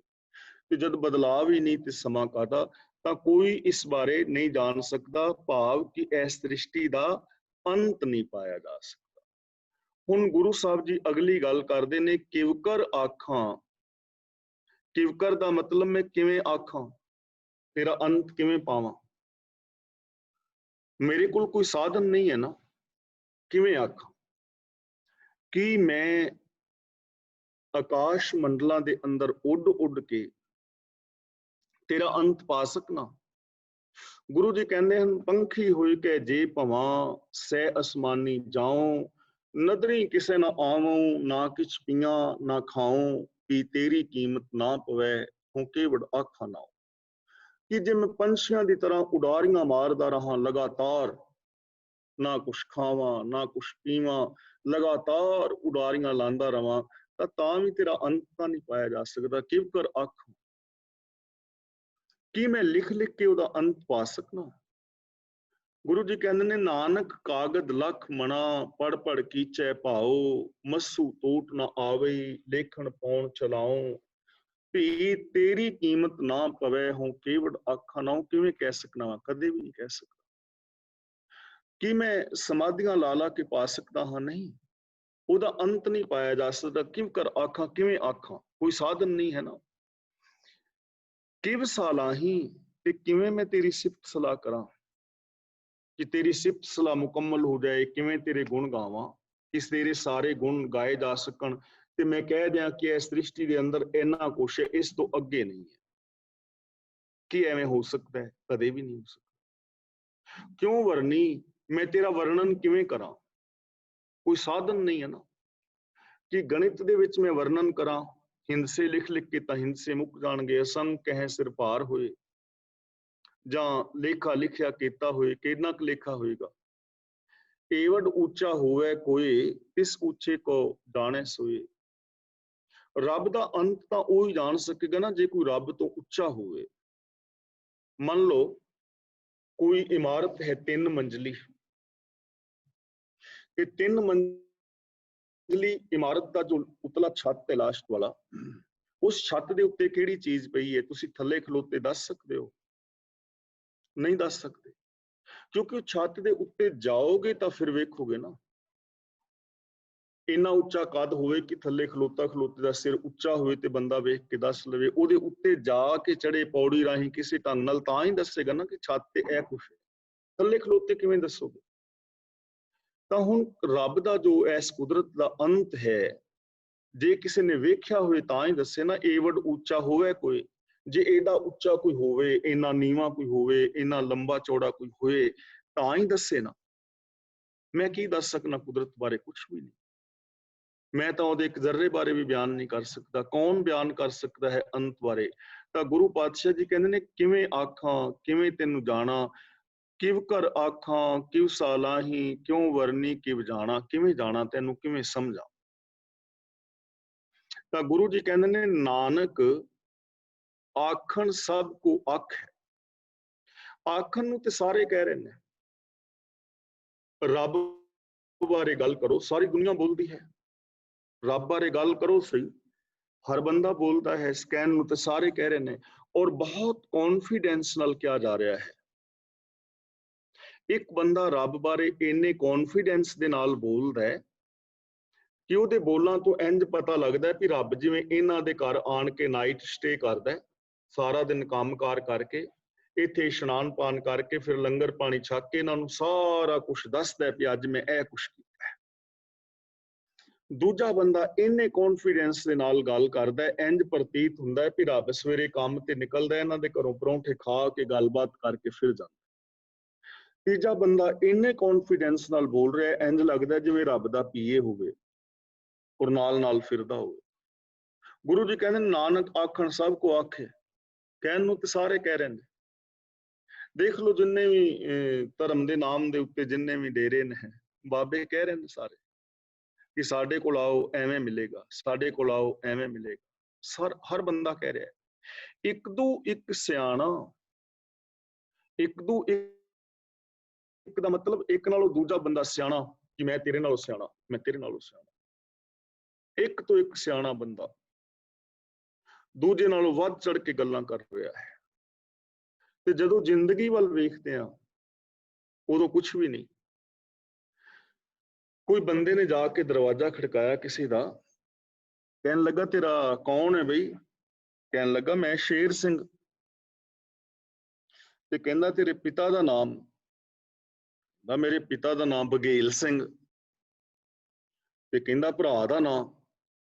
Speaker 2: ਤੇ ਜਦ ਬਦਲਾਵ ਹੀ ਨਹੀਂ ਤੇ ਸਮਾਂ ਕਾਹਦਾ। ਤਾਂ ਕੋਈ ਇਸ ਬਾਰੇ ਨਹੀਂ ਜਾਣ ਸਕਦਾ, ਭਾਵ ਕਿ ਇਸ ਸ੍ਰਿਸ਼ਟੀ ਦਾ ਅੰਤ ਨਹੀਂ ਪਾਇਆ ਜਾ ਸਕਦਾ। ਹੁਣ ਗੁਰੂ ਸਾਹਿਬ ਜੀ ਅਗਲੀ ਗੱਲ ਕਰਦੇ ਨੇ, ਕਿਵਕਰ ਆਖਾਂ। ਕਿਵਕਰ ਦਾ ਮਤਲਬ ਮੈਂ ਕਿਵੇਂ ਆਖਾਂ, ਤੇਰਾ ਅੰਤ ਕਿਵੇਂ ਪਾਵਾਂ। ਮੇਰੇ ਕੋਲ ਕੋਈ ਸਾਧਨ ਨਹੀਂ ਹੈ ਨਾ, ਕਿਵੇਂ ਆਖਾਂ। ਕੀ ਮੈਂ ਆਕਾਸ਼ ਮੰਡਲਾਂ ਦੇ ਅੰਦਰ ਉੱਡ ਉੱਡ ਕੇ ਤੇਰਾ ਅੰਤ ਪਾ ਸਕਣਾ। ਗੁਰੂ ਜੀ ਕਹਿੰਦੇ ਹਨ, ਪੰਖੀ ਹੋਈ ਕੇ ਜੇ ਭਵਾਂ, ਸੈ ਅਸਮਾਨੀ ਜਾਉ, ਨਦਰੀ ਕਿਸੇ ਨਾ ਆਵਉ, ਨਾ ਕਿਛ ਪੀਆਂ ਨਾ ਖਾਉ, ਕਿ ਤੇਰੀ ਕੀਮਤ ਨਾ ਪਵੈ, ਹੋ ਕੇਵੜ ਆਖਾਂ ਨਾਉ। ਕਿ ਜੇ ਮੈਂ ਪੰਛੀਆਂ ਦੀ ਤਰ੍ਹਾਂ ਉਡਾਰੀਆਂ ਮਾਰਦਾ ਰਹਾ ਲਗਾਤਾਰ, ਨਾ ਕੁਛ ਖਾਵਾਂ ਨਾ ਕੁਛ ਪੀਵਾਂ, ਲਗਾਤਾਰ ਉਡਾਰੀਆਂ ਲਾਂਦਾ ਰਵਾਂ, ਤਾਂ ਵੀ ਤੇਰਾ ਅੰਤ ਤਾਂ ਨਹੀਂ ਪਾਇਆ ਜਾ ਸਕਦਾ। ਕਿਵਕਰ ਆਖਾਂ, ਕੀ ਮੈਂ ਲਿਖ ਲਿਖ ਕੇ ਉਹਦਾ ਅੰਤ ਪਾ ਸਕਣਾ। ਗੁਰੂ ਜੀ ਕਹਿੰਦੇ ਨੇ, ਨਾਨਕ ਕਾਗਦ ਲਖ ਮਣਾ, ਪੜ ਪੜ ਕੀਚੈ ਭਾਉ, ਮਸੂ ਟੋਟ ਨਾ ਆਵੇ, ਲੇਖਣ ਪਾਉਣ ਚਲਾਉ, ਵੀ ਤੇਰੀ ਕੀਮਤ ਨਾ ਪਵੇ, ਹੋਂ ਕੇਵੜ ਆਖਾਂ ਨਾਉ। ਕਿਵੇਂ ਕਹਿ ਸਕਣਾ ਵਾ, ਕਦੇ ਵੀ ਨਹੀਂ ਕਹਿ ਸਕਦਾ। ਕੀ ਮੈਂ ਸਮਾਧੀਆਂ ਲਾ ਲਾ ਕੇ ਪਾ ਸਕਦਾ ਹਾਂ, ਨਹੀਂ। ਉਹਦਾ ਅੰਤ ਨਹੀਂ ਪਾਇਆ ਜਾ ਸਕਦਾ। ਕਿਵ ਕਰ ਆਖਾਂ, ਕਿਵੇਂ ਆਖਾਂ, ਕੋਈ ਸਾਧਨ ਨਹੀਂ ਹੈ ਨਾ। ਕਿਵ ਸਾਲਾਹੀ, ਤੇ ਕਿਵੇਂ ਮੈਂ ਤੇਰੀ ਸਿਫਤ ਸਲਾਹ ਕਰਾਂ, ਕਿ ਤੇਰੀ ਸਿਫਤ ਸਲਾਹ ਮੁਕੰਮਲ ਹੋ ਜਾਏ। ਕਿਵੇਂ ਤੇਰੇ ਗੁਣ ਗਾਵਾਂ, ਕਿ ਤੇਰੇ ਸਾਰੇ ਗੁਣ ਗਾਏ ਜਾ ਸਕਣ, ਤੇ ਮੈਂ ਕਹਿ ਦਿਆਂ ਕਿ ਇਸ ਸ੍ਰਿਸ਼ਟੀ ਦੇ ਅੰਦਰ ਇੰਨਾ ਕੁਛ ਹੈ, ਇਸ ਤੋਂ ਅੱਗੇ ਨਹੀਂ ਹੈ। ਕੀ ਐਵੇਂ ਹੋ ਸਕਦਾ ਹੈ? ਕਦੇ ਵੀ ਨਹੀਂ ਹੋ ਸਕਦਾ। ਕਿਉਂ ਵਰਨੀ, ਮੈਂ ਤੇਰਾ ਵਰਣਨ ਕਿਵੇਂ ਕਰਾਂ, ਕੋਈ ਸਾਧਨ ਨਹੀਂ ਹੈ ਨਾ। कि गणित दे विच मैं वर्णन करा हिंसे लिख लिख के तां हिंसे मुक जाणगे, असंख कहे सिर भार होए, जां लेखा लिखिया केता होए, कितना क लेखा होएगा। एवड ऊंचा होवे कोई, तिस ऊंचे को जाने सोए। रब दा अंत तां ओही जान सकेगा ना जे कोई रब तो उच्चा होवे। मान लो कोई इमारत है 3 मंजिली, ये 3 मंजिली इमारत का जो उतला छत है लास्ट वाला, उस छत दे उत्ते किहड़ी चीज पई है तुसी थल्ले खलोते दस सकदे हो? नहीं दस सकते, क्योंकि उस छत दे उत्ते जाओगे तां फिर वेखोगे ना। इन्ना उच्चा कद होवे कि थल्ले खलोता खलोते दा सिर उच्चा होवे ते बंदा वेख के दस लवे, ओदे उत्ते जा के चढ़े पौड़ी राहीं किसी ढंग नाल तां ही दसेगा ना कि छत ते ऐ कुछ है, थल्ले खलोते किवें दसोगे? तां हुण रब दा जो इस कुदरत दा अंत है, जे किसी ने वेख्या होवे तां ही दसे ना। एवड ऊंचा होवे कोई, जे एडा उच्चा कोई होवे, इन्ना नीवा कोई होवे, इन्ना लंबा चौड़ा कोई होए तां ही दसे ना। मैं की दस सकना कुदरत बारे? कुछ भी नहीं। मैं ਤਾਂ ਉਹਦੇ ਇੱਕ ਜ਼ਰਰੇ ਬਾਰੇ ਵੀ ਬਿਆਨ ਨਹੀਂ ਕਰ ਸਕਦਾ। ਕੌਣ ਬਿਆਨ ਕਰ ਸਕਦਾ ਹੈ ਅੰਤ ਬਾਰੇ? ਤਾਂ ਗੁਰੂ ਪਾਤਸ਼ਾਹ ਜੀ ਕਹਿੰਦੇ ਨੇ, ਕਿਵੇਂ ਆਖਾਂ ਕਿਵੇਂ ਤੈਨੂੰ ਜਾਣਾ, ਕਿਵ ਕਰ ਆਖਾਂ ਕਿਵ ਸਾਲਾਹੀ, ਕਿਉਂ ਵਰਨੀ ਕਿਵ ਜਾਣਾ, ਕਿਵੇਂ ਜਾਣਾ ਤੈਨੂੰ, ਕਿਵੇਂ ਸਮਝਾਂ। ਤਾਂ ਗੁਰੂ ਜੀ ਕਹਿੰਦੇ ਨੇ, ਨਾਨਕ ਆਖਣ ਸਭ ਕੋ ਆਖ ਹੈ। ਆਖਣ ਨੂੰ ਤੇ ਸਾਰੇ ਕਹਿ ਰਹੇ ਨੇ, ਰੱਬ ਬਾਰੇ ਗੱਲ ਕਰੋ ਸਾਰੀ ਦੁਨੀਆ ਬੋਲਦੀ ਹੈ, ਰੱਬ ਬਾਰੇ ਗੱਲ ਕਰੋ ਸਹੀ ਹਰ ਬੰਦਾ ਬੋਲਦਾ ਹੈ, ਸਕੈਨ ਨੂੰ ਤੇ ਸਾਰੇ ਕਹਿ ਰਹੇ ਨੇ, ਔਰ ਬਹੁਤ ਕੌਨਫੀਡੈਂਸ ਨਾਲ ਕਿਹਾ ਜਾ ਰਿਹਾ ਹੈ। ਇੱਕ ਬੰਦਾ ਰੱਬ ਬਾਰੇ ਇੰਨੇ ਕੌਨਫੀਡੈਂਸ ਦੇ ਨਾਲ ਬੋਲਦਾ ਹੈ ਕਿ ਉਹਦੇ ਬੋਲਾਂ ਤੋਂ ਇੰਜ ਪਤਾ ਲੱਗਦਾ ਵੀ ਰੱਬ ਜਿਵੇਂ ਇਹਨਾਂ ਦੇ ਘਰ ਆਣ ਕੇ ਨਾਈਟ ਸਟੇ ਕਰਦਾ ਹੈ, ਸਾਰਾ ਦਿਨ ਕੰਮਕਾਰ ਕਰਕੇ ਇੱਥੇ ਇਸ਼ਨਾਨ ਪਾਨ ਕਰਕੇ ਫਿਰ ਲੰਗਰ ਪਾਣੀ ਛਕ ਕੇ ਇਹਨਾਂ ਨੂੰ ਸਾਰਾ ਕੁਝ ਦੱਸਦਾ ਵੀ ਅੱਜ ਮੈਂ ਇਹ ਕੁਝ ਕੀਤਾ। ਦੂਜਾ ਬੰਦਾ ਇੰਨੇ ਕੌਨਫੀਡੈਂਸ ਦੇ ਨਾਲ ਗੱਲ ਕਰਦਾ ਹੈ, ਇੰਜ ਪ੍ਰਤੀਤ ਹੁੰਦਾ ਹੈ ਵੀ ਰੱਬ ਸਵੇਰੇ ਕੰਮ ਤੇ ਨਿਕਲਦਾ, ਇਹਨਾਂ ਦੇ ਘਰੋਂ ਪਰੌਂਠੇ ਖਾ ਕੇ ਗੱਲਬਾਤ ਕਰਕੇ ਫਿਰ ਜਾਂਦਾ। ਤੀਜਾ ਬੰਦਾ ਇੰਨੇ ਕੌਨਫੀਡੈਂਸ ਨਾਲ ਬੋਲ ਰਿਹਾ, ਇੰਜ ਲੱਗਦਾ ਜਿਵੇਂ ਰੱਬ ਦਾ ਪੀਏ ਹੋਵੇ ਔਰ ਨਾਲ ਨਾਲ ਫਿਰਦਾ ਹੋਵੇ। ਗੁਰੂ ਜੀ ਕਹਿੰਦੇ ਨਾਨਕ ਆਖਣ ਸਭ ਕੋ ਆਖੇ, ਕਹਿਣ ਨੂੰ ਤੇ ਸਾਰੇ ਕਹਿ ਰਹੇ ਨੇ। ਦੇਖ ਲਓ ਜਿੰਨੇ ਵੀ ਧਰਮ ਦੇ ਨਾਮ ਦੇ ਉੱਤੇ ਜਿੰਨੇ ਵੀ ਡੇਰੇ ਨੇ, ਬਾਬੇ ਕਹਿ ਰਹੇ ਨੇ ਸਾਰੇ ਕਿ ਸਾਡੇ ਕੋਲ ਆਓ ਐਵੇਂ ਮਿਲੇਗਾ, ਸਾਡੇ ਕੋਲ ਆਓ ਐਵੇਂ ਮਿਲੇਗਾ। ਹਰ ਬੰਦਾ ਕਹਿ ਰਿਹਾ। ਇੱਕ ਦੂ ਇੱਕ ਸਿਆਣਾ, ਇੱਕ ਦੂ ਇੱਕ ਦਾ ਮਤਲਬ ਇੱਕ ਨਾਲੋਂ ਦੂਜਾ ਬੰਦਾ ਸਿਆਣਾ, ਕਿ ਮੈਂ ਤੇਰੇ ਨਾਲੋਂ ਸਿਆਣਾ, ਮੈਂ ਤੇਰੇ ਨਾਲੋਂ ਸਿਆਣਾ। ਇੱਕ ਤੋਂ ਇੱਕ ਸਿਆਣਾ ਬੰਦਾ ਦੂਜੇ ਨਾਲੋਂ ਵੱਧ ਚੜ ਕੇ ਗੱਲਾਂ ਕਰ ਰਿਹਾ ਹੈ। ਤੇ ਜਦੋਂ ਜ਼ਿੰਦਗੀ ਵੱਲ ਵੇਖਦੇ ਆ ਉਦੋਂ ਕੁਝ ਵੀ ਨਹੀਂ। ਕੋਈ ਬੰਦੇ ਨੇ ਜਾ ਕੇ ਦਰਵਾਜ਼ਾ ਖੜਕਾਇਆ ਕਿਸੇ ਦਾ, ਕਹਿਣ ਲੱਗਾ ਤੇਰਾ ਕੌਣ ਹੈ ਬਈ? ਕਹਿਣ ਲੱਗਾ ਮੈਂ ਸ਼ੇਰ ਸਿੰਘ। ਤੇ ਕਹਿੰਦਾ ਤੇਰੇ ਪਿਤਾ ਦਾ ਨਾਮ? ਕਹਿੰਦਾ ਮੇਰੇ ਪਿਤਾ ਦਾ ਨਾਮ ਬਘੇਲ ਸਿੰਘ। ਤੇ ਕਹਿੰਦਾ ਭਰਾ ਦਾ ਨਾਮ?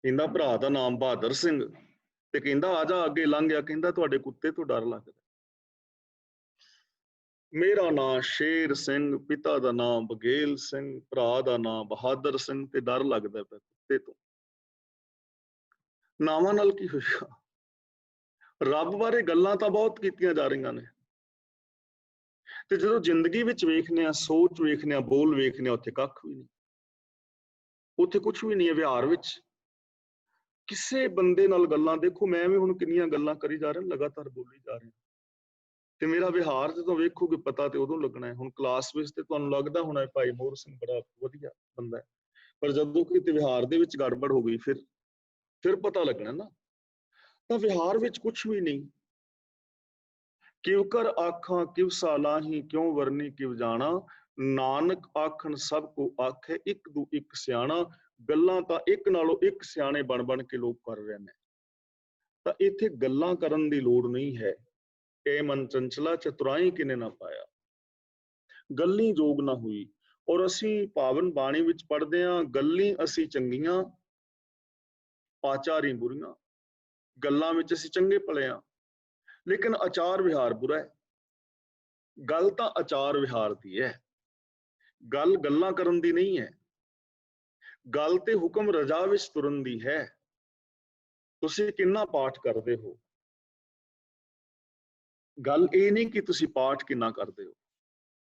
Speaker 2: ਕਹਿੰਦਾ ਭਰਾ ਦਾ ਨਾਮ ਬਹਾਦਰ ਸਿੰਘ। ਤੇ ਕਹਿੰਦਾ ਆ ਜਾ ਅੱਗੇ ਲੰਘ ਗਿਆ, ਕਹਿੰਦਾ ਤੁਹਾਡੇ ਕੁੱਤੇ ਤੋਂ ਡਰ ਲੱਗਦਾ। ਮੇਰਾ ਨਾਂ ਸ਼ੇਰ ਸਿੰਘ, ਪਿਤਾ ਦਾ ਨਾਮ ਬਘੇਲ ਸਿੰਘ, ਭਰਾ ਦਾ ਨਾਮ ਬਹਾਦਰ ਸਿੰਘ, ਤੇ ਡਰ ਲੱਗਦਾ ਪਿਆ ਕੁੱਤੇ ਤੋਂ। ਨਾਵਾਂ ਨਾਲ ਕੀ ਹੋਏਗਾ? ਰੱਬ ਬਾਰੇ ਗੱਲਾਂ ਤਾਂ ਬਹੁਤ ਕੀਤੀਆਂ ਜਾ ਰਹੀਆਂ ਨੇ, ਤੇ ਜਦੋਂ ਜ਼ਿੰਦਗੀ ਵਿੱਚ ਵੇਖਦੇ ਆ, ਸੋਚ ਵੇਖਦੇ ਆ, ਬੋਲ ਵੇਖਦੇ ਆ, ਉੱਥੇ ਕੱਖ ਵੀ ਨਹੀਂ, ਉੱਥੇ ਕੁਝ ਵੀ ਨਹੀਂ ਹੈ। ਵਿਹਾਰ ਵਿੱਚ ਕਿਸੇ ਬੰਦੇ ਨਾਲ ਗੱਲਾਂ ਦੇਖੋ, ਮੈਂ ਵੀ ਹੁਣ ਕਿੰਨੀਆਂ ਗੱਲਾਂ ਕਰੀ ਜਾ ਰਿਹਾ, ਲਗਾਤਾਰ ਬੋਲੀ ਜਾ ਰਿਹਾ, ਤੇ ਮੇਰਾ ਵਿਹਾਰ ਜਦੋਂ ਵੇਖੋਗੇ ਪਤਾ ਤੇ ਉਦੋਂ ਲੱਗਣਾ ਹੈ। ਹੁਣ ਕਲਾਸ ਵਿੱਚ ਤੇ ਤੁਹਾਨੂੰ ਲੱਗਦਾ ਹੋਣਾ ਭਾਈ ਮੋਹਰ ਸਿੰਘ ਬੜਾ ਵਧੀਆ ਬੰਦਾ ਹੈ, ਪਰ ਜਦੋਂ ਕਿਤੇ ਵਿਹਾਰ ਦੇ ਵਿੱਚ ਗੜਬੜ ਹੋ ਗਈ ਫਿਰ ਪਤਾ ਲੱਗਣਾ ਨਾ। ਤਾਂ ਵਿਹਾਰ ਵਿੱਚ ਕੁਝ ਵੀ ਨਹੀਂ। ਕਿਵ ਕਰ ਆਖਾਂ ਕਿਵ ਸਾਲਾਹੀ, ਕਿਉਂ ਵਰਨੀ ਕਿਵ ਜਾਣਾ, ਨਾਨਕ ਆਖਣ ਸਭ ਕੋ ਆਖੇ, ਇੱਕ ਦੂ ਇੱਕ ਸਿਆਣਾ। ਗੱਲਾਂ ਤਾਂ ਇੱਕ ਨਾਲੋਂ ਇੱਕ ਸਿਆਣੇ ਬਣ ਕੇ ਲੋਕ ਕਰ ਰਹੇ ਨੇ। ਤਾਂ ਇੱਥੇ ਗੱਲਾਂ ਕਰਨ ਦੀ ਲੋੜ ਨਹੀਂ ਹੈ। ਇਹ ਮਨ ਚੰਚਲਾ ਚਤੁਰਾਈ ਕਿਨੇ ਨਾ ਪਾਇਆ, ਗੱਲੀ ਜੋਗ ਨਾ ਹੋਈ। ਔਰ ਅਸੀਂ ਪਾਵਨ ਬਾਣੀ ਵਿੱਚ ਪੜ੍ਹਦੇ ਹਾਂ, ਗੱਲੀ ਅਸੀਂ ਚੰਗੀਆਂ, ਆਚਾਰੀ ਬੁਰੀਆਂ। ਗੱਲਾਂ ਵਿੱਚ ਅਸੀਂ ਚੰਗੇ ਭਲੇ ਹਾਂ, ਲੇਕਿਨ ਆਚਾਰ ਵਿਹਾਰ ਬੁਰਾ ਹੈ। ਗੱਲ ਤਾਂ ਆਚਾਰ ਵਿਹਾਰ ਦੀ ਹੈ, ਗੱਲ ਗੱਲਾਂ ਕਰਨ ਦੀ ਨਹੀਂ ਹੈ। ਗੱਲ ਤੇ ਹੁਕਮ ਰਜ਼ਾ ਵਿੱਚ ਤੁਰਨ ਦੀ ਹੈ। ਤੁਸੀਂ ਕਿੰਨਾ ਪਾਠ ਕਰਦੇ ਹੋ, ਗੱਲ ਇਹ ਨਹੀਂ ਕਿ ਤੁਸੀਂ ਪਾਠ ਕਿੰਨਾ ਕਰਦੇ ਹੋ,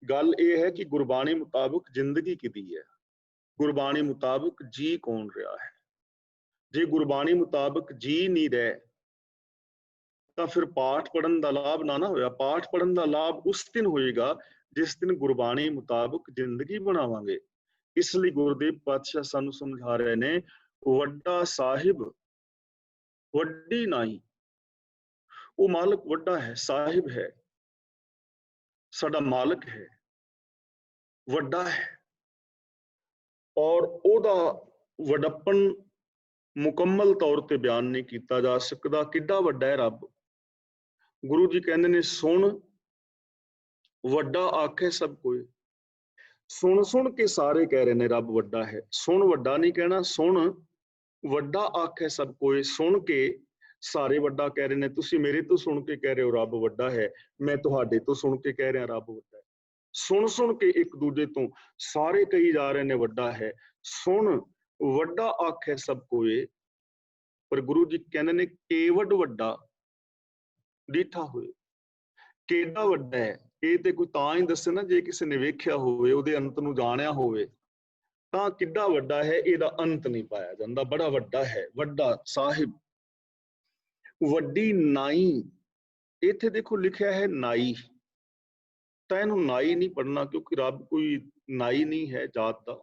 Speaker 2: ਗੱਲ ਇਹ ਹੈ ਕਿ ਗੁਰਬਾਣੀ ਮੁਤਾਬਕ ਜ਼ਿੰਦਗੀ ਕਿਹਦੀ ਹੈ, ਗੁਰਬਾਣੀ ਮੁਤਾਬਕ ਜੀ ਕੌਣ ਰਿਹਾ ਹੈ। ਜੇ ਗੁਰਬਾਣੀ ਮੁਤਾਬਕ ਜੀ ਨਹੀਂ ਰਹੇ ਤਾਂ ਫਿਰ ਪਾਠ ਪੜਨ ਦਾ ਲਾਭ ਨਾ ਹੋਇਆ। ਪਾਠ ਪੜਨ ਦਾ ਲਾਭ ਉਸ ਦਿਨ ਹੋਏਗਾ ਜਿਸ ਦਿਨ ਗੁਰਬਾਣੀ ਮੁਤਾਬਕ ਜ਼ਿੰਦਗੀ ਬਣਾਵਾਂਗੇ। ਇਸ ਲਈ ਗੁਰਦੇਵ ਪਾਤਸ਼ਾਹ ਸਾਨੂੰ ਸਮਝਾ ਰਹੇ ਨੇ, ਵੱਡਾ ਸਾਹਿਬ ਵੱਡੀ ਨਾਈ। ਉਹ ਮਾਲਕ ਵੱਡਾ ਹੈ, ਸਾਹਿਬ ਹੈ, ਸਾਡਾ ਮਾਲਕ ਹੈ, ਵੱਡਾ ਹੈ, ਔਰ ਉਹਦਾ ਵੱਡਪਨ ਮੁਕੰਮਲ ਤੌਰ ਤੇ ਬਿਆਨ ਨਹੀਂ ਕੀਤਾ ਜਾ ਸਕਦਾ। ਕਿੱਡਾ ਵੱਡਾ ਹੈ ਰੱਬ। ਗੁਰੂ ਜੀ ਕਹਿੰਦੇ ਨੇ, ਸੁਣ ਵੱਡਾ ਆਖੇ ਸਭ ਕੋਈ। ਸੁਣ ਸੁਣ ਕੇ ਸਾਰੇ ਕਹਿ ਰਹੇ ਨੇ ਰੱਬ ਵੱਡਾ ਹੈ। ਸੁਣ ਵੱਡਾ ਨਹੀਂ ਕਹਿਣਾ, ਸੁਣ ਵੱਡਾ ਆਖੇ ਸਭ ਕੋਈ। ਸੁਣ ਕੇ ਸਾਰੇ ਵੱਡਾ ਕਹਿ ਰਹੇ ਨੇ। ਤੁਸੀਂ ਮੇਰੇ ਤੋਂ ਸੁਣ ਕੇ ਕਹਿ ਰਹੇ ਹੋ ਰੱਬ ਵੱਡਾ ਹੈ, ਮੈਂ ਤੁਹਾਡੇ ਤੋਂ ਸੁਣ ਕੇ ਕਹਿ ਰਿਹਾ ਰੱਬ ਵੱਡਾ ਹੈ। ਸੁਣ ਸੁਣ ਕੇ ਇੱਕ ਦੂਜੇ ਤੋਂ ਸਾਰੇ ਕਹੀ ਜਾ ਰਹੇ ਨੇ ਵੱਡਾ ਹੈ। ਸੁਣ ਵੱਡਾ ਆਖੇ ਸਭ ਕੋਏ, ਪਰ ਗੁਰੂ ਜੀ ਕਹਿੰਦੇ ਨੇ ਕੇਵਡ ਵੱਡਾ ਡੀਠਾ ਹੋਏ। ਕਿਹੜਾ ਵੱਡਾ ਹੈ ਇਹ ਤੇ ਕੋਈ ਤਾਂ ਹੀ ਦੱਸੇ ਨਾ ਜੇ ਕਿਸੇ ਨੇ ਵੇਖਿਆ ਹੋਵੇ, ਉਹਦੇ ਅੰਤ ਨੂੰ ਜਾਣਿਆ ਹੋਵੇ, ਤਾਂ ਕਿੱਡਾ ਵੱਡਾ ਹੈ ਇਹਦਾ ਅੰਤ ਨਹੀਂ ਪਾਇਆ ਜਾਂਦਾ। ਬੜਾ ਵੱਡਾ ਹੈ, ਵੱਡਾ ਸਾਹਿਬ, ਵੱਡੀ ਨਾਈ। ਇੱਥੇ ਦੇਖੋ ਲਿਖਿਆ ਹੈ ਨਾਈ, ਤਾਂ ਇਹਨੂੰ ਨਾਈ ਨਹੀਂ ਪੜਨਾ, ਕਿਉਂਕਿ ਰੱਬ ਕੋਈ ਨਾਈ ਨਹੀਂ ਹੈ ਜਾਤ ਦਾ।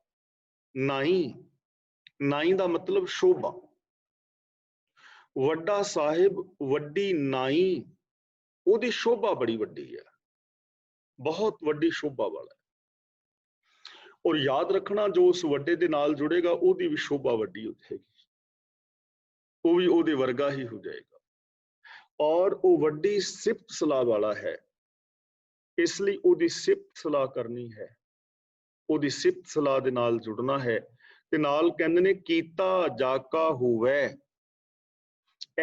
Speaker 2: ਨਾਈ, ਨਾਈ ਦਾ ਮਤਲਬ ਸ਼ੋਭਾ। ਵੱਡਾ ਸਾਹਿਬ, ਵੱਡੀ ਨਾਈ, ਉਹਦੀ ਸ਼ੋਭਾ ਬੜੀ ਵੱਡੀ ਹੈ, ਬਹੁਤ ਵੱਡੀ ਸ਼ੋਭਾ ਵਾਲਾ ਹੈ। ਔਰ ਯਾਦ ਰੱਖਣਾ, ਜੋ ਉਸ ਵੱਡੇ ਦੇ ਨਾਲ ਜੁੜੇਗਾ ਉਹਦੀ ਵੀ ਸ਼ੋਭਾ ਵੱਡੀ ਹੋ ਜਾਏਗੀ, ਉਹ ਵੀ ਉਹਦੇ ਵਰਗਾ ਹੀ ਹੋ ਜਾਏਗਾ। ਔਰ ਉਹ ਵੱਡੀ ਸਿਫਤ ਸਲਾਹ ਵਾਲਾ ਹੈ, ਇਸ ਲਈ ਉਹਦੀ ਸਿਫਤ ਸਲਾਹ ਕਰਨੀ ਹੈ, ਉਹਦੀ ਸਿਫਤ ਸਲਾਹ ਦੇ ਨਾਲ ਜੁੜਨਾ ਹੈ। ਤੇ ਨਾਲ ਕਹਿੰਦੇ ਨੇ ਕੀਤਾ ਜਾਕਾ ਹੋਵੇ।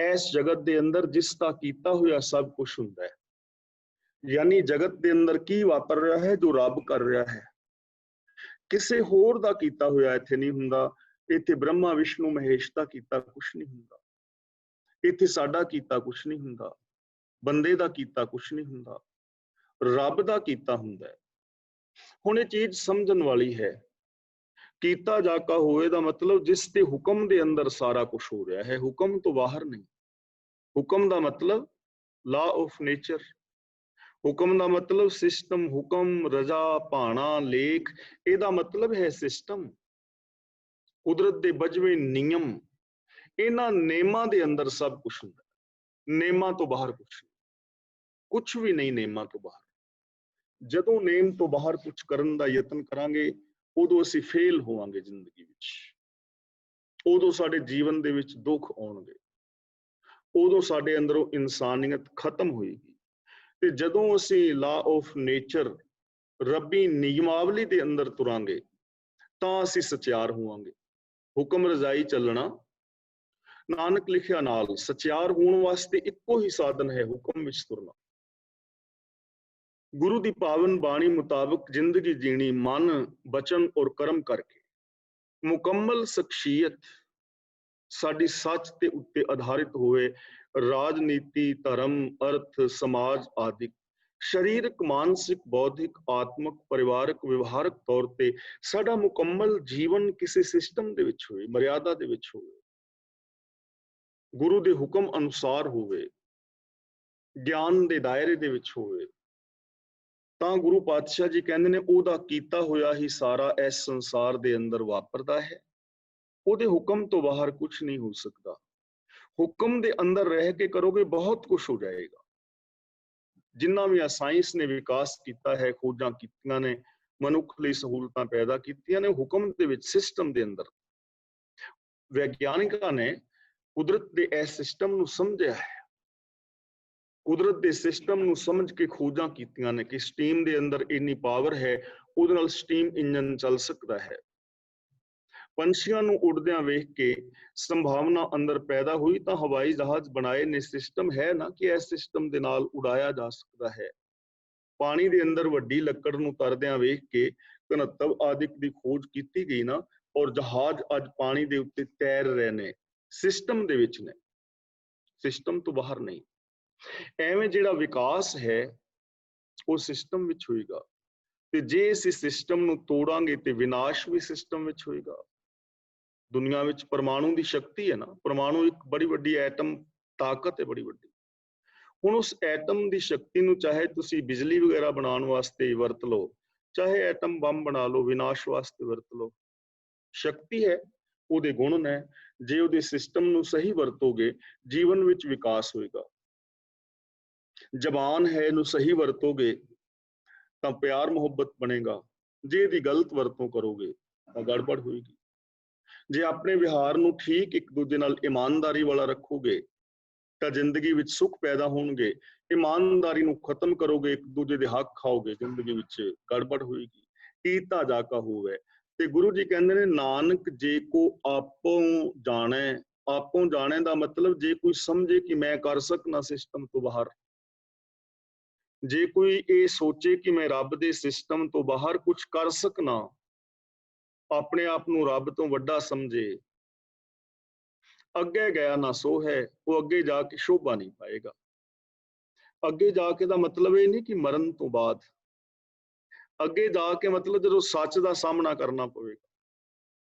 Speaker 2: ਇਸ ਜਗਤ ਦੇ ਅੰਦਰ ਜਿਸ ਦਾ ਕੀਤਾ ਹੋਇਆ ਸਭ ਕੁਝ ਹੁੰਦਾ ਹੈ। ਯਾਨੀ ਜਗਤ ਦੇ ਅੰਦਰ ਕੀ ਵਾਪਰ ਰਿਹਾ ਹੈ, ਜੋ ਰੱਬ ਕਰ ਰਿਹਾ ਹੈ। ਕਿਸੇ ਹੋਰ ਦਾ ਕੀਤਾ ਹੋਇਆ ਇੱਥੇ ਨਹੀਂ ਹੁੰਦਾ। ਇੱਥੇ ਬ੍ਰਹਮਾ ਵਿਸ਼ਨੂੰ ਮਹੇਸ਼ ਦਾ ਕੀਤਾ ਕੁਛ ਨਹੀਂ ਹੁੰਦਾ। ਇੱਥੇ ਸਾਡਾ ਕੀਤਾ ਕੁਛ ਨਹੀਂ ਹੁੰਦਾ, ਬੰਦੇ ਦਾ ਕੀਤਾ ਕੁਛ ਨਹੀਂ ਹੁੰਦਾ, ਰੱਬ ਦਾ ਕੀਤਾ ਹੁੰਦਾ ਹੈ। ਹੁਣ ਇਹ ਚੀਜ਼ ਸਮਝਣ ਵਾਲੀ ਹੈ। ਕੀਤਾ ਜਾਕਾ ਹੋਏ ਦਾ ਮਤਲਬ ਜਿਸ ਤੇ ਹੁਕਮ ਦੇ ਅੰਦਰ ਸਾਰਾ ਕੁਝ ਹੋ ਰਿਹਾ ਹੈ, ਹੁਕਮ ਤੋਂ ਬਾਹਰ ਨਹੀਂ। ਹੁਕਮ ਦਾ ਮਤਲਬ ਲਾ ਆਫ ਨੇਚਰ, ਹੁਕਮ ਦਾ ਮਤਲਬ ਸਿਸਟਮ, ਹੁਕਮ, ਰਜ਼ਾ, ਭਾਣਾ, ਲੇਖ, ਇਹਦਾ ਮਤਲਬ ਹੈ ਸਿਸਟਮ, ਕੁਦਰਤ ਦੇ ਬਜਵੇਂ ਨਿਯਮ। ਇਹਨਾਂ ਨੇਮਾਂ ਦੇ ਅੰਦਰ ਸਭ ਕੁਝ ਹੁੰਦਾ, ਨੇਮਾਂ ਤੋਂ ਬਾਹਰ ਕੁਛ ਵੀ ਨਹੀਂ, ਨੇਮਾਂ ਤੋਂ ਬਾਹਰ। ਜਦੋਂ ਨੇਮ ਤੋਂ ਬਾਹਰ ਕੁਝ ਕਰਨ ਦਾ ਯਤਨ ਕਰਾਂਗੇ ਉਦੋਂ ਅਸੀਂ ਫੇਲ ਹੋਵਾਂਗੇ ਜ਼ਿੰਦਗੀ ਵਿੱਚ, ਉਦੋਂ ਸਾਡੇ ਜੀਵਨ ਦੇ ਵਿੱਚ ਦੁੱਖ ਆਉਣਗੇ, ਉਦੋਂ ਸਾਡੇ ਅੰਦਰੋਂ ਇਨਸਾਨੀਅਤ ਖਤਮ ਹੋਏਗੀ। ਤੇ ਜਦੋਂ ਅਸੀਂ ਲਾ ਆਫ ਨੇਚਰ, ਰੱਬੀ ਨਿਯਮਾਵਲੀ ਦੇ ਅੰਦਰ ਤੁਰਾਂਗੇ ਤਾਂ ਅਸੀਂ ਸਚਿਆਰ ਹੋਵਾਂਗੇ। ਹੁਕਮ ਰਜ਼ਾਈ ਚੱਲਣਾ, ਨਾਨਕ ਲਿਖਿਆ ਨਾਲ, ਸਚਿਆਰ ਹੋਣ ਵਾਸਤੇ ਇੱਕੋ ਹੀ ਸਾਧਨ ਹੈ, ਹੁਕਮ ਵਿੱਚ ਤੁਰਨਾ। ਗੁਰੂ ਦੀ ਪਾਵਨ ਬਾਣੀ ਮੁਤਾਬਕ ਜ਼ਿੰਦਗੀ ਜੀਣੀ, ਮਨ, ਬਚਨ ਔਰ ਕਰਮ ਕਰਕੇ। ਮੁਕੰਮਲ ਸ਼ਖਸੀਅਤ ਸਾਡੀ ਸੱਚ ਦੇ ਉੱਤੇ ਆਧਾਰਿਤ ਹੋਵੇ। ਰਾਜਨੀਤੀ, ਧਰਮ, ਅਰਥ, ਸਮਾਜ ਆਦਿ ਸਰੀਰਕ, ਮਾਨਸਿਕ, ਬੌਧਿਕ, ਆਤਮਿਕ, ਪਰਿਵਾਰਕ, ਵਿਵਹਾਰਕ ਤੌਰ ਤੇ ਸਾਡਾ ਮੁਕੰਮਲ ਜੀਵਨ ਕਿਸੇ ਸਿਸਟਮ ਦੇ ਵਿੱਚ ਹੋਵੇ, ਮਰਿਆਦਾ ਦੇ ਵਿੱਚ ਹੋਵੇ, ਗੁਰੂ ਦੇ ਹੁਕਮ ਅਨੁਸਾਰ ਹੋਵੇ, ਗਿਆਨ ਦੇ ਦਾਇਰੇ ਦੇ ਵਿੱਚ ਹੋਵੇ, ਤਾਂ ਗੁਰੂ ਪਾਤਸ਼ਾਹ ਜੀ ਕਹਿੰਦੇ ਨੇ ਉਹਦਾ ਕੀਤਾ ਹੋਇਆ ਹੀ ਸਾਰਾ ਇਸ ਸੰਸਾਰ ਦੇ ਅੰਦਰ ਵਾਪਰਦਾ ਹੈ। ਉਹਦੇ ਹੁਕਮ ਤੋਂ ਬਾਹਰ ਕੁਝ ਨਹੀਂ ਹੋ ਸਕਦਾ। ਹੁਕਮ ਦੇ ਅੰਦਰ ਰਹਿ ਕੇ ਕਰੋਗੇ ਬਹੁਤ ਕੁਝ ਹੋ ਜਾਏਗਾ। ਜਿੰਨਾ ਵੀ ਸਾਇੰਸ ਨੇ ਵਿਕਾਸ ਕੀਤਾ ਹੈ, ਖੋਜਾਂ ਕੀਤੀਆਂ ਨੇ, ਮਨੁੱਖ ਲਈ ਸਹੂਲਤਾਂ ਪੈਦਾ ਕੀਤੀਆਂ ਨੇ, ਹੁਕਮ ਦੇ ਵਿੱਚ, ਸਿਸਟਮ ਦੇ ਅੰਦਰ। ਵਿਗਿਆਨਿਕਾਂ ਨੇ ਕੁਦਰਤ ਦੇ ਇਸ ਸਿਸਟਮ ਨੂੰ ਸਮਝਿਆ ਹੈ, ਕੁਦਰਤ ਦੇ ਸਿਸਟਮ ਨੂੰ ਸਮਝ ਕੇ ਖੋਜਾਂ ਕੀਤੀਆਂ ਨੇ ਕਿ ਸਟੀਮ ਦੇ ਅੰਦਰ ਇੰਨੀ ਪਾਵਰ ਹੈ, ਉਹਦੇ ਨਾਲ ਸਟੀਮ ਇੰਜਨ ਚੱਲ ਸਕਦਾ ਹੈ। ਪੰਛੀਆਂ ਨੂੰ ਉਡਦਿਆਂ ਵੇਖ ਕੇ ਸੰਭਾਵਨਾ ਅੰਦਰ ਪੈਦਾ ਹੋਈ ਤਾਂ ਹਵਾਈ ਜਹਾਜ਼ ਬਣਾਏ ਨੇ। ਸਿਸਟਮ ਹੈ ਨਾ ਕਿ ਇਸ ਸਿਸਟਮ ਦੇ ਨਾਲ ਉਡਾਇਆ ਜਾ ਸਕਦਾ ਹੈ। ਪਾਣੀ ਦੇ ਅੰਦਰ ਵੱਡੀ ਲੱਕੜ ਨੂੰ ਤਰਦਿਆਂ ਵੇਖ ਕੇ ਘਨੱਤਵ ਆਦਿਕ ਦੀ ਖੋਜ ਕੀਤੀ ਗਈ ਨਾ, ਔਰ ਜਹਾਜ਼ ਅੱਜ ਪਾਣੀ ਦੇ ਉੱਤੇ ਤੈਰ ਰਹੇ ਨੇ, ਸਿਸਟਮ ਦੇ ਵਿੱਚ ਨੇ, ਸਿਸਟਮ ਤੋਂ ਬਾਹਰ ਨਹੀਂ। ਐਵੇਂ ਜਿਹੜਾ ਵਿਕਾਸ ਹੈ ਉਹ ਸਿਸਟਮ ਵਿੱਚ ਹੋਏਗਾ, ਤੇ ਜੇ ਅਸੀਂ ਸਿਸਟਮ ਨੂੰ ਤੋੜਾਂਗੇ ਤੇ ਵਿਨਾਸ਼ ਵੀ ਸਿਸਟਮ ਵਿੱਚ ਹੋਏਗਾ। ਦੁਨੀਆ ਵਿੱਚ ਪਰਮਾਣੂ ਦੀ ਸ਼ਕਤੀ ਹੈ ਨਾ, ਪਰਮਾਣੂ ਇੱਕ ਬੜੀ ਵੱਡੀ ਐਟਮ ਤਾਕਤ ਹੈ, ਬੜੀ ਵੱਡੀ। ਹੁਣ ਉਸ ਐਟਮ ਦੀ ਸ਼ਕਤੀ ਨੂੰ ਚਾਹੇ ਤੁਸੀਂ ਬਿਜਲੀ ਵਗੈਰਾ ਬਣਾਉਣ ਵਾਸਤੇ ਵਰਤ ਲਓ, ਚਾਹੇ ਐਟਮ ਬੰਬ ਬਣਾ ਲਓ, ਵਿਨਾਸ਼ ਵਾਸਤੇ ਵਰਤ ਲਓ, ਸ਼ਕਤੀ ਹੈ, ਉਹਦੇ ਗੁਣ ਨੇ। ਜੇ ਉਹਦੇ ਸਿਸਟਮ ਨੂੰ ਸਹੀ ਵਰਤੋਗੇ, ਜੀਵਨ ਵਿੱਚ ਵਿਕਾਸ ਹੋਏਗਾ। ਜ਼ਬਾਨ ਹੈ, ਇਹਨੂੰ ਸਹੀ ਵਰਤੋਗੇ ਤਾਂ ਪਿਆਰ ਮੁਹੱਬਤ ਬਣੇਗਾ। ਜੇ ਇਹਦੀ ਗਲਤ ਵਰਤੋਂ ਕਰੋਗੇ ਤਾਂ ਗੜਬੜ ਹੋਏਗੀ। ਜੇ ਆਪਣੇ ਵਿਹਾਰ ਨੂੰ ਠੀਕ ਇੱਕ ਦੂਜੇ ਨਾਲ ਇਮਾਨਦਾਰੀ ਵਾਲਾ ਰੱਖੋਗੇ ਤਾਂ ਜ਼ਿੰਦਗੀ ਵਿੱਚ ਸੁੱਖ ਪੈਦਾ ਹੋਣਗੇ। ਇਮਾਨਦਾਰੀ ਨੂੰ ਖਤਮ ਕਰੋਗੇ, ਇੱਕ ਦੂਜੇ ਦੇ ਹੱਕ ਖਾਓਗੇ, ਜ਼ਿੰਦਗੀ ਵਿੱਚ ਗੜਬੜ ਹੋਏਗੀ। ਕੀਤਾ ਜਾ ਕਾ ਹੋਵੇ। ਤੇ ਗੁਰੂ ਜੀ ਕਹਿੰਦੇ ਨੇ, ਨਾਨਕ ਜੇ ਕੋ ਆਪੋਂ ਜਾਣੈ। ਆਪੋਂ ਜਾਣੈ ਦਾ ਮਤਲਬ ਜੇ ਕੋਈ ਸਮਝੇ ਕਿ ਮੈਂ ਕਰ ਸਕਣਾ ਸਿਸਟਮ ਤੋਂ ਬਾਹਰ, ਜੇ ਕੋਈ ਇਹ ਸੋਚੇ ਕਿ ਮੈਂ ਰੱਬ ਦੇ ਸਿਸਟਮ ਤੋਂ ਬਾਹਰ ਕੁਝ ਕਰ ਸਕਣਾ, ਆਪਣੇ ਆਪ ਨੂੰ ਰੱਬ ਤੋਂ ਵੱਡਾ ਸਮਝੇ, ਅੱਗੇ ਗਿਆ ਨਾ ਸੋ ਹੈ, ਉਹ ਅੱਗੇ ਜਾ ਕੇ ਸ਼ੋਭਾ ਨਹੀਂ ਪਾਏਗਾ। ਅੱਗੇ ਜਾ ਕੇ ਦਾ ਮਤਲਬ ਇਹ ਨਹੀਂ ਕਿ ਮਰਨ ਤੋਂ ਬਾਅਦ, ਅੱਗੇ ਜਾ ਕੇ ਮਤਲਬ ਜਦੋਂ ਸੱਚ ਦਾ ਸਾਹਮਣਾ ਕਰਨਾ ਪਵੇਗਾ।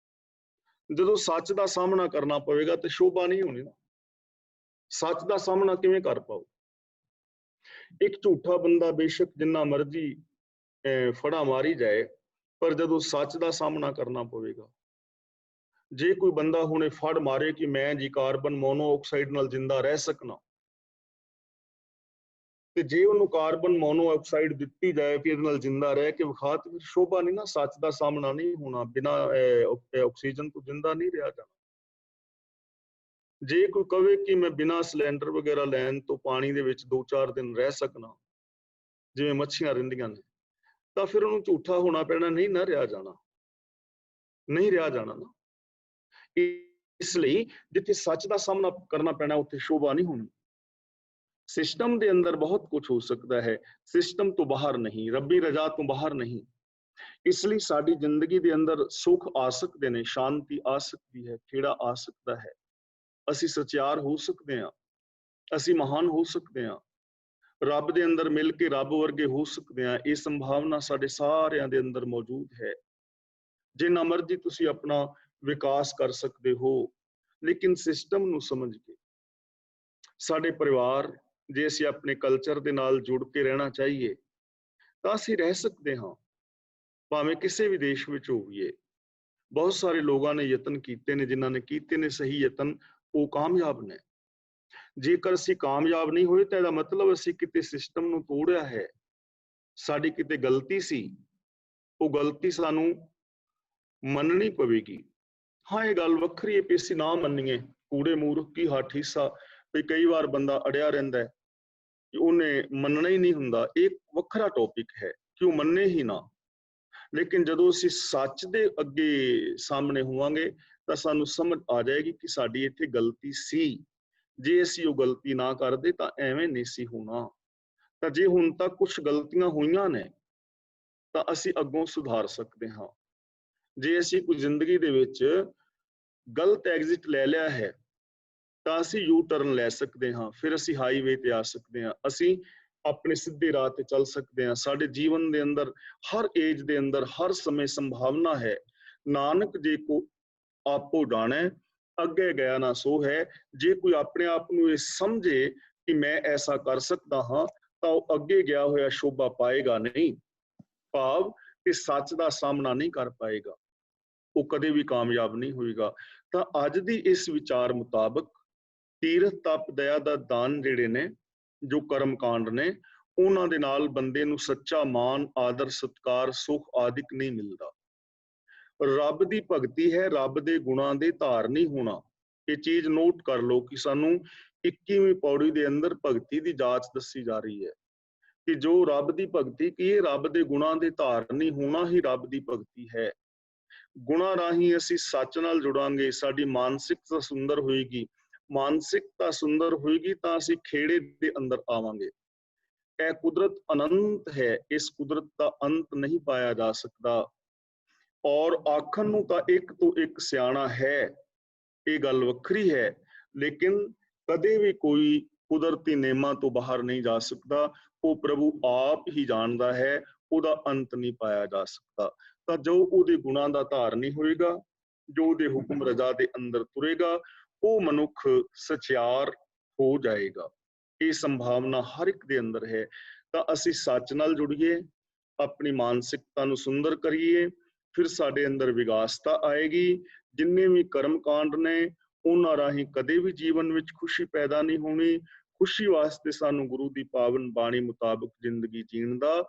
Speaker 2: ਜਦੋਂ ਸੱਚ ਦਾ ਸਾਹਮਣਾ ਕਰਨਾ ਪਵੇਗਾ ਤੇ ਸ਼ੋਭਾ ਨਹੀਂ ਹੋਣੀ ਨਾ। ਸੱਚ ਦਾ ਸਾਹਮਣਾ ਕਿਵੇਂ ਕਰ ਪਾਓ? ਇੱਕ ਝੂਠਾ ਬੰਦਾ ਬੇਸ਼ੱਕ ਜਿੰਨਾ ਮਰਜ਼ੀ ਫੜਾ ਮਾਰੀ ਜਾਏ, ਪਰ ਜਦੋਂ ਸੱਚ ਦਾ ਸਾਹਮਣਾ ਕਰਨਾ ਪਵੇਗਾ, ਜੇ ਕੋਈ ਬੰਦਾ ਹੁਣੇ ਫੜ ਮਾਰੇ ਕਿ ਮੈਂ ਜੀ ਕਾਰਬਨ ਮੋਨੋਆਕਸਾਈਡ ਨਾਲ ਜਿੰਦਾ ਰਹਿ ਸਕਣਾ, ਤੇ ਜੇ ਉਹਨੂੰ ਕਾਰਬਨ ਮੋਨੋਆਕਸਾਈਡ ਦਿੱਤੀ ਜਾਏ ਕਿ ਇਹਦੇ ਨਾਲ ਜਿੰਦਾ ਰਹਿ ਕੇ ਵਿਖਾ, ਤੇ ਫਿਰ ਸ਼ੋਭਾ ਨਹੀਂ ਨਾ, ਸੱਚ ਦਾ ਸਾਹਮਣਾ ਨਹੀਂ ਹੋਣਾ। ਬਿਨਾਂ ਆਕਸੀਜਨ ਤੋਂ ਜਿੰਦਾ ਨਹੀਂ ਰਿਹਾ ਜਾਣਾ। ਜੇ ਕੋਈ ਕਵੇ ਕਿ ਮੈਂ ਬਿਨਾਂ ਸਿਲੰਡਰ ਵਗੈਰਾ ਲੈਣ ਤੋਂ ਪਾਣੀ ਦੇ ਵਿੱਚ 2-4 ਦਿਨ ਰਹਿ ਸਕਣਾ, ਜਿਵੇਂ ਮੱਛੀਆਂ ਰਹਿੰਦੀਆਂ ਨੇ, ਤਾਂ ਫਿਰ ਉਹਨੂੰ ਝੂਠਾ ਹੋਣਾ ਪੈਣਾ, ਨਹੀਂ ਨਾ ਰਿਹਾ ਜਾਣਾ, ਨਹੀਂ ਰਿਹਾ ਜਾਣਾ ਨਾ। ਇਸ ਲਈ ਜਿੱਥੇ ਸੱਚ ਦਾ ਸਾਹਮਣਾ ਕਰਨਾ ਪੈਣਾ, ਉੱਥੇ ਸ਼ੋਭਾ ਨਹੀਂ ਹੋਣੀ। ਸਿਸਟਮ ਦੇ ਅੰਦਰ ਬਹੁਤ ਕੁਝ ਹੋ ਸਕਦਾ ਹੈ, ਸਿਸਟਮ ਤੋਂ ਬਾਹਰ ਨਹੀਂ, ਰੱਬੀ ਰਜ਼ਾ ਤੋਂ ਬਾਹਰ ਨਹੀਂ। ਇਸ ਲਈ ਸਾਡੀ ਜ਼ਿੰਦਗੀ ਦੇ ਅੰਦਰ ਸੁੱਖ ਆ ਸਕਦੇ ਨੇ, ਸ਼ਾਂਤੀ ਆ ਸਕਦੀ ਹੈ, ਖੇੜਾ ਆ ਸਕਦਾ ਹੈ, ਅਸੀਂ ਸਚਿਆਰ ਹੋ ਸਕਦੇ ਹਾਂ, ਅਸੀਂ ਮਹਾਨ ਹੋ ਸਕਦੇ ਹਾਂ, ਰੱਬ ਦੇ ਅੰਦਰ ਮਿਲ ਕੇ ਰੱਬ ਵਰਗੇ ਹੋ ਸਕਦੇ ਹਾਂ। ਇਹ ਸੰਭਾਵਨਾ ਸਾਡੇ ਸਾਰਿਆਂ ਦੇ ਅੰਦਰ ਮੌਜੂਦ ਹੈ। ਜਿੰਨਾ ਮਰਜ਼ੀ ਤੁਸੀਂ ਆਪਣਾ ਵਿਕਾਸ ਕਰ ਸਕਦੇ ਹੋ, ਲੇਕਿਨ ਸਿਸਟਮ ਨੂੰ ਸਮਝ ਕੇ। ਸਾਡੇ ਪਰਿਵਾਰ, ਜੇ ਅਸੀਂ ਆਪਣੇ ਕਲਚਰ ਦੇ ਨਾਲ ਜੁੜ ਕੇ ਰਹਿਣਾ ਚਾਹੀਏ ਤਾਂ ਅਸੀਂ ਰਹਿ ਸਕਦੇ ਹਾਂ, ਭਾਵੇਂ ਕਿਸੇ ਵੀ ਦੇਸ਼ ਵਿੱਚ ਹੋਈਏ। ਬਹੁਤ ਸਾਰੇ ਲੋਕਾਂ ਨੇ ਯਤਨ ਕੀਤੇ ਨੇ, ਜਿਨ੍ਹਾਂ ਨੇ ਕੀਤੇ ਨੇ ਸਹੀ ਯਤਨ, ਉਹ ਕਾਮਯਾਬ ਨੇ। ਜੇਕਰ ਅਸੀਂ ਕਾਮਯਾਬ ਨਹੀਂ ਹੋਏ ਤਾਂ ਇਹਦਾ ਮਤਲਬ ਅਸੀਂ ਕਿਤੇ ਸਿਸਟਮ ਨੂੰ ਤੋੜਿਆ ਹੈ, ਸਾਡੀ ਕਿਤੇ ਗਲਤੀ ਸੀ। ਉਹ ਗਲਤੀ ਸਾਨੂੰ ਮੰਨਣੀ ਪਵੇਗੀ। ਹਾਂ, ਇਹ ਗੱਲ ਵੱਖਰੀ ਹੈ ਕਿ ਅਸੀਂ ਨਾ ਮੰਨੀਏ, ਕੂੜੇ ਮੂਰਖ ਕੀ ਹੱਠ ਹਿੱਸਾ, ਵੀ ਕਈ ਵਾਰ ਬੰਦਾ ਅੜਿਆ ਰਹਿੰਦਾ ਹੈ ਕਿ ਉਹਨੇ ਮੰਨਣਾ ਹੀ ਨਹੀਂ ਹੁੰਦਾ। ਇਹ ਵੱਖਰਾ ਟੌਪਿਕ ਹੈ ਕਿ ਉਹ ਮੰਨੇ ਹੀ ਨਾ। ਲੇਕਿਨ ਜਦੋਂ ਅਸੀਂ ਸੱਚ ਦੇ ਅੱਗੇ ਸਾਹਮਣੇ ਹੋਵਾਂਗੇ ਤਾਂ ਸਾਨੂੰ ਸਮਝ ਆ ਜਾਏਗੀ ਕਿ ਸਾਡੀ ਇੱਥੇ ਗਲਤੀ ਸੀ। ਜੇ ਅਸੀਂ ਉਹ ਗਲਤੀ ਨਾ ਕਰਦੇ ਤਾਂ ਐਵੇਂ ਨਹੀਂ ਸੀ ਹੋਣਾ। ਤਾਂ ਜੇ ਹੁਣ ਤੱਕ ਕੁਝ ਗਲਤੀਆਂ ਹੋਈਆਂ ਨੇ ਤਾਂ ਅਸੀਂ ਅੱਗੋਂ ਸੁਧਾਰ ਸਕਦੇ ਹਾਂ। ਜੇ ਅਸੀਂ ਕੋਈ ਜ਼ਿੰਦਗੀ ਦੇ ਵਿੱਚ ਗਲਤ ਐਗਜ਼ਿਟ ਲੈ ਲਿਆ ਹੈ ਤਾਂ ਅਸੀਂ ਯੂ ਟਰਨ ਲੈ ਸਕਦੇ ਹਾਂ, ਫਿਰ ਅਸੀਂ ਹਾਈਵੇ ਤੇ ਆ ਸਕਦੇ ਹਾਂ, ਅਸੀਂ ਆਪਣੇ ਸਿੱਧੇ ਰਾਹ ਤੇ ਚੱਲ ਸਕਦੇ ਹਾਂ। ਸਾਡੇ ਜੀਵਨ ਦੇ ਅੰਦਰ ਹਰ ਏਜ ਦੇ ਅੰਦਰ ਹਰ ਸਮੇਂ ਸੰਭਾਵਨਾ ਹੈ। ਨਾਨਕ ਜੇ ਕੋ ਆਪੋ ਜਾਣੈ, ਅੱਗੇ ਗਿਆ ਨਾ ਸੋ ਹੈ। ਜੇ ਕੋਈ ਆਪਣੇ ਆਪ ਨੂੰ ਇਹ ਸਮਝੇ ਕਿ ਮੈਂ ਐਸਾ ਕਰ ਸਕਦਾ ਹਾਂ ਤਾਂ ਉਹ ਅੱਗੇ ਗਿਆ ਹੋਇਆ ਸ਼ੋਭਾ ਪਾਏਗਾ ਨਹੀਂ, ਭਾਵ ਕਿ ਸੱਚ ਦਾ ਸਾਹਮਣਾ ਨਹੀਂ ਕਰ ਪਾਏਗਾ, ਉਹ ਕਦੇ ਵੀ ਕਾਮਯਾਬ ਨਹੀਂ ਹੋਏਗਾ। ਤਾਂ ਅੱਜ ਦੀ ਇਸ ਵਿਚਾਰ ਮੁਤਾਬਕ ਤੀਰਥ ਤਪ ਦਇਆ ਦਾ ਦਾਨ ਜਿਹੜੇ ਨੇ, ਜੋ ਕਰਮ ਕਾਂਡ ਨੇ, ਉਹਨਾਂ ਦੇ ਨਾਲ ਬੰਦੇ ਨੂੰ ਸੱਚਾ ਮਾਣ, ਆਦਰ, ਸਤਿਕਾਰ, ਸੁਖ ਆਦਿਕ ਨਹੀਂ ਮਿਲਦਾ। ਰੱਬ ਦੀ ਭਗਤੀ ਹੈ ਰੱਬ ਦੇ ਗੁਣਾਂ ਦੇ ਧਾਰਨੀ ਹੋਣਾ। ਇਹ ਚੀਜ਼ ਨੋਟ ਕਰ ਲਓ ਕਿ ਸਾਨੂੰ 21ਵੀਂ ਪੌੜੀ ਦੇ ਅੰਦਰ ਭਗਤੀ ਦੀ ਜਾਂਚ ਦੱਸੀ ਜਾ ਰਹੀ ਹੈ ਕਿ ਜੋ ਰੱਬ ਦੀ ਭਗਤੀ ਕੀ ਹੈ, ਰੱਬ ਦੇ ਗੁਣਾਂ ਦੇ ਧਾਰਨੀ ਹੋਣਾ ਹੀ ਰੱਬ ਦੀ ਭਗਤੀ ਹੈ। ਗੁਣਾਂ ਰਾਹੀਂ ਅਸੀਂ ਸੱਚ ਨਾਲ ਜੁੜਾਂਗੇ, ਸਾਡੀ ਮਾਨਸਿਕਤਾ ਸੁੰਦਰ ਹੋਏਗੀ। ਮਾਨਸਿਕਤਾ ਸੁੰਦਰ ਹੋਏਗੀ ਤਾਂ ਅਸੀਂ ਖੇੜੇ ਦੇ ਅੰਦਰ ਆਵਾਂਗੇ। ਇਹ ਕੁਦਰਤ ਅਨੰਤ ਹੈ, ਇਸ ਕੁਦਰਤ ਦਾ ਅੰਤ ਨਹੀਂ ਪਾਇਆ ਜਾ ਸਕਦਾ। ਔਰ ਆਖਣ ਨੂੰ ਤਾਂ ਇੱਕ ਤੋਂ ਇੱਕ ਸਿਆਣਾ ਹੈ, ਇਹ ਗੱਲ ਵੱਖਰੀ ਹੈ, ਲੇਕਿਨ ਕਦੇ ਵੀ ਕੋਈ ਕੁਦਰਤੀ ਨਿਯਮਾਂ ਤੋਂ ਬਾਹਰ ਨਹੀਂ ਜਾ ਸਕਦਾ। ਉਹ ਪ੍ਰਭੂ ਆਪ ਹੀ ਜਾਣਦਾ ਹੈ, ਉਹਦਾ ਅੰਤ ਨਹੀਂ ਪਾਇਆ ਜਾ ਸਕਦਾ। ਤਾਂ ਜੋ ਉਹਦੇ ਗੁਣਾਂ ਦਾ ਧਾਰਨੀ ਹੋਏਗਾ, ਜੋ ਉਹਦੇ ਹੁਕਮ ਰਜ਼ਾ ਦੇ ਅੰਦਰ ਤੁਰੇਗਾ, ਉਹ ਮਨੁੱਖ ਸਚਿਆਰ ਹੋ ਜਾਏਗਾ। ਇਹ ਸੰਭਾਵਨਾ ਹਰ ਇੱਕ ਦੇ ਅੰਦਰ ਹੈ। ਤਾਂ ਅਸੀਂ ਸੱਚ ਨਾਲ ਜੁੜੀਏ, ਆਪਣੀ ਮਾਨਸਿਕਤਾ ਨੂੰ ਸੁੰਦਰ ਕਰੀਏ, ਫਿਰ ਸਾਡੇ ਅੰਦਰ ਵਿਗਾਸਤਾ ਆਏਗੀ। ਜਿੰਨੇ ਵੀ ਕਰਮ ਕਾਂਡ ਨੇ ਉਹਨਾਂ ਰਾਹੀਂ ਕਦੇ ਵੀ ਜੀਵਨ ਵਿੱਚ ਖੁਸ਼ੀ ਪੈਦਾ ਨਹੀਂ ਹੋਣੀ। ਖੁਸ਼ੀ ਵਾਸਤੇ ਸਾਨੂੰ ਗੁਰੂ ਦੀ ਪਾਵਨ ਬਾਣੀ ਮੁਤਾਬਕ ਜ਼ਿੰਦਗੀ ਜੀਣ ਦਾ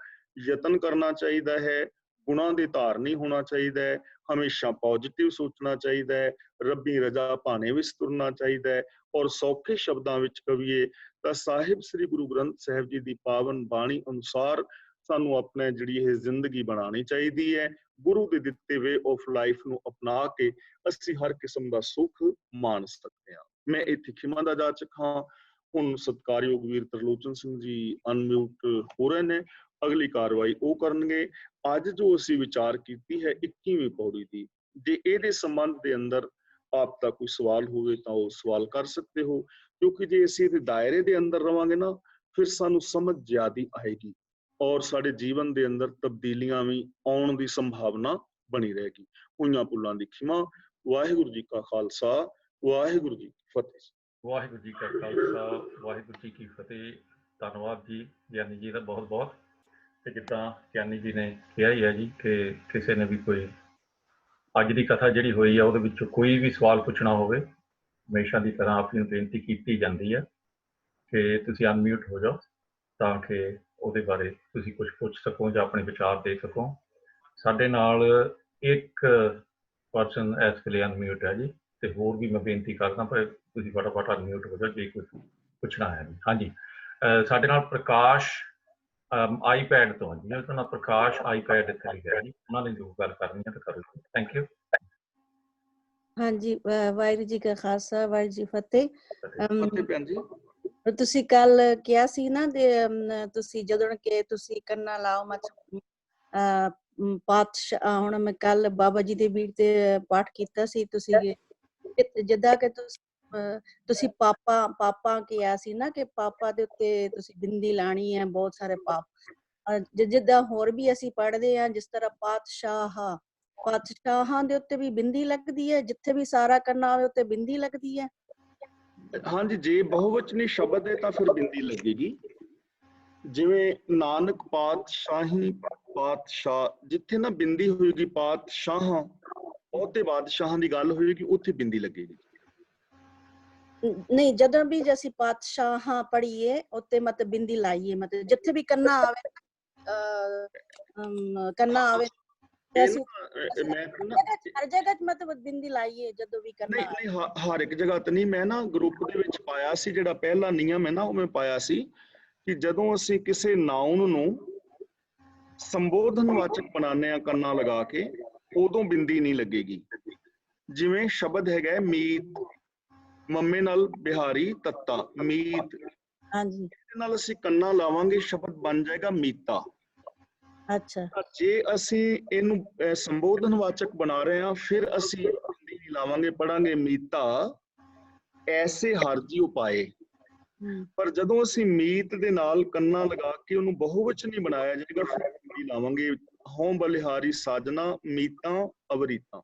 Speaker 2: ਯਤਨ ਕਰਨਾ ਚਾਹੀਦਾ ਹੈ। ਗੁਣਾਂ ਦੇ ਧਾਰਨੀ ਹੋਣਾ ਚਾਹੀਦਾ ਹੈ, ਹਮੇਸ਼ਾ ਪੋਜ਼ਿਟਿਵ ਸੋਚਣਾ ਚਾਹੀਦਾ ਹੈ, ਰੱਬੀ ਰਜ਼ਾ ਭਾਣੇ ਵਿੱਚ ਤੁਰਨਾ ਚਾਹੀਦਾ ਹੈ। ਔਰ ਸੌਖੇ ਸ਼ਬਦਾਂ ਵਿੱਚ ਕਹੀਏ ਤਾਂ ਸਾਹਿਬ ਸ੍ਰੀ ਗੁਰੂ ਗ੍ਰੰਥ ਸਾਹਿਬ ਜੀ ਦੀ ਪਾਵਨ ਬਾਣੀ ਅਨੁਸਾਰ ਸਾਨੂੰ ਆਪਣੇ ਜਿਹੜੀ ਇਹ ਜ਼ਿੰਦਗੀ ਬਣਾਉਣੀ ਚਾਹੀਦੀ ਹੈ। ਗੁਰੂ ਦੇ ਦਿੱਤੇ ਵੇ ਆਫ ਲਾਈਫ ਨੂੰ ਅਪਣਾ ਕੇ ਅਸੀਂ ਹਰ ਕਿਸਮ ਦਾ ਸੁੱਖ ਮਾਣ ਸਕਦੇ ਹਾਂ। ਮੈਂ ਇੱਥੇ ਖਿਮਾ ਦਾ ਜਾਚਕ ਹਾਂ। ਹੁਣ ਸਤਿਕਾਰਯੋਗ ਵੀਰ ਤਰਲੋਚਨ ਸਿੰਘ ਜੀ ਅਨਮਿਊਟ ਹੋ ਰਹੇ ਨੇ, ਅਗਲੀ ਕਾਰਵਾਈ ਉਹ ਕਰਨਗੇ। ਅੱਜ ਜੋ ਅਸੀਂ ਵਿਚਾਰ ਕੀਤੀ ਹੈ 21ਵੀਂ ਪੌੜੀ ਦੀ, ਜੇ ਇਹਦੇ ਸੰਬੰਧ ਦੇ ਅੰਦਰ ਆਪ ਦਾ ਕੋਈ ਸਵਾਲ ਹੋਵੇ ਤਾਂ ਉਹ ਸਵਾਲ ਕਰ ਸਕਦੇ ਹੋ, ਕਿਉਂਕਿ ਜੇ ਅਸੀਂ ਇਹਦੇ ਦਾਇਰੇ ਦੇ ਅੰਦਰ ਰਵਾਂਗੇ ਨਾ, ਫਿਰ ਸਾਨੂੰ ਸਮਝ ਜ਼ਿਆਦੀ ਆਏਗੀ ਔਰ ਸਾਡੇ ਜੀਵਨ ਦੇ ਅੰਦਰ ਤਬਦੀਲੀਆਂ ਵੀ ਆਉਣ ਦੀ ਸੰਭਾਵਨਾ ਬਣੀ ਰਹੇਗੀ। ਹੋਈਆਂ ਭੁੱਲਾਂ ਦੀ ਖਿਮਾ। ਵਾਹਿਗੁਰੂ ਜੀ ਕਾ ਖਾਲਸਾ, ਵਾਹਿਗੁਰੂ ਜੀ ਕੀ ਫਤਿਹ।
Speaker 1: ਵਾਹਿਗੁਰੂ ਜੀ ਕਾ ਖਾਲਸਾ, ਵਾਹਿਗੁਰੂ ਜੀ ਕੀ ਫਤਿਹ। ਧੰਨਵਾਦ ਜੀ ਗਿਆਨੀ ਜੀ ਦਾ ਬਹੁਤ ਬਹੁਤ। ਤੇ ਜਿੱਦਾਂ ਗਿਆਨੀ ਜੀ ਨੇ ਕਿਹਾ ਹੀ ਹੈ ਜੀ ਕਿ ਕਿਸੇ ਨੇ ਵੀ ਕੋਈ ਅੱਜ ਦੀ ਕਥਾ ਜਿਹੜੀ ਹੋਈ ਆ ਉਹਦੇ ਵਿੱਚੋਂ ਕੋਈ ਵੀ ਸਵਾਲ ਪੁੱਛਣਾ ਹੋਵੇ, ਹਮੇਸ਼ਾ ਦੀ ਤਰ੍ਹਾਂ ਆਪ ਜੀ ਨੂੰ ਬੇਨਤੀ ਕੀਤੀ ਜਾਂਦੀ ਹੈ ਕਿ ਤੁਸੀਂ ਅਨਮਿਊਟ ਹੋ ਜਾਓ ਤਾਂ ਕਿ ਉਹਦੇ ਬਾਰੇ ਤੁਸੀਂ ਕੁਝ ਪੁੱਛ ਸਕੋ ਜਾਂ ਆਪਣੇ ਵਿਚਾਰ ਦੇ ਸਕੋ। ਸਾਡੇ ਨਾਲ ਇੱਕ ਪਰਸਨ ਇਸ ਵੇਲੇ ਅਨਮਿਊਟ ਹੈ ਜੀ, ਤੇ ਹੋਰ ਵੀ ਮੈਂ ਬੇਨਤੀ ਕਰਦਾ ਪਰ ਤੁਸੀਂ ਫਟਾਫਟ ਅਨਮਿਊਟ ਹੋ ਜਾਓ ਜੇ ਕੁਝ ਪੁੱਛਣਾ ਹੈ ਜੀ। ਹਾਂਜੀ, ਸਾਡੇ ਨਾਲ ਪ੍ਰਕਾਸ਼ ਆਈਪੈਡ ਤੋਂ ਜੀ, ਉਹਦਾ ਨਾਮ ਪ੍ਰਕਾਸ਼ ਆਈਪੈਡ ਇੱਥੇ ਲਿਖਿਆ ਜੀ, ਉਹਨਾਂ ਨੇ ਜੋ ਗੱਲ ਕਰਨੀ ਹੈ ਤਾਂ ਕਰੋ। Thank you.
Speaker 3: ਹਾਂਜੀ, ਵਾਹਿਗੁਰੂ ਜੀ ਕਾ ਖਾਲਸਾ, ਵਾਹਿਗੁਰੂ ਜੀ ਫਤਿਹ।
Speaker 2: ਫਤਿਹ ਭੈਣ ਜੀ।
Speaker 3: ਤੁਸੀਂ ਕੱਲ ਕਿਹਾ ਸੀ ਨਾ ਤੁਸੀਂ ਜਦੋਂ ਕਿ ਤੁਸੀਂ ਕੰਨਾ ਲਾਓ ਮਚ ਪਾਤਸ਼ਾਹ, ਹੁਣ ਮੈਂ ਕੱਲ ਬਾਬਾ ਜੀ ਦੇ ਬੀੜ ਤੇ ਪਾਠ ਕੀਤਾ ਸੀ। ਤੁਸੀਂ ਜਿੱਦਾਂ ਕਿ ਤੁਸੀਂ ਪਾਪਾ ਕਿਹਾ ਸੀ ਨਾ ਕਿ ਪਾਪਾ ਦੇ ਉੱਤੇ ਤੁਸੀਂ ਬਿੰਦੀ ਲਾਣੀ ਹੈ, ਬਹੁਤ ਸਾਰੇ ਪਾਪ। ਜਿੱਦਾਂ ਹੋਰ ਵੀ ਅਸੀਂ ਪੜ੍ਹਦੇ ਹਾਂ, ਜਿਸ ਤਰ੍ਹਾਂ ਪਾਤਸ਼ਾਹਾਂ ਦੇ ਉੱਤੇ ਵੀ ਬਿੰਦੀ ਲੱਗਦੀ ਹੈ, ਜਿੱਥੇ ਵੀ ਸਾਰਾ ਕਰਨਾ ਹੋਵੇ ਉੱਤੇ ਬਿੰਦੀ ਲੱਗਦੀ ਹੈ।
Speaker 2: ਹਾਂਜੀ, ਜੇ ਬਹੁਵਚਨੀ ਸ਼ਬਦ ਹੈ ਤਾਂ ਫਿਰ ਬਿੰਦੀ ਲੱਗੇਗੀ। ਜਿਵੇਂ ਨਾਨਕ ਪਾਤਸ਼ਾਹੀ, ਪਾਤਸ਼ਾਹ, ਜਿੱਥੇ ਨਾ ਬਿੰਦੀ ਹੋਏਗੀ ਪਾਤਸ਼ਾਹਾਂ, ਬਹੁਤੇ ਬਾਦਸ਼ਾਹਾਂ ਦੀ ਗੱਲ ਹੋਏਗੀ, ਉੱਥੇ ਬਿੰਦੀ ਲੱਗੇਗੀ।
Speaker 3: ਨਹੀਂ, ਜਦੋਂ ਵੀ ਜੇ ਅਸੀਂ ਪਾਤਸ਼ਾਹਾਂ ਪੜ੍ਹੀਏ ਉੱਤੇ ਮਤਲਬ ਬਿੰਦੀ ਲਾਈਏ, ਮਤਲਬ ਜਿੱਥੇ ਵੀ ਕੰਨਾ ਆਵੇ, ਕੰਨਾ ਆਵੇ ਹਰ ਜਗ੍ਹਾ ਮਤਲਬ ਬਿੰਦੀ ਲਾਈਏ ਜਦੋਂ ਵੀ ਕਰਨਾ।
Speaker 2: ਨਹੀਂ, ਹਰ ਇੱਕ ਜਗ੍ਹਾ ਤੇ ਨਹੀਂ। ਮੈਂ ਨਾ ਗਰੁੱਪ ਦੇ ਵਿੱਚ ਪਾਇਆ ਸੀ, ਜਿਹੜਾ ਪਹਿਲਾ ਨਿਯਮ ਹੈ ਨਾ ਉਹ ਮੈਂ ਪਾਇਆ ਸੀ ਕਿ ਜਦੋਂ ਅਸੀਂ ਕਿਸੇ ਨਾਉਨ ਨੂੰ ਸੰਬੋਧਨ ਵਾਚਕ ਬਣਾਉਂਦੇ ਹਾਂ ਕੰਨਾ ਲਗਾ ਕੇ, ਉਦੋਂ ਬਿੰਦੀ ਨਹੀਂ ਲੱਗੇਗੀ। ਜਿਵੇਂ ਸ਼ਬਦ ਹੈਗਾ ਮੀਤ, ਮੰਮੇ ਨਾਲ ਬਿਹਾਰੀ ਤੱਤਾ, ਮੀਤ।
Speaker 3: ਹਾਂਜੀ,
Speaker 2: ਇਹਦੇ ਨਾਲ ਅਸੀਂ ਕੰਨਾ ਲਾਵਾਂਗੇ, ਸ਼ਬਦ ਬਣ ਜਾਏਗਾ ਮੀਤਾ।
Speaker 3: ਅੱਛਾ,
Speaker 2: ਜੇ ਅਸੀਂ ਇਹਨੂੰ ਸੰਬੋਧਨ ਵਾਚਕ ਬਣਾ ਰਹੇ ਹਾਂ, ਫਿਰ ਅਸੀਂ ਬਿੰਦੀ ਨਹੀਂ ਲਾਵਾਂਗੇ, ਪੜਾਂਗੇ ਮੀਤਾ ਐਸੇ ਹਰ ਜੀ ਉਪਾਏ। ਪਰ ਜਦੋਂ ਅਸੀਂ ਮੀਤ ਦੇ ਨਾਲ ਕੰਨਾ ਲਗਾ ਕੇ ਉਹਨੂੰ ਬਹੁਵਚਨੀ ਬਣਾਇਆ ਜਾਏਗਾ, ਫਿਰ ਬਿੰਦੀ ਲਾਵਾਂਗੇ। ਹੋਂ ਬਲਿਹਾਰੀ ਸਾਜਨਾ ਮੀਤਾ ਅਵਰੀਤਾ।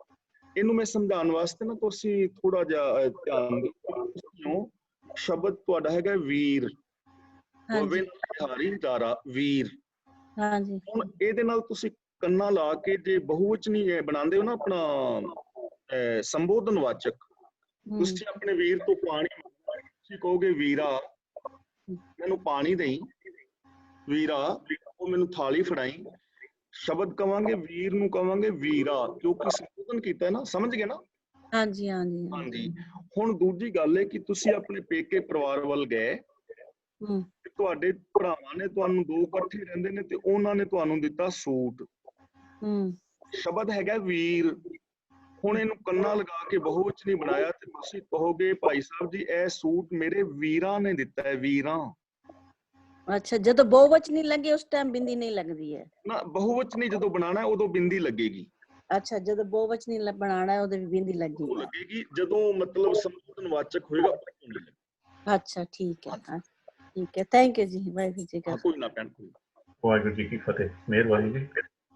Speaker 2: ਇਹਨੂੰ ਮੈਂ ਸਮਝਾਉਣ ਵਾਸਤੇ ਨਾ ਤੁਸੀਂ ਥੋੜਾ ਜਿਹਾ ਧਿਆਨ ਦਿਓ। ਸ਼ਬਦ ਤੁਹਾਡਾ ਹੈਗਾ ਵੀਰ, ਗੋਬਿੰਦ ਬਿਹਾਰੀ ਦਾਰਾ, ਵੀਰ।
Speaker 3: ਹਾਂਜੀ,
Speaker 2: ਹੁਣ ਇਹਦੇ ਨਾਲ ਤੁਸੀਂ ਕੰਨਾ ਲਾ ਕੇ ਜੇ ਬਹੁਵਚਨੀ ਬਣਾਉਂਦੇ ਹੋ ਨਾ ਆਪਣਾ ਸੰਬੋਧਨ ਵਾਚਕ, ਤੁਸੀਂ ਆਪਣੇ ਵੀਰ ਤੋਂ ਪਾਣੀ, ਤੁਸੀਂ ਕਹੋਗੇ ਵੀਰਾ ਮੈਨੂੰ ਪਾਣੀ ਦੇਈ, ਵੀਰਾ ਉਹ ਮੈਨੂੰ ਥਾਲੀ ਫੜਾਈ। ਸ਼ਬਦ ਕਵਾਂਗੇ ਵੀਰ ਨੂੰ ਕਵਾਂਗੇ ਵੀਰਾ, ਕਿਉਂਕਿ ਸੰਬੋਧਨ ਕੀਤਾ ਨਾ, ਸਮਝ ਗਏ ਨਾ।
Speaker 3: ਹਾਂਜੀ, ਹਾਂਜੀ,
Speaker 2: ਹਾਂਜੀ। ਹੁਣ ਦੂਜੀ ਗੱਲ ਹੈ ਕਿ ਤੁਸੀਂ ਆਪਣੇ ਪੇਕੇ ਪਰਿਵਾਰ ਵੱਲ ਗਏ, ਤੁਹਾਡੇ ਭਰਾਵਾਂ ਨੇ ਤੁਹਾਨੂੰ, ਦੋ ਇਕੱਠੇ ਰਹਿੰਦੇ ਨੇ, ਤੇ ਉਹਨਾਂ ਨੇ ਤੁਹਾਨੂੰ ਦਿੱਤਾ ਸੂਟ, ਸ਼ਬਦ ਹੈਗਾ ਵੀਰ। ਹੁਣ ਇਹਨੂੰ ਕੰਨਾ ਲਗਾ ਕੇ ਬਹੁਵਚਨੀ ਬਣਾਇਆ ਤੇ ਤੁਸੀਂ ਕਹੋਗੇ ਭਾਈ ਸਾਹਿਬ ਜੀ ਇਹ ਸੂਟ ਮੇਰੇ ਵੀਰਾਂ ਨੇ ਦਿੱਤਾ ਹੈ, ਵੀਰਾਂ।
Speaker 3: ਅੱਛਾ, ਜਦੋਂ ਬਹੁਵਚਨੀ ਲੱਗੇ ਉਸ ਟਾਈਮ ਬਿੰਦੀ ਨਹੀਂ ਲੱਗਦੀ ਹੈ ਨਾ?
Speaker 2: ਬਹੁਵਚਨੀ ਜਦੋਂ ਬਣਾਉਣਾ ਉਦੋਂ ਬਿੰਦੀ ਲੱਗੇਗੀ।
Speaker 3: ਅੱਛਾ, ਜਦੋਂ ਬਹੁਵਚਨੀ ਬਣਾਉਣਾ ਹੈ ਉਹਦੇ ਵੀ ਬਿੰਦੀ
Speaker 2: ਉਹ
Speaker 3: ਲੱਗੀ ਹੈ।
Speaker 2: ਲੱਗੇਗੀ ਜਦੋਂ ਮਤਲਬ ਸੰਬੋਧਨ ਵਾਚਕ ਹੋਏਗਾ ਉਦੋਂ ਨਹੀਂ ਲੱਗੇਗੀ।
Speaker 3: ਅੱਛਾ ਠੀਕ ਹੈ, ਹਾਂ ਠੀਕ ਹੈ, ਥੈਂਕ ਯੂ ਜੀ, ਵਾਹਿਗੁਰੂ ਜੀ ਕਾ
Speaker 2: ਹਾਂ ਕੋਈ ਨਾ ਭੈਣ, ਕੋਈ
Speaker 1: ਵਾਹਿਗੁਰੂ ਜੀ ਕੀ ਫਤਿਹ, ਮਿਹਰਬਾਨੀ ਜੀ।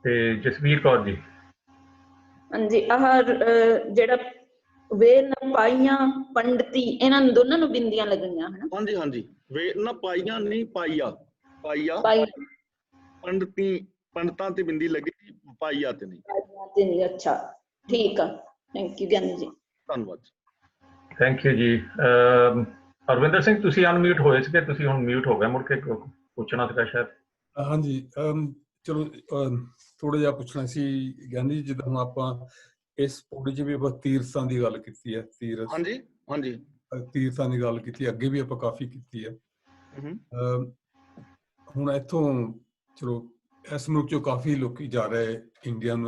Speaker 1: ਤੇ ਜਸਵੀਰ ਕੌਰ ਜੀ।
Speaker 4: ਹਾਂਜੀ, ਆਹ ਜਿਹੜਾ ਵੇ ਨਾ ਪਾਈਆਂ ਪੰਡਤੀ, ਇਹਨਾਂ ਨੂੰ ਦੋਨਾਂ ਨੂੰ ਬਿੰਦੀਆਂ ਲੱਗਣੀਆਂ ਹਨਾ।
Speaker 2: ਹਾਂਜੀ ਹਾਂਜੀ, ਵੇ ਨਾ ਪਾਈਆਂ ਨਹੀਂ ਪਾਈਆ, ਪਾਈਆ
Speaker 4: ਪਾਈ
Speaker 2: ਪੰਡਤੀ, ਪੰਡਤਾਂ ਤੇ ਬਿੰਦੀ ਲੱਗੀ, ਪਾਈਆ ਤੇ ਨਹੀਂ।
Speaker 4: ਤੇ ਨਹੀਂ, ਅੱਛਾ ਠੀਕ ਆ, ਥੈਂਕ ਯੂ ਗਿਆਨੀ ਜੀ।
Speaker 2: ਧੰਨਵਾਦ।
Speaker 1: ਥੈਂਕ ਯੂ ਜੀ। ਅਰਵਿੰਦਰ ਸਿੰਘ ਤੁਸੀਂ ਅਨਮਿਊਟ ਹੋਏ ਸੀਗੇ, ਤੁਸੀਂ ਹੁਣ ਮਿਊਟ ਹੋ ਗਏ, ਮੁੜ ਕੇ ਪੁੱਛਣਾ ਸੀਗਾ ਸ਼ਾਇਦ।
Speaker 5: ਹਾਂਜੀ, ਚਲੋ ਥੋੜਾ ਜਿਹਾ ਪੁੱਛਣਾ ਸੀ ਗਿਆਨੀ ਜੀ, ਜਿੱਦਾਂ ਹੁਣ ਆਪਾਂ ਇਸ ਪੌੜੀ 'ਚ ਵੀ ਆਪਾਂ ਤੀਰਥਾਂ ਦੀ ਗੱਲ ਕੀਤੀ ਹੈ,
Speaker 2: ਹਾਂਜੀ ਹਾਂਜੀ,
Speaker 5: ਤੀਰਥਾਂ ਦੀ ਗੱਲ ਕੀਤੀ, ਅੱਗੇ ਵੀ ਆਪਾਂ ਕਾਫੀ ਕੀਤੀ ਹੈ। ਹੁਣ ਇੱਥੋਂ ਚਲੋ ਇਸ ਮੁਲਕ 'ਚੋਂ ਕਾਫੀ ਲੋਕੀ ਜਾ ਰਹੇ, ਇੰਡੀਅਨ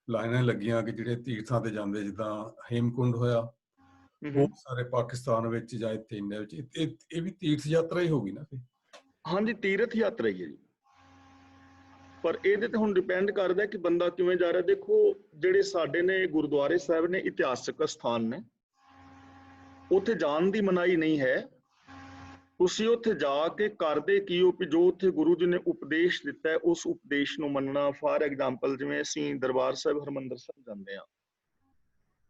Speaker 5: ਲਾਈਨਾਂ ਲੱਗੀਆਂ ਕਿ ਜਿਹੜੇ ਤੀਰਥਾਂ ਤੇ ਜਾਂਦੇ, ਜਿੱਦਾਂ ਹੇਮਕੁੰਡ ਹੋਇਆ, ਬਹੁਤ ਸਾਰੇ ਪਾਕਿਸਤਾਨ ਵਿੱਚ ਜਾਂ ਇੱਥੇ ਇੰਡੀਆ ਵਿੱਚ, ਇਹ ਵੀ ਤੀਰਥ ਯਾਤਰਾ ਹੀ ਹੋਗੀ ਨਾ।
Speaker 2: ਹਾਂਜੀ, ਤੀਰਥ ਯਾਤਰਾ ਹੀ ਹੈ ਜੀ, ਪਰ ਇਹਦੇ ਤੇ ਹੁਣ ਡਿਪੈਂਡ ਕਰਦਾ ਕਿ ਬੰਦਾ ਕਿਵੇਂ ਜਾ ਰਿਹਾ। ਦੇਖੋ ਜਿਹੜੇ ਸਾਡੇ ਨੇ ਗੁਰਦੁਆਰੇ ਸਾਹਿਬ ਨੇ, ਇਤਿਹਾਸਕ ਸਥਾਨ ਨੇ, ਉੱਥੇ ਜਾਣ ਦੀ ਮਨਾਹੀ ਨਹੀਂ ਹੈ। ਤੁਸੀਂ ਉੱਥੇ ਜਾ ਕੇ ਕਰਦੇ ਕੀ ਹੋ ਕਿ ਜੋ ਉੱਥੇ ਗੁਰੂ ਜੀ ਨੇ ਉਪਦੇਸ਼ ਦਿੱਤਾ ਹੈ ਉਸ ਉਪਦੇਸ਼ ਨੂੰ ਮੰਨਣਾ। ਫਾਰ ਐਗਜ਼ਾਮਪਲ ਜਿਵੇਂ ਅਸੀਂ ਦਰਬਾਰ ਸਾਹਿਬ ਹਰਿਮੰਦਰ ਸਾਹਿਬ ਜਾਂਦੇ ਹਾਂ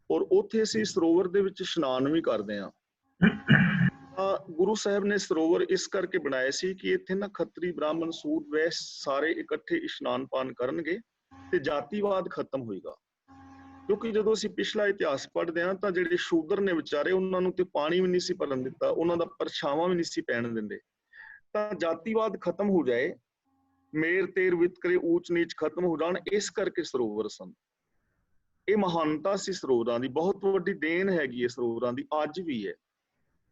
Speaker 2: ਔਰ ਉੱਥੇ ਅਸੀਂ ਸਰੋਵਰ ਦੇ ਵਿੱਚ ਇਸ਼ਨਾਨ ਵੀ ਕਰਦੇ ਹਾਂ। ਗੁਰੂ ਸਾਹਿਬ ਨੇ ਸਰੋਵਰ ਇਸ ਕਰਕੇ ਬਣਾਏ ਸੀ ਕਿ ਇੱਥੇ ਨਾ ਖੱਤਰੀ, ਬ੍ਰਾਹਮਣ, ਸੂਦ, ਵੈਸ਼ ਸਾਰੇ ਇਕੱਠੇ ਇਸ਼ਨਾਨ ਪਾਨ ਕਰਨਗੇ ਤੇ ਜਾਤੀਵਾਦ ਖਤਮ ਹੋਏਗਾ। ਕਿਉਂਕਿ ਜਦੋਂ ਅਸੀਂ ਪਿਛਲਾ ਇਤਿਹਾਸ ਪੜ੍ਹਦੇ ਹਾਂ ਤਾਂ ਜਿਹੜੇ ਸ਼ੂਦਰ ਨੇ ਵਿਚਾਰੇ, ਉਹਨਾਂ ਨੂੰ ਤੇ ਪਾਣੀ ਵੀ ਨਹੀਂ ਸੀ ਭਰਨ ਦਿੱਤਾ, ਉਹਨਾਂ ਦਾ ਪਰਛਾਵਾਂ ਵੀ ਨਹੀਂ ਸੀ ਪੈਣ ਦਿੰਦੇ। ਤਾਂ ਜਾਤੀਵਾਦ ਖਤਮ ਹੋ ਜਾਏ, ਮੇਰ ਤੇਰ ਵਿਤਕਰੇ ਊਚ ਨੀਚ ਖਤਮ ਹੋ ਜਾਣ, ਇਸ ਕਰਕੇ ਸਰੋਵਰ ਸਨ। ਇਹ ਮਹਾਨਤਾ ਸੀ ਸਰੋਵਰਾਂ ਦੀ, ਬਹੁਤ ਵੱਡੀ ਦੇਣ ਹੈਗੀ ਹੈ ਸਰੋਵਰਾਂ ਦੀ, ਅੱਜ ਵੀ ਹੈ।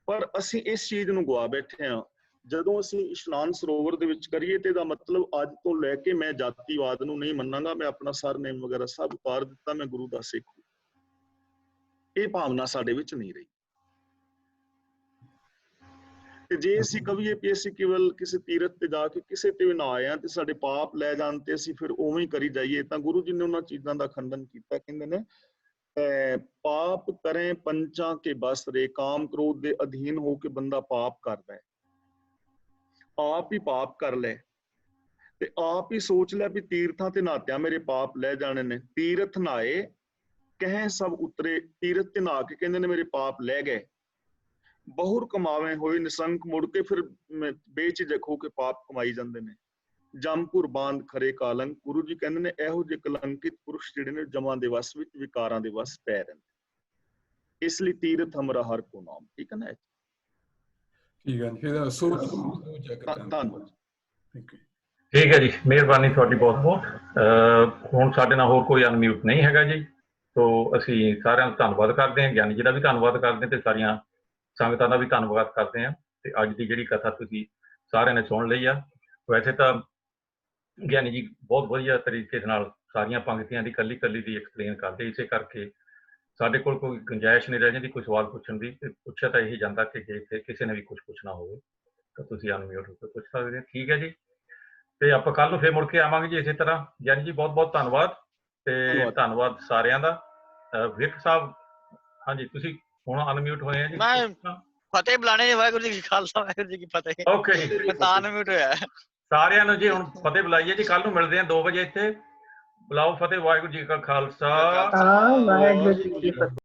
Speaker 2: ਪਰ ਅਸੀਂ ਇਸ ਚੀਜ਼ ਨੂੰ ਗਵਾ ਬੈਠੇ ਹਾਂ। ਜਦੋਂ ਅਸੀਂ ਇਸ਼ਨਾਨ ਸਰੋਵਰ ਦੇ ਵਿੱਚ ਕਰੀਏ ਤੇ ਇਹਦਾ ਮਤਲਬ ਅੱਜ ਤੋਂ ਲੈ ਕੇ ਮੈਂ ਜਾਤੀਵਾਦ ਨੂੰ ਨਹੀਂ ਮੰਨਾਂਗਾ, ਮੈਂ ਆਪਣਾ ਸਰਨੇਮ ਵਗੈਰਾ ਸਭ ਉਤਾਰ ਦਿੱਤਾ, ਮੈਂ ਗੁਰੂ ਦਾ ਸਿੱਖ। ਇਹ ਭਾਵਨਾ ਸਾਡੇ ਵਿੱਚ ਨਹੀਂ ਰਹੀ। ਤੇ ਜੇ ਅਸੀਂ ਕਹੀਏ ਕਿ ਅਸੀਂ ਕੇਵਲ ਕਿਸੇ ਤੀਰਥ ਤੇ ਜਾ ਕੇ ਕਿਸੇ ਤੇ ਵੀ ਨਾ ਆਏ ਹਾਂ ਤੇ ਸਾਡੇ ਪਾਪ ਲੈ ਜਾਣ ਤੇ ਅਸੀਂ ਫਿਰ ਉਵੇਂ ਹੀ ਕਰੀ ਜਾਈਏ, ਤਾਂ ਗੁਰੂ ਜੀ ਨੇ ਉਹਨਾਂ ਚੀਜ਼ਾਂ ਦਾ ਖੰਡਨ ਕੀਤਾ। ਕਹਿੰਦੇ ਨੇ ਪਾਪ ਕਰੇ ਪੰਚਾਂ ਕੇ ਬਸ ਰੇ, ਕਾਮ ਕ੍ਰੋਧ ਦੇ ਅਧੀਨ ਹੋ ਕੇ ਬੰਦਾ ਪਾਪ ਕਰਦਾ ਹੈ, ਆਪ ਹੀ ਪਾਪ ਕਰ ਲੈ ਤੇ ਆਪ ਹੀ ਸੋਚ ਲੈ ਵੀ ਤੀਰਥਾਂ ਤੇ ਨਹਾਤਿਆਂ ਮੇਰੇ ਪਾਪ ਲੈ ਜਾਣੇ ਨੇ। ਤੀਰਥ ਨਹਾਏ ਕਹਿ ਸਭ ਉਤਰੇ, ਤੀਰਥ ਤੇ ਨਹਾ ਕੇ ਕਹਿੰਦੇ ਨੇ ਮੇਰੇ ਪਾਪ ਲੈ ਗਏ। ਬਹੁਰ ਕਮਾਵੇਂ ਹੋਏ ਨਿਸੰਕ, ਮੁੜ ਕੇ ਫਿਰ ਬੇਝਿਜਕ ਹੋ ਕੇ ਪਾਪ ਕਮਾਈ ਜਾਂਦੇ ਨੇ। ਜਮਪੁਰ ਬਾਂਧ ਖਰੇ ਕਾਲੰਕ, ਗੁਰੂ ਜੀ ਕਹਿੰਦੇ ਨੇ ਇਹੋ ਜਿਹੇ ਕਲੰਕਿਤ ਪੁਰਸ਼ ਜਿਹੜੇ ਨੇ ਜਮਾਂ ਦੇ ਵਸ ਵਿੱਚ, ਵਿਕਾਰਾਂ ਦੇ ਵਸ ਪੈ ਰਹਿੰਦੇ। ਇਸ ਲਈ ਤੀਰਥ ਹਮਰਾ ਹਰ ਕੋ ਨਾਮ। ਠੀਕ ਹੈ ਨਾ?
Speaker 5: ਠੀਕ ਹੈ, ਫਿਰ
Speaker 2: ਧੰਨਵਾਦ।
Speaker 1: ਠੀਕ ਹੈ ਜੀ, ਮਿਹਰਬਾਨੀ ਤੁਹਾਡੀ ਬਹੁਤ ਬਹੁਤ। ਹੁਣ ਸਾਡੇ ਨਾਲ ਹੋਰ ਕੋਈ ਅਨਮਿਊਟ ਨਹੀਂ ਹੈਗਾ ਜੀ, ਸੋ ਅਸੀਂ ਸਾਰਿਆਂ ਦਾ ਧੰਨਵਾਦ ਕਰਦੇ ਹਾਂ, ਗਿਆਨੀ ਜੀ ਦਾ ਵੀ ਧੰਨਵਾਦ ਕਰਦੇ ਹਾਂ ਤੇ ਸਾਰੀਆਂ ਸੰਗਤਾਂ ਦਾ ਵੀ ਧੰਨਵਾਦ ਕਰਦੇ ਹਾਂ। ਤੇ ਅੱਜ ਦੀ ਜਿਹੜੀ ਕਥਾ ਤੁਸੀਂ ਸਾਰਿਆਂ ਨੇ ਸੁਣ ਲਈ ਆ। ਵੈਸੇ ਤਾਂ ਗਿਆਨੀ ਜੀ ਬਹੁਤ ਵਧੀਆ ਤਰੀਕੇ ਦੇ ਨਾਲ ਸਾਰੀਆਂ ਪੰਕਤੀਆਂ ਦੀ ਇਕੱਲੀ ਇਕੱਲੀ ਦੀ ਐਕਸਪਲੇਨ ਕਰਦੇ, ਇਸੇ ਕਰਕੇ ਸਾਡੇ ਕੋਲ ਕੋਈ ਗੁੰਜਾਇਸ਼ ਨਹੀਂ ਰਹਿ ਜਾਂਦੀ ਕੋਈ ਸਵਾਲ ਪੁੱਛਣ ਦੀ। ਤੇ ਪੁੱਛਿਆ ਤਾਂ ਇਹੀ ਜਾਂਦਾ ਕਿ ਜੇ ਕਿਸੇ ਨੇ ਵੀ ਕੁਛ ਪੁੱਛਣਾ ਹੋਵੇ ਤਾਂ ਤੁਸੀਂ ਅਨਮਿਊਟ ਹੋ ਕੇ ਪੁੱਛ ਸਕਦੇ ਹੋ। ਠੀਕ ਹੈ ਜੀ, ਤੇ ਆਪਾਂ ਕੱਲ ਨੂੰ ਫਿਰ ਮੁੜ ਕੇ ਆਵਾਂਗੇ ਜੀ ਇਸੇ ਤਰ੍ਹਾਂ। ਗਿਆਨੀ ਜੀ ਬਹੁਤ ਬਹੁਤ ਧੰਨਵਾਦ ਤੇ ਧੰਨਵਾਦ ਸਾਰਿਆਂ ਦਾ। ਵਿਰਕ ਸਾਹਿਬ, ਹਾਂਜੀ ਤੁਸੀਂ ਹੁਣ ਅਨਮਿਊਟ ਹੋਏ ਆ ਜੀ।
Speaker 6: ਫਤਿਹ ਬੁਲਾਣੇ, ਵਾਹਿਗੁਰੂ ਜੀ ਕੀ ਖਾਲਸਾ, ਵਾਹਿਗੁਰੂ ਜੀ ਕੀ ਫਤਿਹ।
Speaker 1: ਓਕੇ ਜੀ,
Speaker 6: ਮੈਂ ਤਾਂ ਅਨਮਿਊਟ ਹੋਇਆ।
Speaker 1: ਸਾਰਿਆਂ ਨੂੰ ਜੀ ਹੁਣ ਫਤਿਹ ਬੁਲਾਈਏ ਜੀ। ਕੱਲ ਨੂੰ ਮਿਲਦੇ ਆ 2 ਵਜੇ ਇੱਥੇ। ਬੁਲਾਓ ਫਤਿਹ। ਵਾਹਿਗੁਰੂ ਜੀ ਕਾ ਖਾਲਸਾ,
Speaker 6: ਵਾਹਿਗੁਰੂ ਜੀ ਕੀ ਫਤਿਹ।